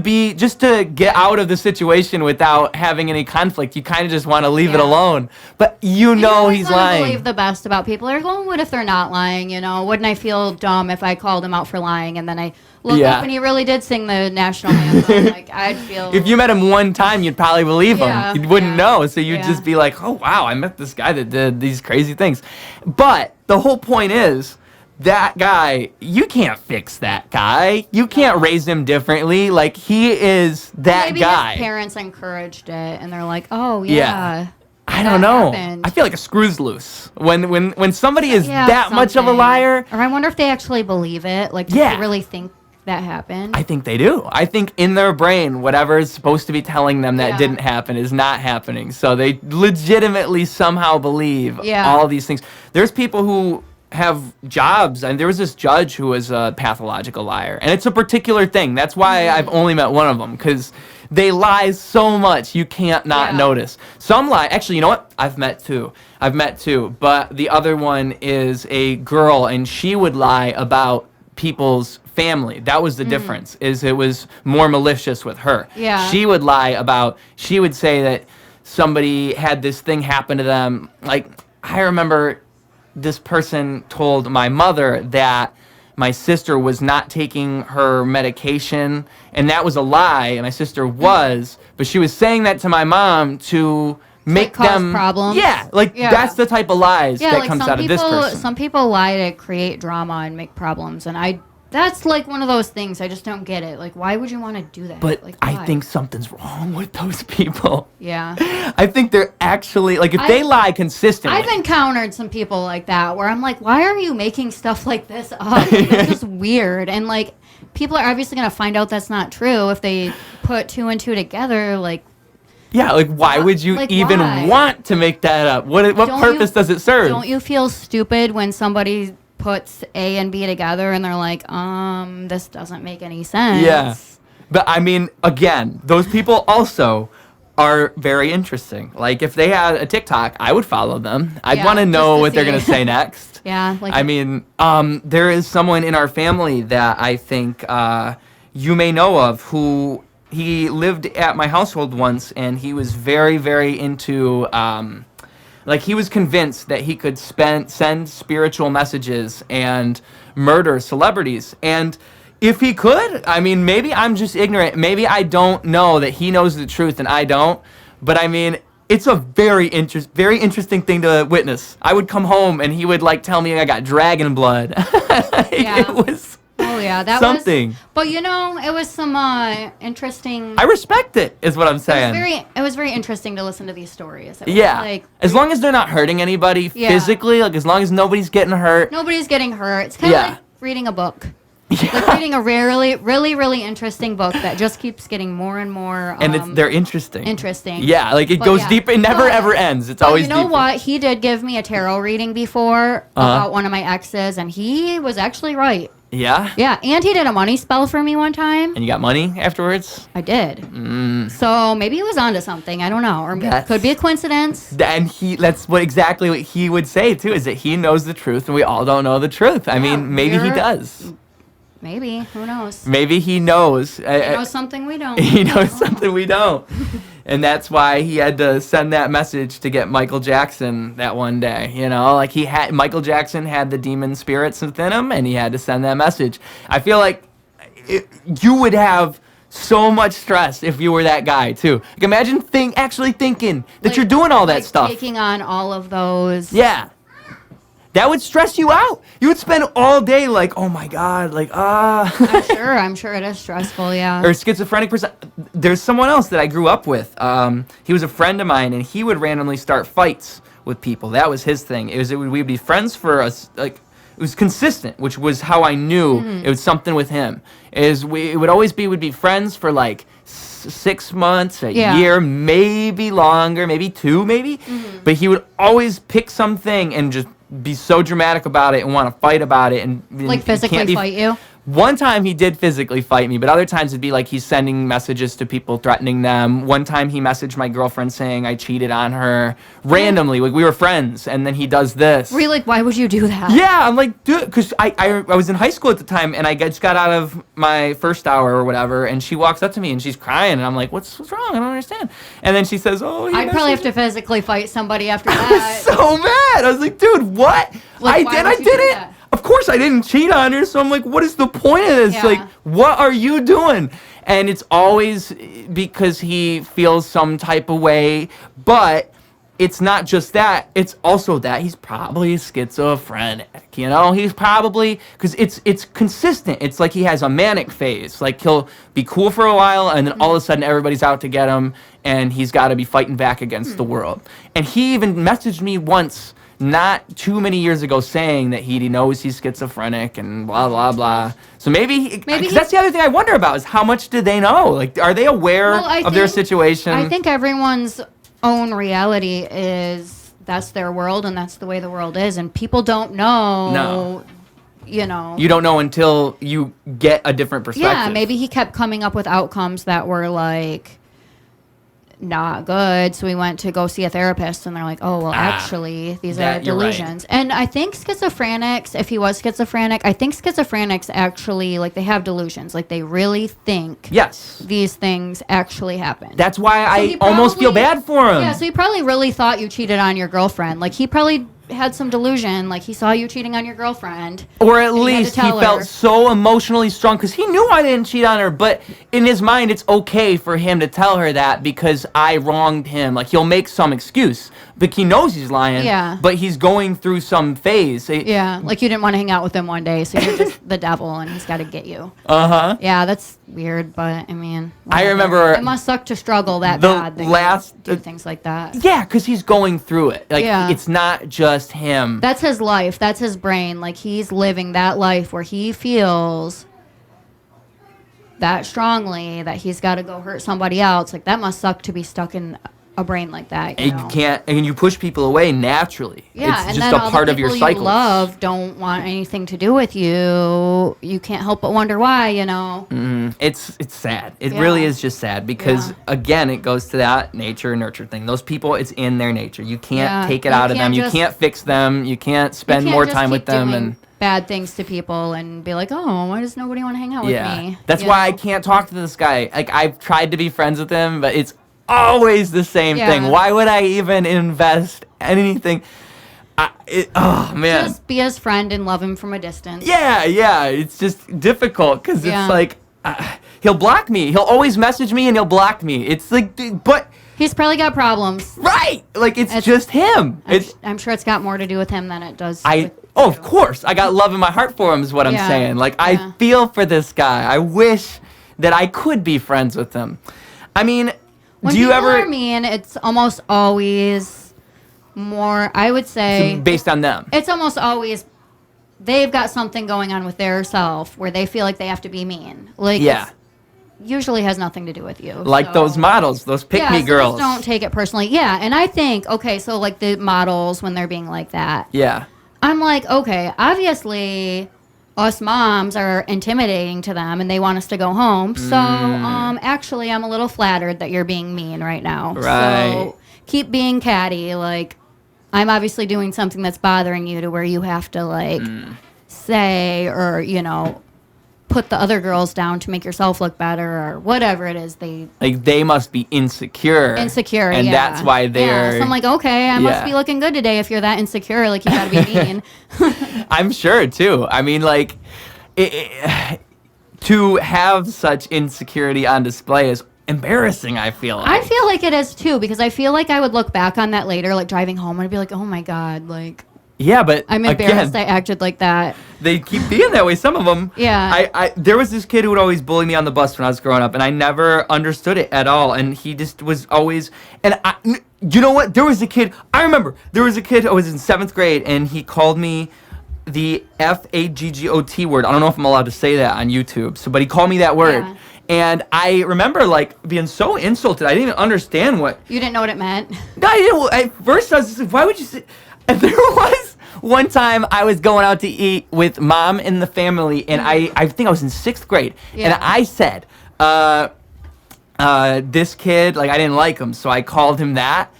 get out of the situation without having any conflict. You kind of just want to leave it alone. But you know he's lying. Believe the best about people. Or, well, what if they're not lying? You know, wouldn't I feel dumb if I called him out for lying and then I look up and he really did sing the national anthem? Like, I'd feel. If you met him one time, you'd probably believe him. You wouldn't know, so you'd just be like, "Oh wow, I met this guy that did these crazy things." But the whole point is, that guy, you can't fix that guy. You can't raise him differently. Like, he is that guy. Maybe his parents encouraged it, and they're like, "Oh yeah." I don't know. Happened. I feel like a screw's loose when somebody is that much of a liar. Or I wonder if they actually believe it. Like, do they really think that happened? I think they do. I think in their brain, whatever is supposed to be telling them that didn't happen is not happening. So they legitimately somehow believe all these things. There's people who have jobs, and there was this judge who was a pathological liar, and it's a particular thing. That's why I've only met one of them, because they lie so much you can't not notice. Some lie. Actually, you know what? I've met two, but the other one is a girl, and she would lie about people's family. That was the difference, is it was more malicious with her. She would lie about, she would say that somebody had this thing happen to them. Like, I remember this person told my mother that my sister was not taking her medication, and that was a lie, and my sister was, but she was saying that to my mom to make cause them problems. That's the type of lies that comes out of this person. Some people lie to create drama and make problems, and that's like one of those things I just don't get it. Like, why would you want to do that? But like, I think something's wrong with those people. Yeah. I think they're actually, like, if they lie consistently. I've encountered some people like that where I'm like, why are you making stuff like this up? Like, it's just weird. And, like, people are obviously going to find out that's not true if they put two and two together. Like, yeah, like, why would you even want to make that up? What purpose does it serve? Don't you feel stupid when somebody puts A and B together and they're like, this doesn't make any sense? Yeah. But I mean, again, those people also are very interesting. Like, if they had a TikTok, I would follow them. I'd want to know what they're going to say next. Like, I mean, there is someone in our family that I think you may know of who, he lived at my household once, and he was very, very into like, he was convinced that he could send spiritual messages and murder celebrities. And if he could, I mean, maybe I'm just ignorant. Maybe I don't know that he knows the truth and I don't. But I mean, it's a very interesting thing to witness. I would come home and he would, like, tell me I got dragon blood. It was that something. But, you know, it was some interesting. I respect it, is what I'm saying. It was very interesting to listen to these stories. Like, as long as they're not hurting anybody physically, like, as long as nobody's getting hurt. Nobody's getting hurt. It's kind of like reading a book. Like reading a really, really, really interesting book that just keeps getting more and more. And they're interesting. Yeah, like, it goes deep. It never ever ends. It's always. You know deeper. what? He did give me a tarot reading before about one of my exes, and he was actually right. Yeah? Yeah, and he did a money spell for me one time. And you got money afterwards? I did. So maybe he was onto something. I don't know. Or That's- could be a coincidence. And that's exactly what he would say, too, is that he knows the truth and we all don't know the truth. I mean, maybe he does. Maybe. Who knows? Maybe he knows. He knows something we don't. He knows something we don't. And that's why he had to send that message to get Michael Jackson that one day. You know, like Michael Jackson had the demon spirits within him, and he had to send that message. I feel like you would have so much stress if you were that guy too. Like imagine actually thinking that you're doing all that stuff. Taking on all of those. Yeah. That would stress you out. You would spend all day like, oh my God, like, I'm sure it is stressful, yeah. Or schizophrenic person. There's someone else that I grew up with. He was a friend of mine, and he would randomly start fights with people. That was his thing. We'd be friends for us, like, it was consistent, which was how I knew it was something with him. We'd be friends for like 6 months, a year, maybe longer, maybe 2, maybe. But he would always pick something and just be so dramatic about it and want to fight about it and like physically fight you. One time he did physically fight me, but other times it'd be like he's sending messages to people threatening them. One time he messaged my girlfriend saying I cheated on her randomly. Like we were friends, and then he does this. Were you like, why would you do that? Yeah, I'm like, dude, because I was in high school at the time, and I just got out of my first hour or whatever, and she walks up to me and she's crying, and I'm like, what's wrong? I don't understand. And then she says, I'd probably have to physically fight somebody after that. I was so mad. I was like, dude, what? Like, I didn't. Of course I didn't cheat on her, so I'm like, what is the point of this? Yeah. Like, what are you doing? And it's always because he feels some type of way, but it's not just that. It's also that he's probably schizophrenic, you know? He's probably, because it's consistent. It's like he has a manic phase. Like, he'll be cool for a while, and then all of a sudden everybody's out to get him, and he's got to be fighting back against the world. And he even messaged me once, not too many years ago, saying that he knows he's schizophrenic and blah, blah, blah. So maybe that's the other thing I wonder about is how much do they know? Like, are they aware of their situation? I think everyone's own reality is that's their world and that's the way the world is. And people don't know. No. You know. You don't know until you get a different perspective. Yeah, maybe he kept coming up with outcomes that were like not good, so we went to go see a therapist, and they're like, oh, well, actually, these are delusions. Right. And I think schizophrenics, if he was schizophrenic, I think schizophrenics actually, like, they have delusions. Like, they really think these things actually happen. That's why I almost feel bad for him. Yeah, so he probably really thought you cheated on your girlfriend. Like, he probably had some delusion, like he saw you cheating on your girlfriend, or at least he felt so emotionally strong because he knew I didn't cheat on her, but in his mind it's okay for him to tell her that because I wronged him. Like, he'll make some excuse, but he knows he's lying. Yeah, but he's going through some phase. Yeah, like you didn't want to hang out with him one day, so you're just the devil and he's got to get you. Yeah, that's weird, but I mean, whatever. I remember it must suck to struggle that bad that you do things like that. Yeah, because he's going through it. Like, it's not just him. That's his life. That's his brain. Like, he's living that life where he feels that strongly that he's got to go hurt somebody else. Like, that must suck to be stuck in a brain like that. You can't, and you push people away naturally. Yeah, it's and just then a part of your cycle. You love don't want anything to do with you. You can't help but wonder why. You know. It's sad. It really is just sad because again, it goes to that nature and nurture thing. Those people, it's in their nature. You can't take it out of them. You can't fix them. You can't spend more time with them and bad things to people and be like, oh, why does nobody want to hang out with me? That's why I can't talk to this guy. Like, I've tried to be friends with him, but it's always the same thing. Why would I even invest anything? Oh man, just be his friend and love him from a distance. Yeah, it's just difficult because it's like he'll block me. He'll always message me and he'll block me. It's like, but he's probably got problems, right? Like, it's just him. I'm sure it's got more to do with him than it does. Of course, I got love in my heart for him. Is what I'm saying. Like, I feel for this guy. I wish that I could be friends with him. I mean, when do you ever? Are mean, it's almost always more. I would say based on them. It's almost always they've got something going on with their self where they feel like they have to be mean. Like, usually has nothing to do with you. Like those models, those pick-me girls. Don't take it personally. Yeah, and I think so like the models when they're being like that. Yeah. I'm like, okay, obviously us moms are intimidating to them and they want us to go home. So, actually, I'm a little flattered that you're being mean right now. Right. So, keep being catty. Like, I'm obviously doing something that's bothering you to where you have to, like, say or, you know, put the other girls down to make yourself look better or whatever it is. They must be insecure. Insecure, and that's why they're... Yeah, so I'm like, okay, I must be looking good today if you're that insecure. Like, you gotta be mean. I'm sure, too. I mean, like, to have such insecurity on display is embarrassing, I feel like. I feel like it is, too, because I feel like I would look back on that later, like, driving home, and I'd be like, oh, my God, like... Yeah, but I'm embarrassed I acted like that. They keep being that way, some of them. Yeah. There was this kid who would always bully me on the bus when I was growing up, and I never understood it at all, and he just was always... And you know what? There was a kid... I remember. There was a kid, I was in 7th grade, and he called me the F-A-G-G-O-T word. I don't know if I'm allowed to say that on YouTube, but he called me that word. Yeah. And I remember, like, being so insulted. I didn't even understand what... You didn't know what it meant? I didn't. At first, I was just like, why would you say... And there was one time I was going out to eat with Mom and the family, and I think I was in 6th grade, and I said, this kid, like, I didn't like him, so I called him that,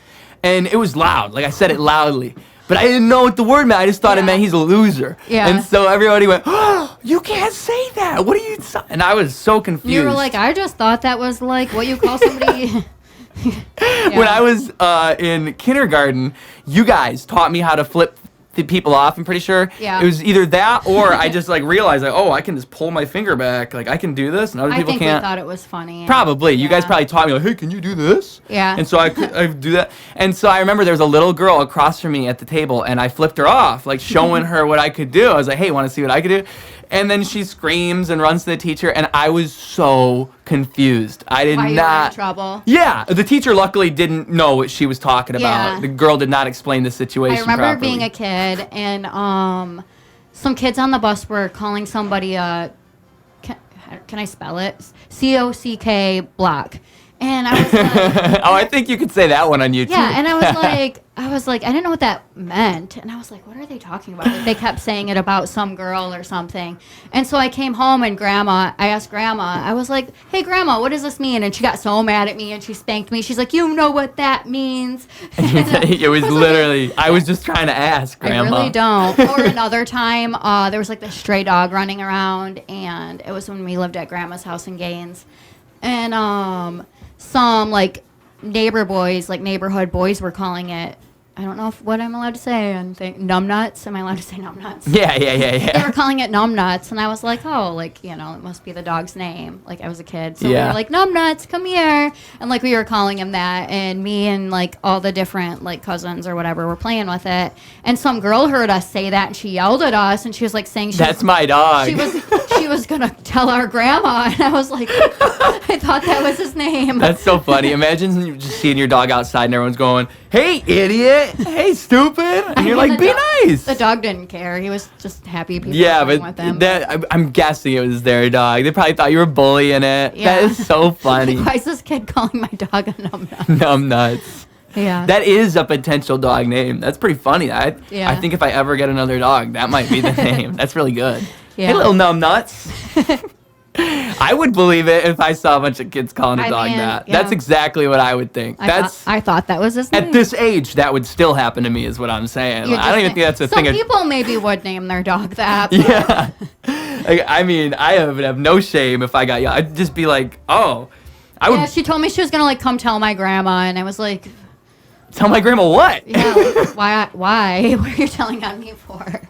and it was loud. Like, I said it loudly. But I didn't know what the word meant. I just thought it meant he's a loser. Yeah. And so everybody went, oh, you can't say that. What are you... And I was so confused. You were like, I just thought that was, like, what you call somebody... When I was in kindergarten, you guys taught me how to flip the people off, I'm pretty sure. Yeah. It was either that or I just, like, realized, like, oh, I can just pull my finger back. Like, I can do this, and other people can't. I think we thought it was funny. Probably. You guys probably taught me, like, hey, can you do this? Yeah. And so I could do that. And so I remember there was a little girl across from me at the table, and I flipped her off, like, showing her what I could do. I was like, hey, want to see what I could do? And then she screams and runs to the teacher, and I was so confused. I did Why not... you were in trouble? Yeah. The teacher luckily didn't know what she was talking about. Yeah. The girl did not explain the situation properly. I remember being a kid, and some kids on the bus were calling somebody can I spell it? C-O-C-K block. And I was like... Oh, I think you could say that one on YouTube. Yeah, and I was like, I didn't know what that meant. And I was like, what are they talking about? Like, they kept saying it about some girl or something. And so I came home, and I asked Grandma, I was like, hey, Grandma, what does this mean? And she got so mad at me, and she spanked me. She's like, you know what that means. It was literally, I was just trying to ask, Grandma. I really don't. Or another time, there was, like, this stray dog running around, and it was when we lived at Grandma's house in Gaines. And, some, like, neighborhood boys were calling it, I don't know what I'm allowed to say, numbnuts. Am I allowed to say numbnuts? Yeah. They were calling it numbnuts, and I was like, oh, like, you know, it must be the dog's name. Like, I was a kid, so we were like, numbnuts, come here. And, like, we were calling him that, and me and, like, all the different, like, cousins or whatever were playing with it. And some girl heard us say that, and she yelled at us, and she was, like, saying... That's my dog. She was going to tell our grandma, and I was like, I thought that was his name. That's so funny. Imagine just seeing your dog outside, and everyone's going, hey, idiot. Hey, stupid. And you're like, be nice. The dog didn't care. He was just happy people were playing with him. I'm guessing it was their dog. They probably thought you were bullying it. Yeah. That is so funny. Why is this kid calling my dog a numbnuts? Numbnuts. Yeah. That is a potential dog name. That's pretty funny. I think if I ever get another dog, that might be the name. That's really good. Yeah. Hey, little numbnuts. I would believe it if I saw a bunch of kids calling a dog that. Yeah. That's exactly what I would think. I thought that was his name. At this age, that would still happen to me, is what I'm saying. Like, I don't even think that's a thing. Some people maybe would name their dog that. Yeah. Like, I mean, I would have no shame if I got yelled. I'd just be like, oh. Yeah, she told me she was going to, like, come tell my grandma, and I was like... Tell my grandma what? Yeah, like, why? What are you telling on me for?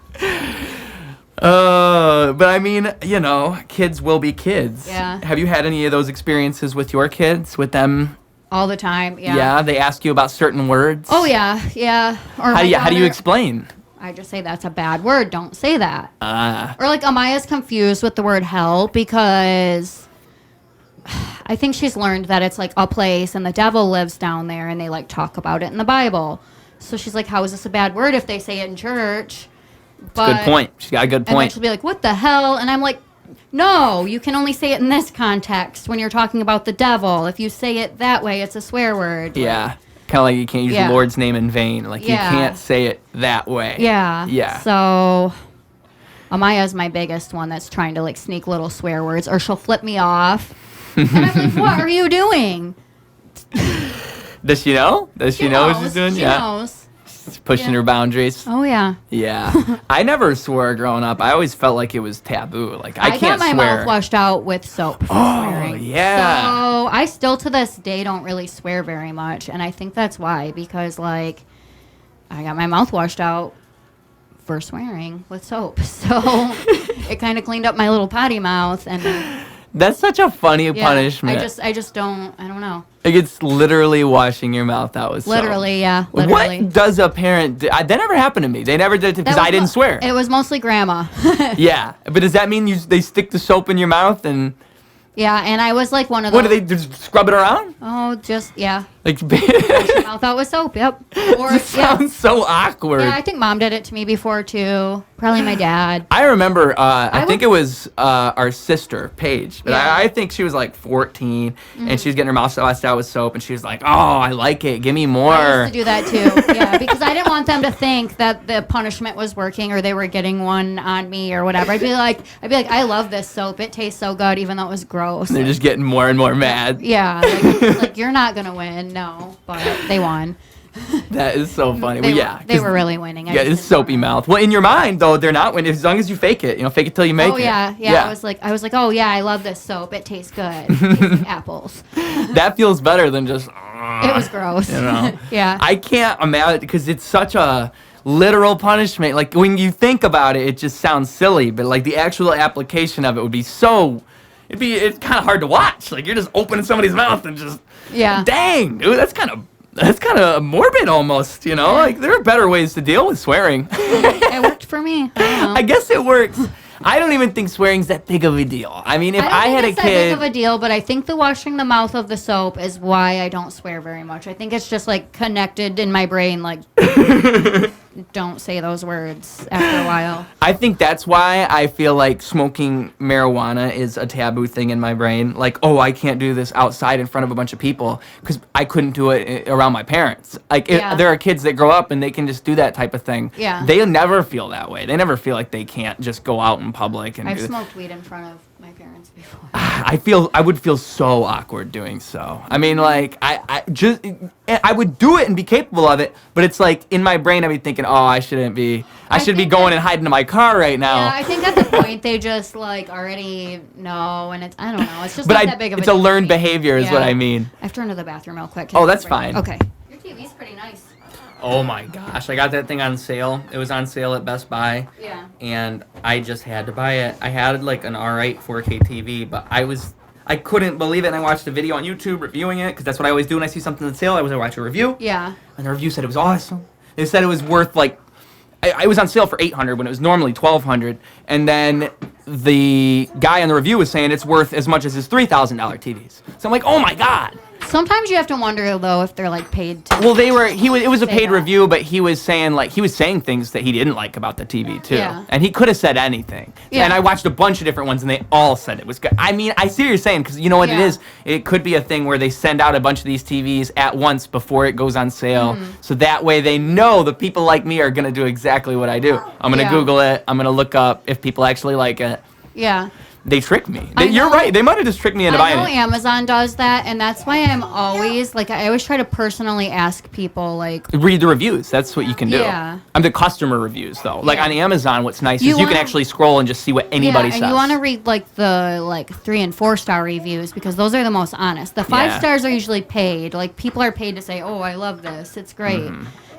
But I mean, you know, kids will be kids. Yeah. Have you had any of those experiences with your kids, with them? All the time, yeah. Yeah, they ask you about certain words? Oh, yeah. Or how do you explain? I just say that's a bad word. Don't say that. Or like Amaya's confused with the word hell because I think she's learned that it's like a place and the devil lives down there and they like talk about it in the Bible. So she's like, how is this a bad word if they say it in church? Good point. She's got a good point. And then she'll be like, what the hell? And I'm like, no, you can only say it in this context when you're talking about the devil. If you say it that way, it's a swear word. Yeah. Kind of like you can't use the Lord's name in vain. Like, you can't say it that way. Yeah. Yeah. So, Amaya's my biggest one that's trying to like sneak little swear words, or she'll flip me off. And I'm like, what are you doing? Does she know? Does she know what she's doing? She knows. She's pushing her boundaries. Oh, yeah. Yeah. I never swore growing up. I always felt like it was taboo. Like, I can't got my swear. mouth washed out with soap before swearing. Yeah. So I still to this day don't really swear very much. And I think that's why. Because, like, I got my mouth washed out for swearing with soap. So it kind of cleaned up my little potty mouth. And that's such a funny punishment. I just don't, I don't know. Like, it's literally washing your mouth out with soap. Literally, yeah. Literally. What does a parent do? That never happened to me. They never did, because I didn't swear. It was mostly grandma. Yeah. But does that mean they stick the soap in your mouth and... Yeah, and I was like one of those. What, do they just scrub it around? Oh, just, yeah. Like, Wash your mouth out with soap, yep. Or, it sounds so awkward. Yeah, I think Mom did it to me before, too. Probably my dad. I remember, I think it was our sister, Paige. But Yeah. I think she was like 14, and she was getting her mouth washed out with soap, and she was like, oh, I like it. Give me more. I used to do that, too. Yeah, because I didn't want them to think that the punishment was working or they were getting one on me or whatever. I'd be like, I love this soap. It tastes so good, even though it was gross. They're just getting more and more mad. Yeah, like you're not going to win. No, but they won. That is so funny. They were really winning. Yeah, it's soapy mouth. Well, in your mind, though, they're not winning. As long as you fake it. Fake it till you make it. Oh, yeah. I was like, oh, yeah, I love this soap. It tastes good. It tastes like apples. That feels better than just... It was gross. Yeah. I can't imagine, because it's such a literal punishment. Like, when you think about it, it just sounds silly. But, like, the actual application of it would be so... It's kind of hard to watch. Like, you're just opening somebody's mouth and just... Yeah. Dang, dude, that's kind of morbid almost, Like, there are better ways to deal with swearing. It worked for me. I don't know. I guess it works. I don't even think swearing's that big of a deal. I mean, if I had a kid... that big of a deal, but I think the washing the mouth of the soap is why I don't swear very much. I think it's just, like, connected in my brain, like... Don't say those words after a while. I think that's why I feel like smoking marijuana is a taboo thing in my brain. Like, oh, I can't do this outside in front of a bunch of people because I couldn't do it around my parents. Like, there are kids that grow up and they can just do that type of thing. Yeah. They never feel that way. They never feel like they can't just go out in public. And I've smoked weed in front of my parents before. I would feel so awkward doing so. I mean, like, I would do it and be capable of it, but it's like in my brain I'd be thinking, oh, I should be going and hiding in my car right now. Yeah, I think at the point they just like already know, and I don't know, it's just not that big of a deal. It's a learned behavior is what I mean. I have to run to the bathroom real quick. Oh, that's fine. Okay. Your TV's pretty nice. Oh my gosh, I got that thing on sale. It was on sale at Best Buy. Yeah. And I just had to buy it. I had like an alright 4K TV, but I couldn't believe it, and I watched a video on YouTube reviewing it, because that's what I always do when I see something on sale. I always watch a review. Yeah. And the review said it was awesome. They said it was worth like... I was on sale for $800 when it was normally $1,200, and then the guy on the review was saying it's worth as much as his $3,000 TVs. So I'm like, oh my god. Sometimes you have to wonder though if they're like paid to. Well, it was a paid review, but he was saying things that he didn't like about the TV too. Yeah. And he could have said anything. Yeah. And I watched a bunch of different ones, and they all said it was good. I mean, I see what you're saying, because you know what it is? It could be a thing where they send out a bunch of these TVs at once before it goes on sale, so that way they know the people like me are gonna do exactly what I do. I'm gonna Google it. I'm gonna look up if people actually like it. Yeah. They tricked me. You're right. They might have just tricked me into buying it. I know Amazon does that, and that's why I'm always, like, I always try to personally ask people, like... Read the reviews. That's what you can do. Yeah. I'm the customer reviews, though. Like, Yeah. on Amazon, what's nice is you can actually scroll and just see what anybody says. And you want to read, like, the 3 and 4 star reviews, because those are the most honest. The 5 stars are usually paid. Like, people are paid to say, oh, I love this. It's great.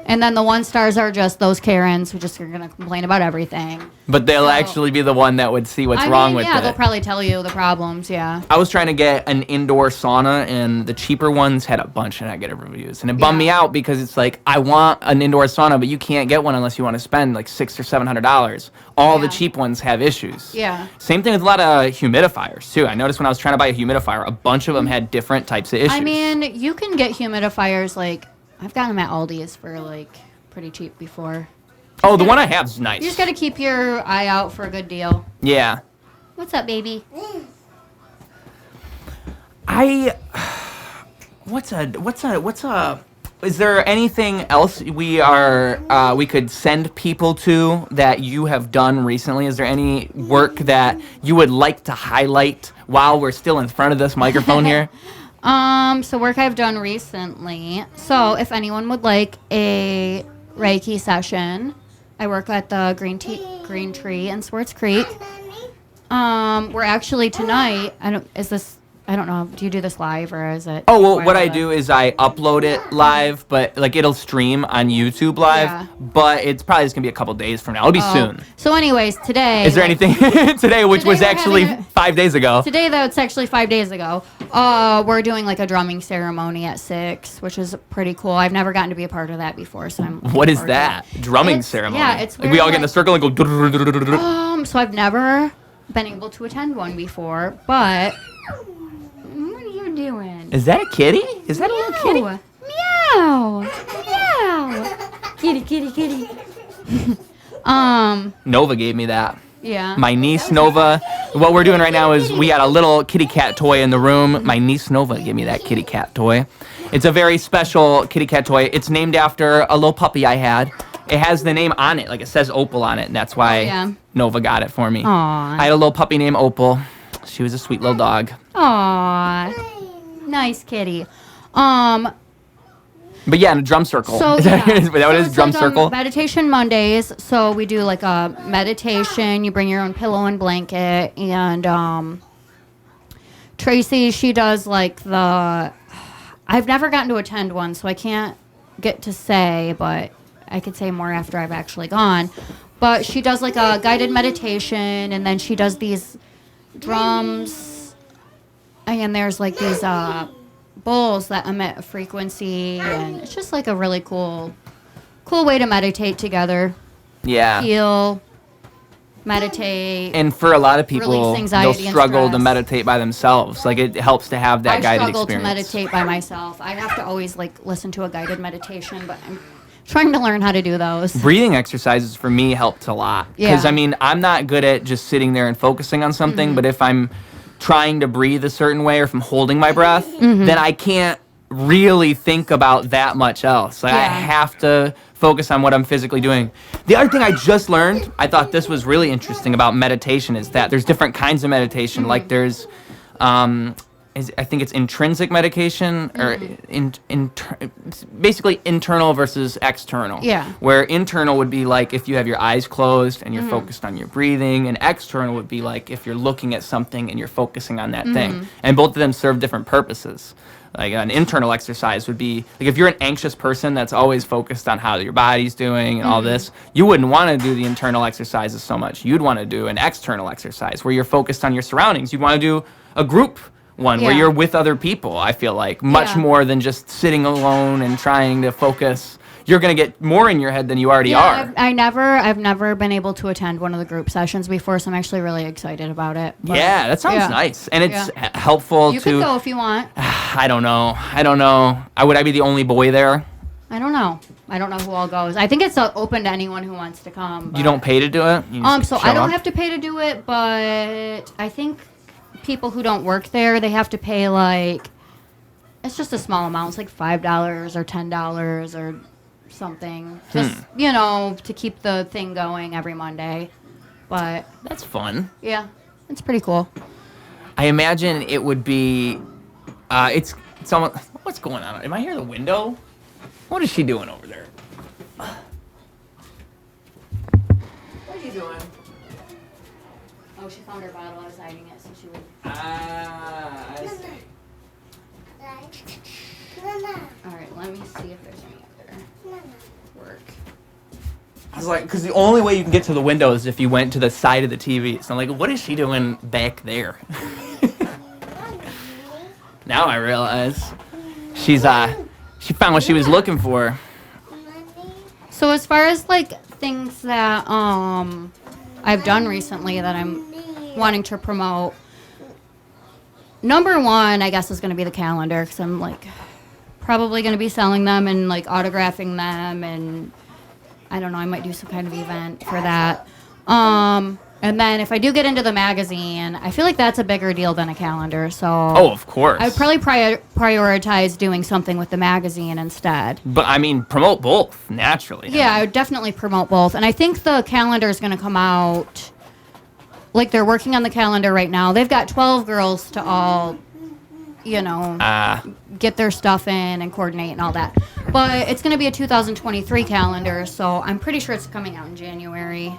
And then the 1 stars are just those Karens who just are going to complain about everything. But they'll actually be the one that would see what's wrong with it. Yeah, they'll probably tell you the problems, yeah. I was trying to get an indoor sauna, and the cheaper ones had a bunch of negative reviews. And it bummed me out, because it's like, I want an indoor sauna, but you can't get one unless you want to spend like $600 or $700. All the cheap ones have issues. Yeah. Same thing with a lot of humidifiers, too. I noticed when I was trying to buy a humidifier, a bunch of them had different types of issues. I mean, you can get humidifiers, like... I've gotten them at Aldi's for, like, pretty cheap before. Oh, the one I have is nice. You just got to keep your eye out for a good deal. Yeah. What's up, baby? What's a is there anything else we could send people to that you have done recently? Is there any work that you would like to highlight while we're still in front of this microphone here? So work I've done recently. So if anyone would like a Reiki session, I work at the Green Tree in Swartz Creek. We're actually tonight. I don't know. Do you do this live or is it? Oh, well, what I do is I upload it live, but like it'll stream on YouTube live, Yeah. but it's probably just gonna be a couple days from now. It'll be soon. So anyways, today. Is there anything today, which Today was we're actually having 5 days ago? Today, though, it's actually 5 days ago. We're doing like a drumming ceremony at 6, which is pretty cool. I've never gotten to be a part of that before, so I'm. What is that? Drumming It's- ceremony? yeah, it's like we where, all get in a like- circle and go. So I've never been able to attend one before, but what are you doing? Is that a kitty? Is that a little kitty? Meow. Meow. Kitty, kitty, kitty. Nova gave me that. Yeah. My niece Nova. What we're doing right now is we got a little kitty cat toy in the room. My niece Nova gave me that kitty cat toy. It's a very special kitty cat toy. It's named after a little puppy I had. It has the name on it, like it says Opal on it, and that's why Nova got it for me. Aw. I had a little puppy named Opal. She was a sweet little dog. Aw. Nice kitty. But yeah, in a drum circle. So, is that yeah. what it is? it's Drum like, circle? Meditation Mondays. So we do like a meditation. You bring your own pillow and blanket. And Tracy, she does like the... I've never gotten to attend one, so I can't get to say, but I could say more after I've actually gone. But she does like a guided meditation, and then she does these drums. And there's like these... bowls that emit a frequency, and it's just like a really cool way to meditate together. Yeah. Heal, meditate. And for a lot of people, Release they'll anxiety and struggle to stress. meditate by themselves. Like it helps to have that I guided struggle experience. to meditate by myself. I have to always like listen to a guided meditation, but I'm trying to learn how to do those. Breathing exercises for me helped a lot. Because, Yeah. I mean, I'm not good at just sitting there and focusing on something, but if I'm trying to breathe a certain way or if I'm holding my breath, then I can't really think about that much else. Like, I Yeah. have to focus on what I'm physically doing. The other thing I just learned, I thought this was really interesting about meditation, is that there's different kinds of meditation. Like there's, I think it's intrinsic medication, or basically internal versus external. Yeah. Where internal would be like if you have your eyes closed and you're focused on your breathing, and external would be like if you're looking at something and you're focusing on that thing. And both of them serve different purposes. Like an internal exercise would be like if you're an anxious person that's always focused on how your body's doing and all this, you wouldn't want to do the internal exercises so much. You'd want to do an external exercise where you're focused on your surroundings. You'd want to do a group one where Yeah. you're with other people, I feel like, much Yeah. more than just sitting alone and trying to focus. You're going to get more in your head than you already are. I've never been able to attend one of the group sessions before, so I'm actually really excited about it. But Yeah, that sounds yeah. nice. And it's helpful You to... can go if you want. I don't know. Would I be the only boy there? I don't know. I don't know who all goes. I think it's open to anyone who wants to come. You don't pay to do it? You just So show I don't up? have to pay to do it, but I think people who don't work there, they have to pay like, it's just a small amount. It's like $5 or $10 or something. Just, to keep the thing going every Monday. But That's fun. yeah, it's pretty cool. I imagine it would be... it's almost... What's going on? Am I hearing the window? What is she doing over there? What are you doing? Oh, she found her bottle. I was hiding it, so she would. I see. All right, let me see if there's any other work. I was like, because the only way you can get to the window is if you went to the side of the TV. So I'm like, what is she doing back there? Now I realize she found what she was looking for. So as far as like things that I've done recently that I'm wanting to promote, number one, I guess, is going to be the calendar, because I'm like probably going to be selling them and like autographing them, and I don't know, I might do some kind of event for that. And then if I do get into the magazine, I feel like that's a bigger deal than a calendar. So Oh, of course. I would probably prioritize doing something with the magazine instead. But I mean, promote both naturally. Yeah, I would definitely promote both. And I think the calendar is going to come out, like they're working on the calendar right now. They've got 12 girls to all, get their stuff in and coordinate and all that. But it's going to be a 2023 calendar, so I'm pretty sure it's coming out in January.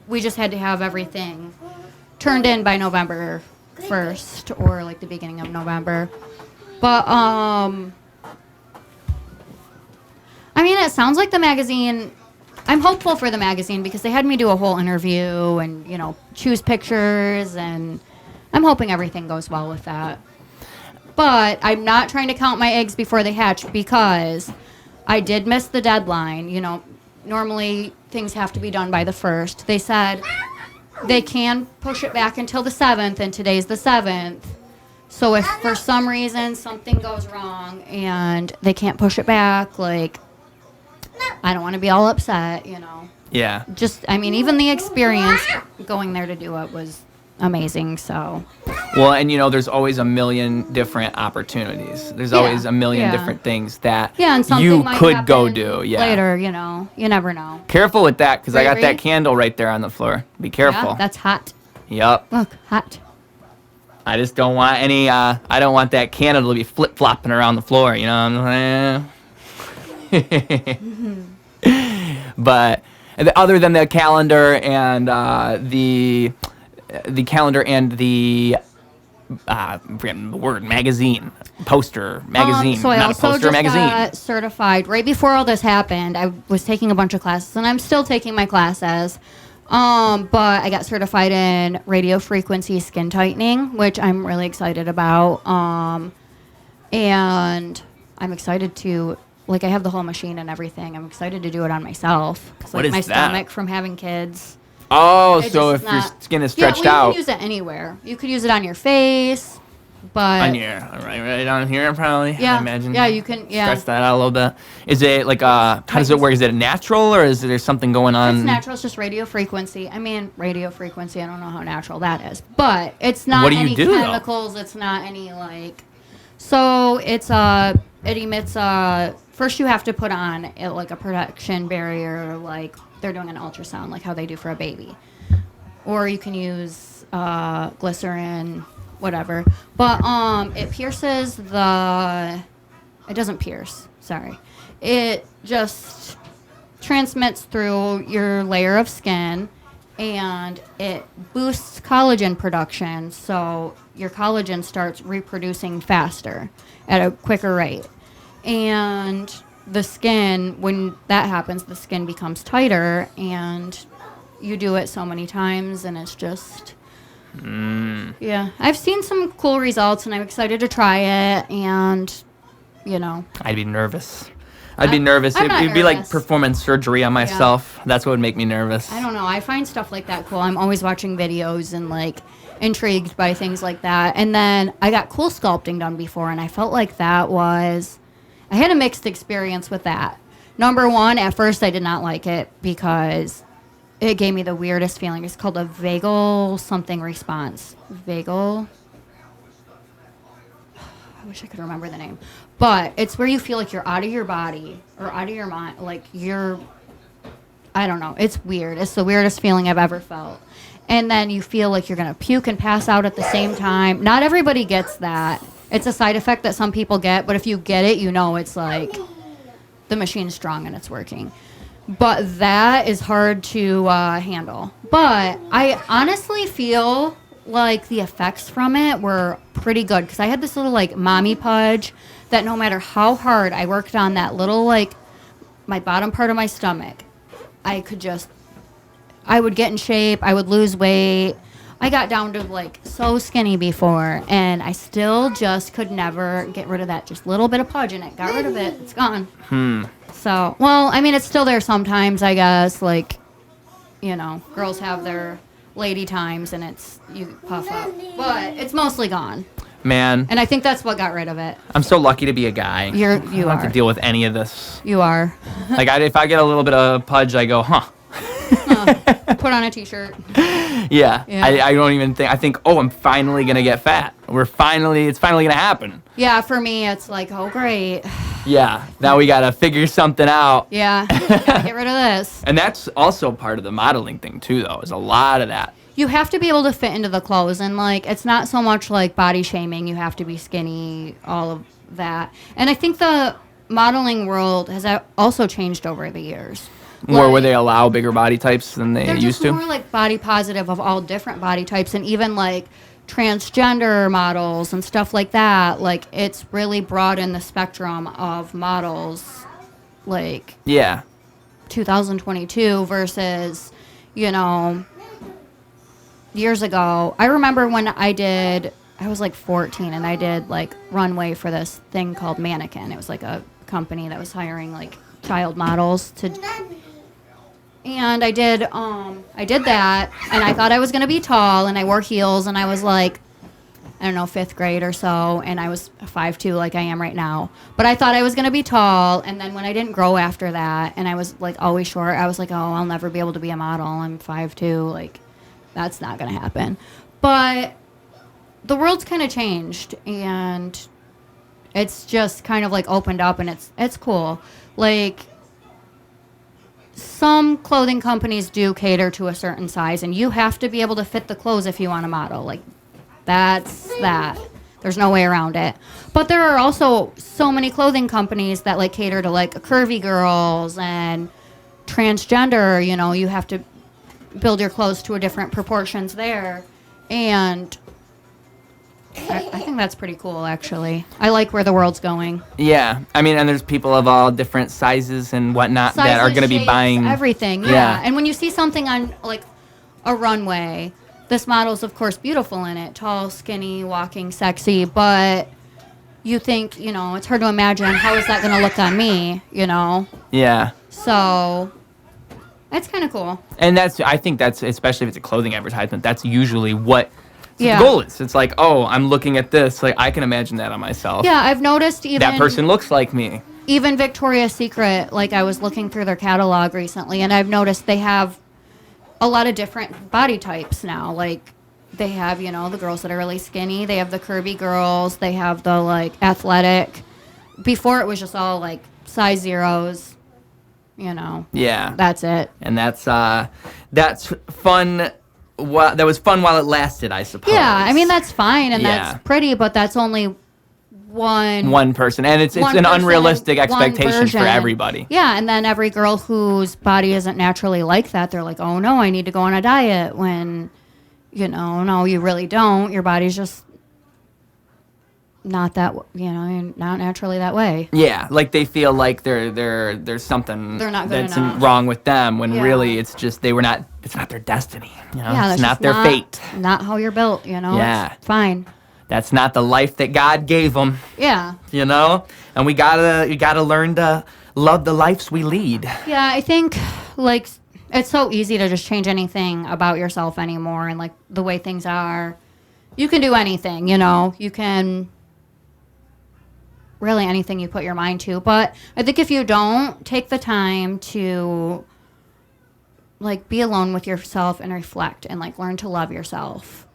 We just had to have everything turned in by November 1st or like the beginning of November. But, I mean, it sounds like the magazine, I'm hopeful for the magazine because they had me do a whole interview and, choose pictures, and I'm hoping everything goes well with that. But I'm not trying to count my eggs before they hatch because I did miss the deadline. Normally things have to be done by the 1st. They said they can push it back until the 7th, and today's the 7th. So if for some reason something goes wrong and they can't push it back, like, I don't want to be all upset, Yeah. Just, I mean, even the experience going there to do it was amazing, so. Well, and there's always a million different opportunities. There's always a million different things that and something you might could go happen do. Yeah. later, you never know. Careful with that, because I got that Riri? candle right there on the floor. Be careful. Yeah, that's hot. Yep. Look, hot. I just don't want any. I don't want that candle to be flip flopping around the floor. You know what I'm saying? But other than the calendar and the calendar and the forgetting the word magazine poster magazine So I not also a poster just magazine. got certified right before all this happened. I was taking a bunch of classes, and I'm still taking my classes. But I got certified in radiofrequency skin tightening, which I'm really excited about. And I'm excited to, like, I have the whole machine and everything. I'm excited to do it on myself. 'Cause, What like, is my that? stomach from having kids. Oh, It's so if just your not- skin is stretched You out can use it anywhere. You could use it on your face, but on your right on here probably. Yeah. I imagine. Yeah, you can. Yeah, Stretch that out a little bit. Is it like how does it work? Is it natural or is there something going on? it's natural. It's just radio frequency. I mean, radio frequency. I don't know how natural that is, but it's not What do you any do, though? chemicals. It's not any like. So it's it emits first you have to put on it like a protection barrier, like they're doing an ultrasound, like how they do for a baby, or you can use glycerin, whatever. But it pierces the. It doesn't pierce. Sorry, it just transmits through your layer of skin, and it boosts collagen production. So your collagen starts reproducing faster at a quicker rate, and the skin, when that happens, the skin becomes tighter, and you do it so many times, and it's just. Yeah, I've seen some cool results, and I'm excited to try it. And I'd be nervous. I'd be nervous. I'm not It'd be like nervous. performing surgery on myself. That's what would make me nervous. I don't know. I find stuff like that cool. I'm always watching videos and like intrigued by things like that. And then I got cool sculpting done before, and I felt like that was. I had a mixed experience with that. Number one, at first I did not like it because it gave me the weirdest feeling. It's called a vagal something response. Vagal. I wish I could remember the name. But it's where you feel like you're out of your body or out of your mind. Like you're, I don't know. It's weird. It's the weirdest feeling I've ever felt. And then you feel like you're going to puke and pass out at the same time. Not everybody gets that. It's a side effect that some people get. But if you get it, it's like the machine's strong and it's working. But that is hard to handle. But I honestly feel like the effects from it were pretty good. Because I had this little, like, mommy pudge that no matter how hard I worked on that little, like, my bottom part of my stomach, I would get in shape. I would lose weight. I got down to, like, so skinny before. And I still just could never get rid of that just little bit of pudge. And it got rid of it. It's gone. So, well, I mean, it's still there sometimes, I guess. Like, girls have their lady times and you puff up. But it's mostly gone. Man, And I think that's what got rid of it. I'm so lucky to be a guy. You I don't have to are. deal with any of this. You are. Like, if I get a little bit of pudge, I go, huh. Put on a t-shirt. Yeah. Yeah. I don't even think, I think, oh, I'm finally going to get fat. It's finally going to happen. Yeah, for me, it's like, oh, great. Yeah. Now we got to figure something out. Yeah, gotta get rid of this. And that's also part of the modeling thing, too, though, is a lot of that. You have to be able to fit into the clothes, and like it's not so much like body shaming. You have to be skinny, all of that. And I think the modeling world has also changed over the years. More where they allow bigger body types than they used to. They're just more like body positive of all different body types, and even like transgender models and stuff like that. Like it's really broadened the spectrum of models. Like 2022 versus, years ago. I remember when I was like 14 and I did like runway for this thing called Mannequin. It was like a company that was hiring like child models and I did that, and I thought I was going to be tall, and I wore heels, and I was like, I don't know, 5th grade or so, and I was 5'2", like I am right now. But I thought I was going to be tall, and then when I didn't grow after that, and I was like always short, I was like, oh, I'll never be able to be a model. I'm 5'2", like that's not going to happen. But the world's kind of changed, and it's just kind of like opened up, and it's cool. Like some clothing companies do cater to a certain size, and you have to be able to fit the clothes if you want to model. Like that's that. There's no way around it. But there are also so many clothing companies that like cater to like curvy girls and transgender. You have to build your clothes to a different proportions there, and I think that's pretty cool, actually. I like where the world's going. Yeah. I mean, and there's people of all different sizes and whatnot that are going to be buying everything. Yeah. And when you see something on like a runway, this model's of course beautiful in it, tall, skinny, walking, sexy, but you think, it's hard to imagine how is that going to look on me, Yeah. So that's kind of cool. And I think that's, especially if it's a clothing advertisement, that's usually what the goal is. It's like, oh, I'm looking at this. Like, I can imagine that on myself. Yeah, I've noticed even... that person looks like me. Even Victoria's Secret, like I was looking through their catalog recently, and I've noticed they have a lot of different body types now. Like, they have, the girls that are really skinny. They have the curvy girls. They have the, like, athletic. Before, it was just all, like, size zeros. Yeah. That's it. And that's fun. That was fun while it lasted, I suppose. Yeah, I mean, that's fine, and that's pretty, but that's only one person. And it's an unrealistic expectation for everybody. Yeah, and then every girl whose body isn't naturally like that, they're like, oh, no, I need to go on a diet when, no, you really don't. Your body's just not that, not naturally that way. Yeah, like they feel like there's something that's enough. wrong with them when really it's just it's not their destiny. It's not their fate. Not how you're built, Yeah. It's fine. That's not the life that God gave them. Yeah. And we gotta learn to love the lives we lead. Yeah, I think like it's so easy to just change anything about yourself anymore, and like the way things are. You can do anything, you can really anything you put your mind to. But I think if you don't take the time to like be alone with yourself and reflect and like learn to love yourself,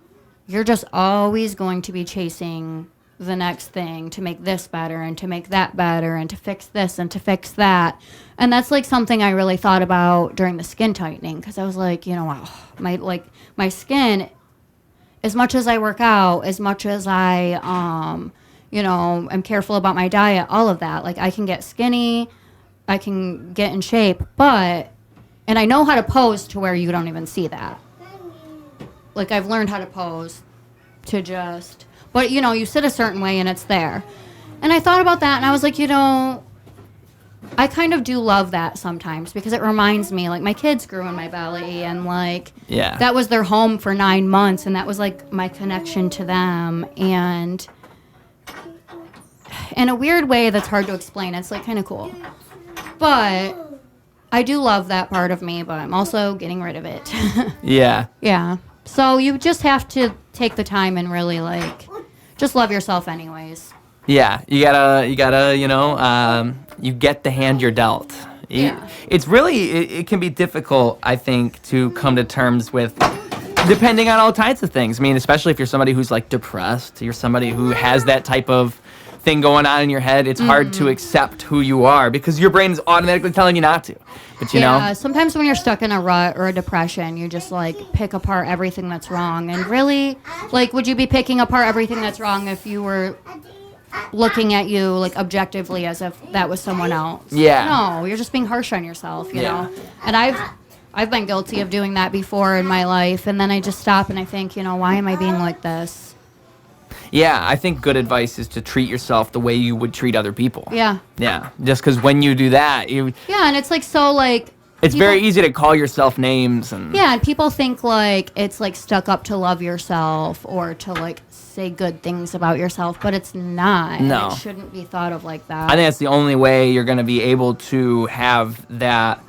you're just always going to be chasing the next thing to make this better and to make that better and to fix this and to fix that. And that's like something I really thought about during the skin tightening, because I was like, my skin, as much as I work out, as much as I I'm careful about my diet, all of that. Like, I can get skinny, I can get in shape, and I know how to pose to where you don't even see that. Like, I've learned how to pose to just, but, you sit a certain way and it's there. And I thought about that, and I was like, I kind of do love that sometimes, because it reminds me, like, my kids grew in my belly, and, like, that was their home for 9 months, and that was, like, my connection to them, and in a weird way that's hard to explain. It's like kind of cool. But I do love that part of me, but I'm also getting rid of it. Yeah. Yeah. So you just have to take the time and really like just love yourself anyways. Yeah. You gotta, you get the hand you're dealt. Yeah. It's really, it can be difficult, I think, to come to terms with, depending on all types of things. I mean, especially if you're somebody who's like depressed, you're somebody who has that type of thing going on in your head, it's hard to accept who you are because your brain is automatically telling you not to. But you know, sometimes when you're stuck in a rut or a depression, you just like pick apart everything that's wrong. And really, like, would you be picking apart everything that's wrong if you were looking at you like objectively as if that was someone else? Yeah. No, you're just being harsh on yourself, you know. And I've been guilty of doing that before in my life, and then I just stop and I think, you know, why am I being like this? Yeah, I think good advice is to treat yourself the way you would treat other people. Yeah. Yeah, just because when you do that, Yeah, and it's like so like... It's very easy to call yourself names and... Yeah, and people think like it's like stuck up to love yourself or to like say good things about yourself, but it's not. No. It shouldn't be thought of like that. I think that's the only way you're going to be able to have that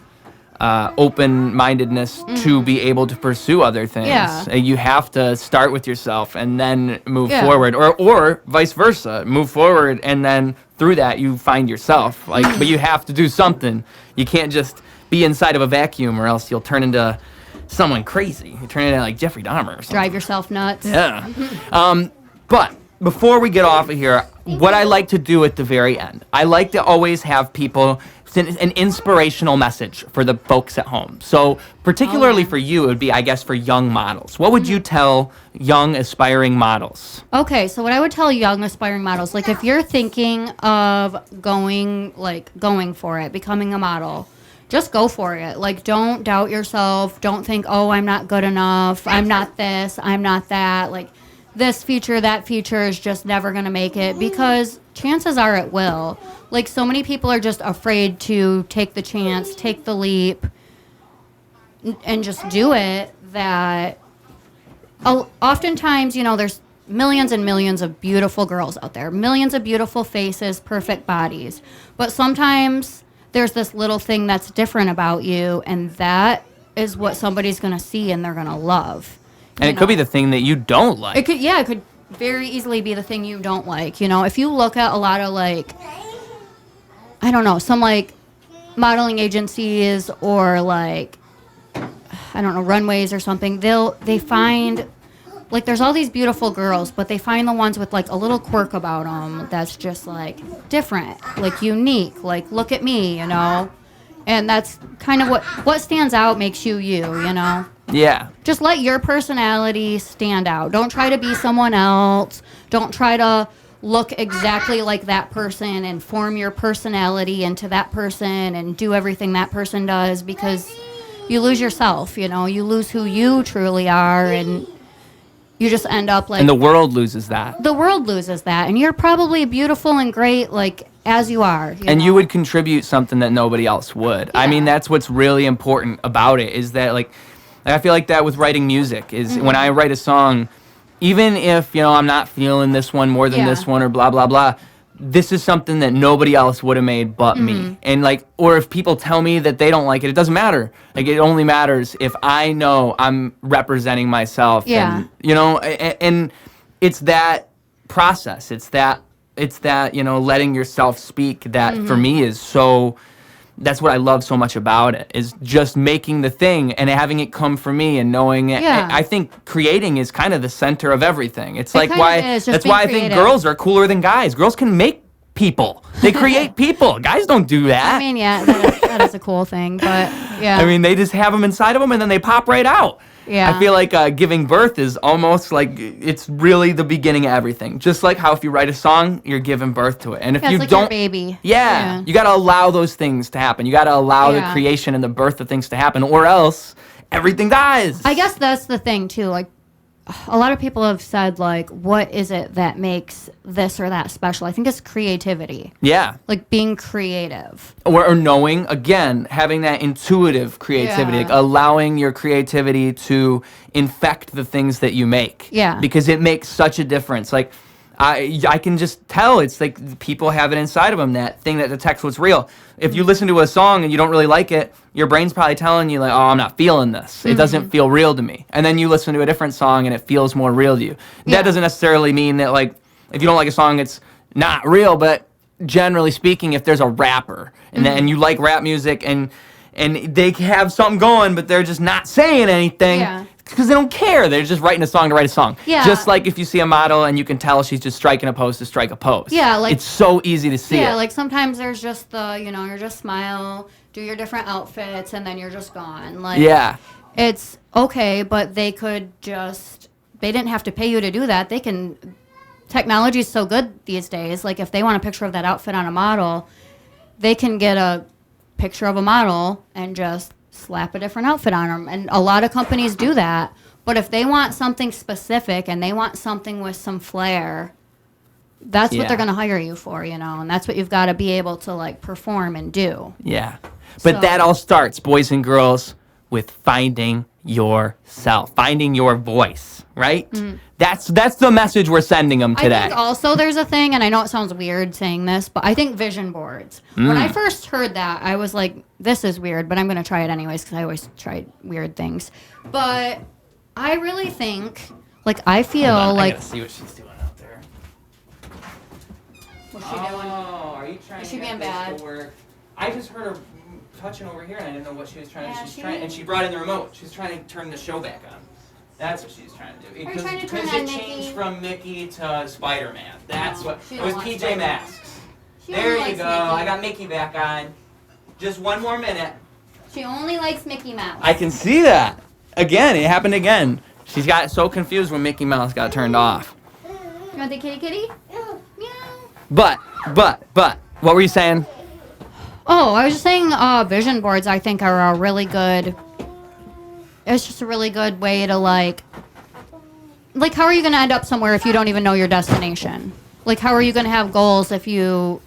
open-mindedness to be able to pursue other things. Yeah. You have to start with yourself and then move forward, or vice versa. Move forward and then through that you find yourself. Like, but you have to do something. You can't just be inside of a vacuum, or else you'll turn into someone crazy. You turn into like Jeffrey Dahmer or something. Drive yourself nuts. Yeah. But before we get off of here, what I like to do at the very end, I like to always have people send an inspirational message for the folks at home. So particularly for you, it would be, I guess, for young models. What would you tell young aspiring models? Okay, so what I would tell young aspiring models, like if you're thinking of going for it, becoming a model, just go for it. Like, don't doubt yourself. Don't think, oh, I'm not good enough. I'm not this. I'm not that. Like, this feature, that feature is just never going to make it, because chances are it will. Like, so many people are just afraid to take the chance, take the leap, and just do it, that oftentimes, you know, there's millions and millions of beautiful girls out there, millions of beautiful faces, perfect bodies. But sometimes there's this little thing that's different about you, and that is what somebody's going to see and they're going to love. And it could be the thing that you don't like. It could very easily be the thing you don't like. You know, if you look at a lot of, like, I don't know, some, like, modeling agencies or, like, I don't know, runways or something, they find, like, there's all these beautiful girls, but they find the ones with, like, a little quirk about them that's just, like, different, like, unique, like, look at me, you know? And that's kind of what stands out makes you, you know? Yeah. Just let your personality stand out. Don't try to be someone else. Don't try to look exactly like that person and form your personality into that person and do everything that person does, because you lose yourself, you know? You lose who you truly are, and you just end up like... And the world loses that. The world loses that, and you're probably beautiful and great, like, as you are. You know? You would contribute something that nobody else would. Yeah. I mean, that's what's really important about it, is that, like I feel like that with writing music, is when I write a song, even if, you know, I'm not feeling this one more than this one or blah, blah, blah, this is something that nobody else would have made but me. And, like, or if people tell me that they don't like it, it doesn't matter. Like, it only matters if I know I'm representing myself. Yeah. And, you know, and it's that process. It's that, you know, letting yourself speak that for me is so... That's what I love so much about it, is just making the thing and having it come from me and knowing it. Yeah. I think creating is kind of the center of everything. It's like that's why I think girls are cooler than guys. Girls can make people. They create people. Guys don't do that. I mean, yeah, that is a cool thing, but yeah. I mean, they just have them inside of them and then they pop right out. Yeah. I feel like giving birth is almost like it's really the beginning of everything. Just like how if you write a song, you're giving birth to it. And if you it's like don't, your baby. Yeah, you got to allow those things to happen. You got to allow the creation and the birth of things to happen, or else everything dies. I guess that's the thing too. Like, a lot of people have said, like, what is it that makes this or that special? I think it's creativity. Yeah. Like, being creative. Or knowing, again, having that intuitive creativity, like allowing your creativity to infect the things that you make. Yeah. Because it makes such a difference. Like, I can just tell it's like people have it inside of them, that thing that detects what's real. If you listen to a song and you don't really like it, your brain's probably telling you, like, oh, I'm not feeling this. It doesn't feel real to me. And then you listen to a different song and it feels more real to you. That doesn't necessarily mean that, like, if you don't like a song, it's not real, but generally speaking, if there's a rapper and you like rap music and they have something going, but they're just not saying anything. Yeah. Because they don't care. They're just writing a song to write a song. Yeah. Just like if you see a model and you can tell she's just striking a pose to strike a pose. Yeah, like... It's so easy to see it. Yeah, like sometimes there's just you're just smile, do your different outfits, and then you're just gone. Like, yeah. It's okay, but they didn't have to pay you to do that. Technology is so good these days. Like, if they want a picture of that outfit on a model, they can get a picture of a model and just slap a different outfit on them. And a lot of companies do that. But if they want something specific and they want something with some flair, that's what they're going to hire you for, and that's what you've got to be able to, like, perform and do. Yeah. But that all starts, boys and girls, with finding yourself, finding your voice, right? Mm. That's the message we're sending them today. I think also there's a thing, and I know it sounds weird saying this, but I think vision boards. When I first heard that, I was like, this is weird, but I'm going to try it anyways because I always try weird things. But I really think, like, I feel like... I got to see what she's doing out there. What's she doing? Oh, are you trying is to she being get bad? this to work? I just heard her touching over here, and I didn't know what she was trying to... and she brought in the remote. She's trying to turn the show back on. That's what she's trying to do. Are you trying to turn Because on it Mickey? changed from Mickey to Spider-Man. That's what... She It don't was want PJ Spider-Man. Masks. She There only you likes go. Mickey. I got Mickey back on. Just one more minute. She only likes Mickey Mouse. I can see that. Again, it happened again. She's got so confused when Mickey Mouse got turned off. You want the kitty kitty? Meow. But, what were you saying? Oh, I was just saying vision boards, I think, are a really good... It's just a really good way to, like, how are you going to end up somewhere if you don't even know your destination? Like, how are you going to have goals if you...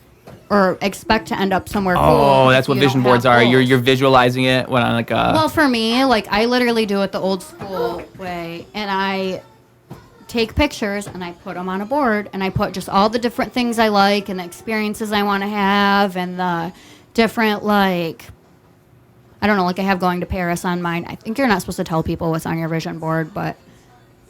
or expect to end up somewhere cool? Oh, that's what vision boards are. You're visualizing it when on like a... Well, for me, like, I literally do it the old school way, and I take pictures and I put them on a board, and I put just all the different things I like and the experiences I want to have and the different, like... I don't know, like I have going to Paris on mine. I think you're not supposed to tell people what's on your vision board, but...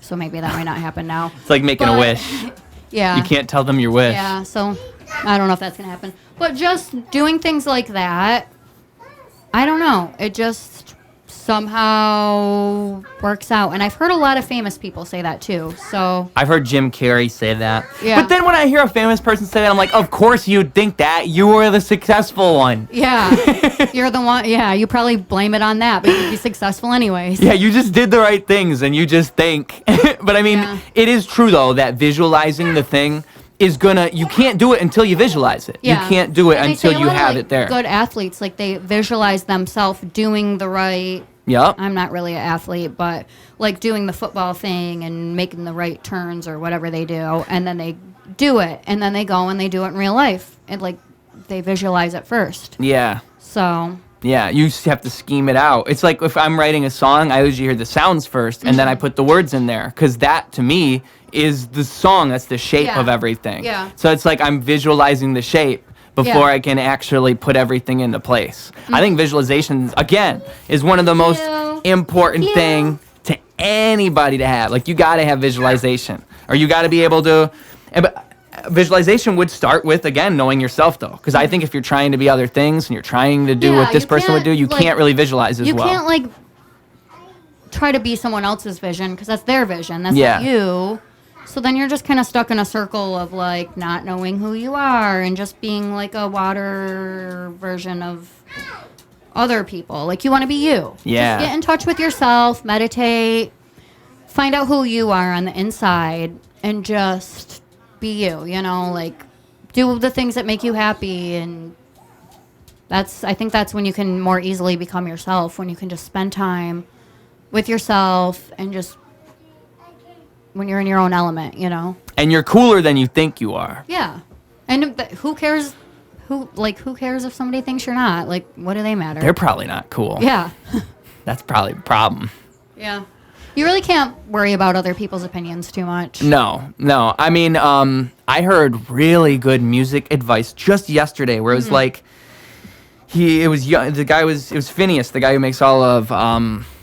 So maybe that might not happen now. It's like making a wish. Yeah. You can't tell them your wish. Yeah, so I don't know if that's going to happen. But just doing things like that, I don't know. It just somehow works out. And I've heard a lot of famous people say that too. So I've heard Jim Carrey say that. Yeah. But then when I hear a famous person say that, I'm like, of course you'd think that. You were the successful one. Yeah. You're the one. Yeah, you probably blame it on that, but you'd be successful anyways. Yeah, you just did the right things and you just think. But I mean, It is true though that visualizing the thing is you can't do it until you visualize it. Yeah. You can't do it And until you have like, it there. Good athletes, like they visualize themselves doing the right... Yep. I'm not really an athlete, but like doing the football thing and making the right turns or whatever they do, and then they do it, and then they go and they do it in real life, and like they visualize it first. Yeah. So. Yeah, you just have to scheme it out. It's like if I'm writing a song, I usually hear the sounds first, and then I put the words in there, because that, to me, is the song. That's the shape of everything. Yeah. So it's like I'm visualizing the shape before I can actually put everything into place. I think visualization, again, is one of the most important thing to anybody to have. Like, you got to have visualization, or you got to be able to... Visualization would start with, again, knowing yourself, though. Because I think if you're trying to be other things and you're trying to do what this person would do, you can't really visualize as well. You can't, like, try to be someone else's vision, because that's their vision. That's not you. So then you're just kind of stuck in a circle of, like, not knowing who you are and just being, like, a water version of other people. Like, you want to be you. Yeah. Just get in touch with yourself, meditate, find out who you are on the inside, and just... be you, like do the things that make you happy, and I think that's when you can more easily become yourself, when you can just spend time with yourself and just when you're in your own element, And you're cooler than you think you are. Yeah. And who cares if somebody thinks you're not? Like, what do they matter? They're probably not cool. Yeah. That's probably the problem. Yeah. You really can't worry about other people's opinions too much. No. I mean, I heard really good music advice just yesterday where it was like, it was Phineas, the guy who makes all of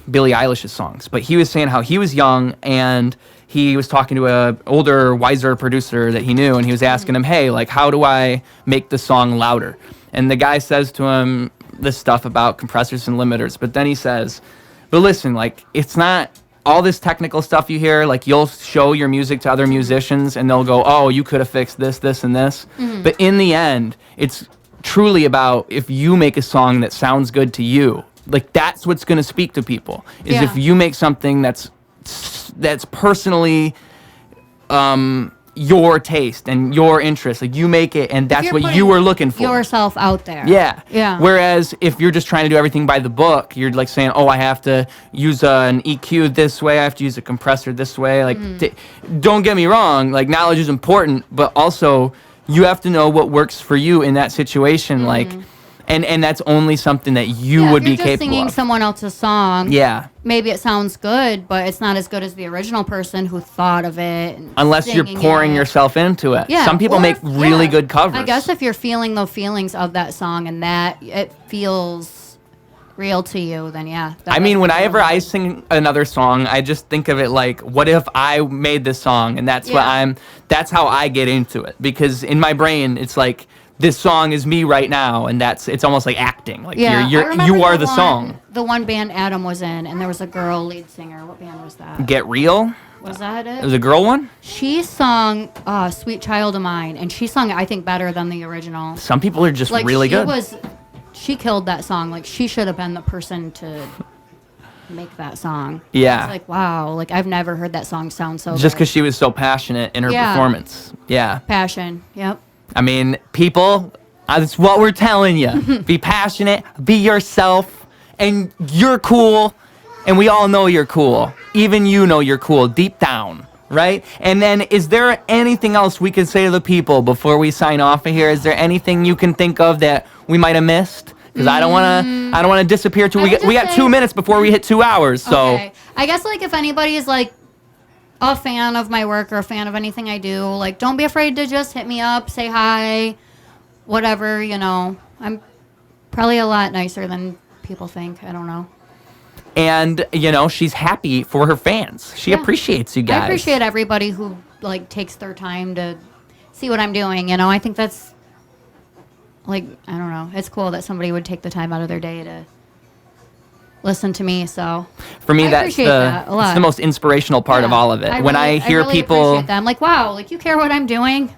Billie Eilish's songs. But he was saying how he was young and he was talking to a older, wiser producer that he knew, and he was asking him, hey, like, how do I make the song louder? And the guy says to him this stuff about compressors and limiters, but then he says, but listen, like, it's not all this technical stuff you hear, like, you'll show your music to other musicians, and they'll go, oh, you could have fixed this, this, and this. But in the end, it's truly about if you make a song that sounds good to you, like, that's what's going to speak to people, is if you make something that's personally your taste and your interest, like, you make it and that's what you were looking for, yourself out there. Yeah. Whereas if you're just trying to do everything by the book, you're like saying, oh, I have to use an EQ this way, I have to use a compressor this way, like, don't get me wrong, like, knowledge is important, but also you have to know what works for you in that situation, like, and that's only something that you would be capable of. If you're just singing someone else's song, maybe it sounds good, but it's not as good as the original person who thought of it. Unless you're pouring yourself into it. Yeah. Some people make really good covers. I guess if you're feeling the feelings of that song and that it feels real to you, then I mean, whenever I sing another song, I just think of it like, what if I made this song? And that's that's how I get into it. Because in my brain, it's like, this song is me right now, and it's almost like acting. Like, you are the song. The one band Adam was in, and there was a girl lead singer. What band was that? Get Real? Was that it? It was a girl one? She sung Sweet Child of Mine, and she sung it, I think, better than the original. Some people are just really good. She killed that song. Like, she should have been the person to make that song. Yeah. It's like, wow, like, I've never heard that song sound so just good. because she was so passionate in her performance. Yeah. Passion, yep. I mean, people, that's what we're telling you. Be passionate, be yourself, and you're cool, and we all know you're cool. Even you know you're cool deep down, right? And then, is there anything else we can say to the people before we sign off of here? Is there anything you can think of that we might have missed? Because I don't want to disappear too. We got 2 minutes before we hit 2 hours. So okay. I guess, like, if anybody is like a fan of my work or a fan of anything I do, like, don't be afraid to just hit me up, say hi, whatever, you know. I'm probably a lot nicer than people think. I don't know. And, you know, she's happy for her fans. She appreciates you guys. I appreciate everybody who, like, takes their time to see what I'm doing, you know. I think that's, like, I don't know. It's cool that somebody would take the time out of their day to listen to me. So for me, that's the most inspirational part of all of it. When I hear people, appreciate that. I'm like, wow, like, you care what I'm doing.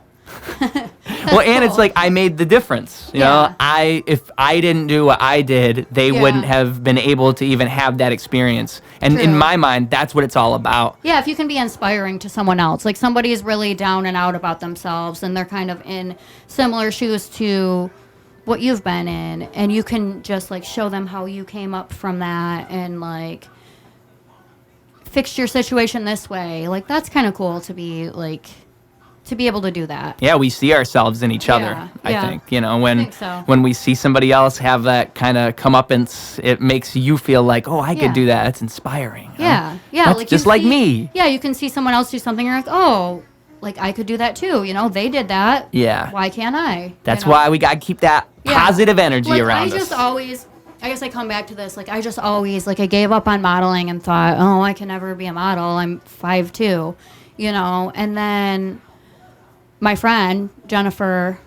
Well, and it's like, I made the difference. You know, if I didn't do what I did, they wouldn't have been able to even have that experience. And in my mind, that's what it's all about. Yeah, if you can be inspiring to someone else, like, somebody is really down and out about themselves, and they're kind of in similar shoes to what you've been in, and you can just, like, show them how you came up from that and, like, fix your situation this way. Like, that's kind of cool to be, like, to be able to do that. Yeah, we see ourselves in each other, I think. You know, when we see somebody else have that kind of comeuppance, it makes you feel like, oh, I could do that. It's inspiring. Yeah. That's like, just like me. Yeah, you can see someone else do something, and you're like, oh, like, I could do that too. You know, they did that. Yeah. Why can't I? That's why we got to keep that positive energy around us. I just always, I guess I come back to this, like, I just always, like, I gave up on modeling and thought, oh, I can never be a model. I'm 5'2", you know, and then my friend, Jennifer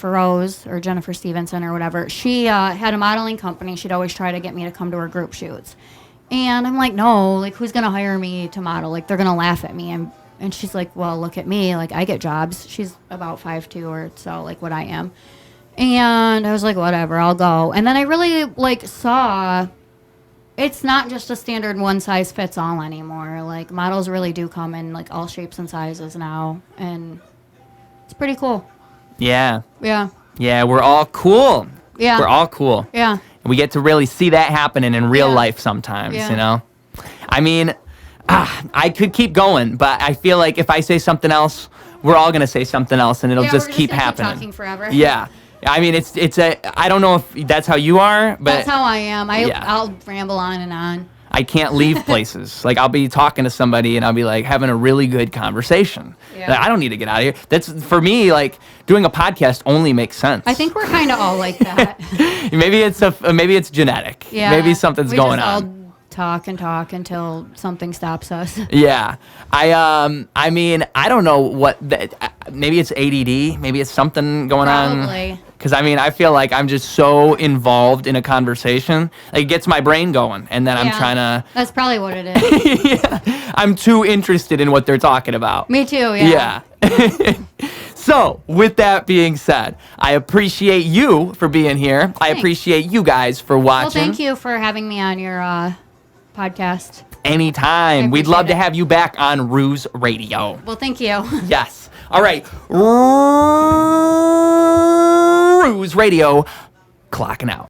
Rose, or Jennifer Stevenson or whatever, she had a modeling company. She'd always try to get me to come to her group shoots. And I'm like, no, like, who's going to hire me to model? Like, they're going to laugh at me. And she's like, well, look at me. Like, I get jobs. She's about 5'2" or so, like what I am. And I was like, whatever, I'll go. And then I really, like, saw it's not just a standard one-size-fits-all anymore. Like, models really do come in, like, all shapes and sizes now. And it's pretty cool. Yeah. Yeah. Yeah, we're all cool. Yeah. We're all cool. Yeah. We get to really see that happening in real life sometimes, you know? I mean, I could keep going, but I feel like if I say something else, we're all going to say something else, and it'll just keep happening. Keep talking forever. Yeah. I mean, I don't know if that's how you are, but that's how I am. I'll ramble on and on. I can't leave places. Like, I'll be talking to somebody and I'll be like having a really good conversation. Yeah. Like, I don't need to get out of here. That's, for me, like, doing a podcast only makes sense. I think we're kind of all like that. maybe it's genetic. Yeah. Maybe something's going on. All talk and talk until something stops us. Yeah. I mean, I don't know maybe it's ADD, maybe it's something going on. Probably. Because, I mean, I feel like I'm just so involved in a conversation. Like, it gets my brain going, and then I'm trying to... That's probably what it is. Yeah. I'm too interested in what they're talking about. Me too, yeah. Yeah. So, with that being said, I appreciate you for being here. I appreciate you guys for watching. Well, thank you for having me on your podcast. Anytime. We'd love to have you back on Ruse Radio. Well, thank you. Yes. All right. Ruse Radio, clocking out.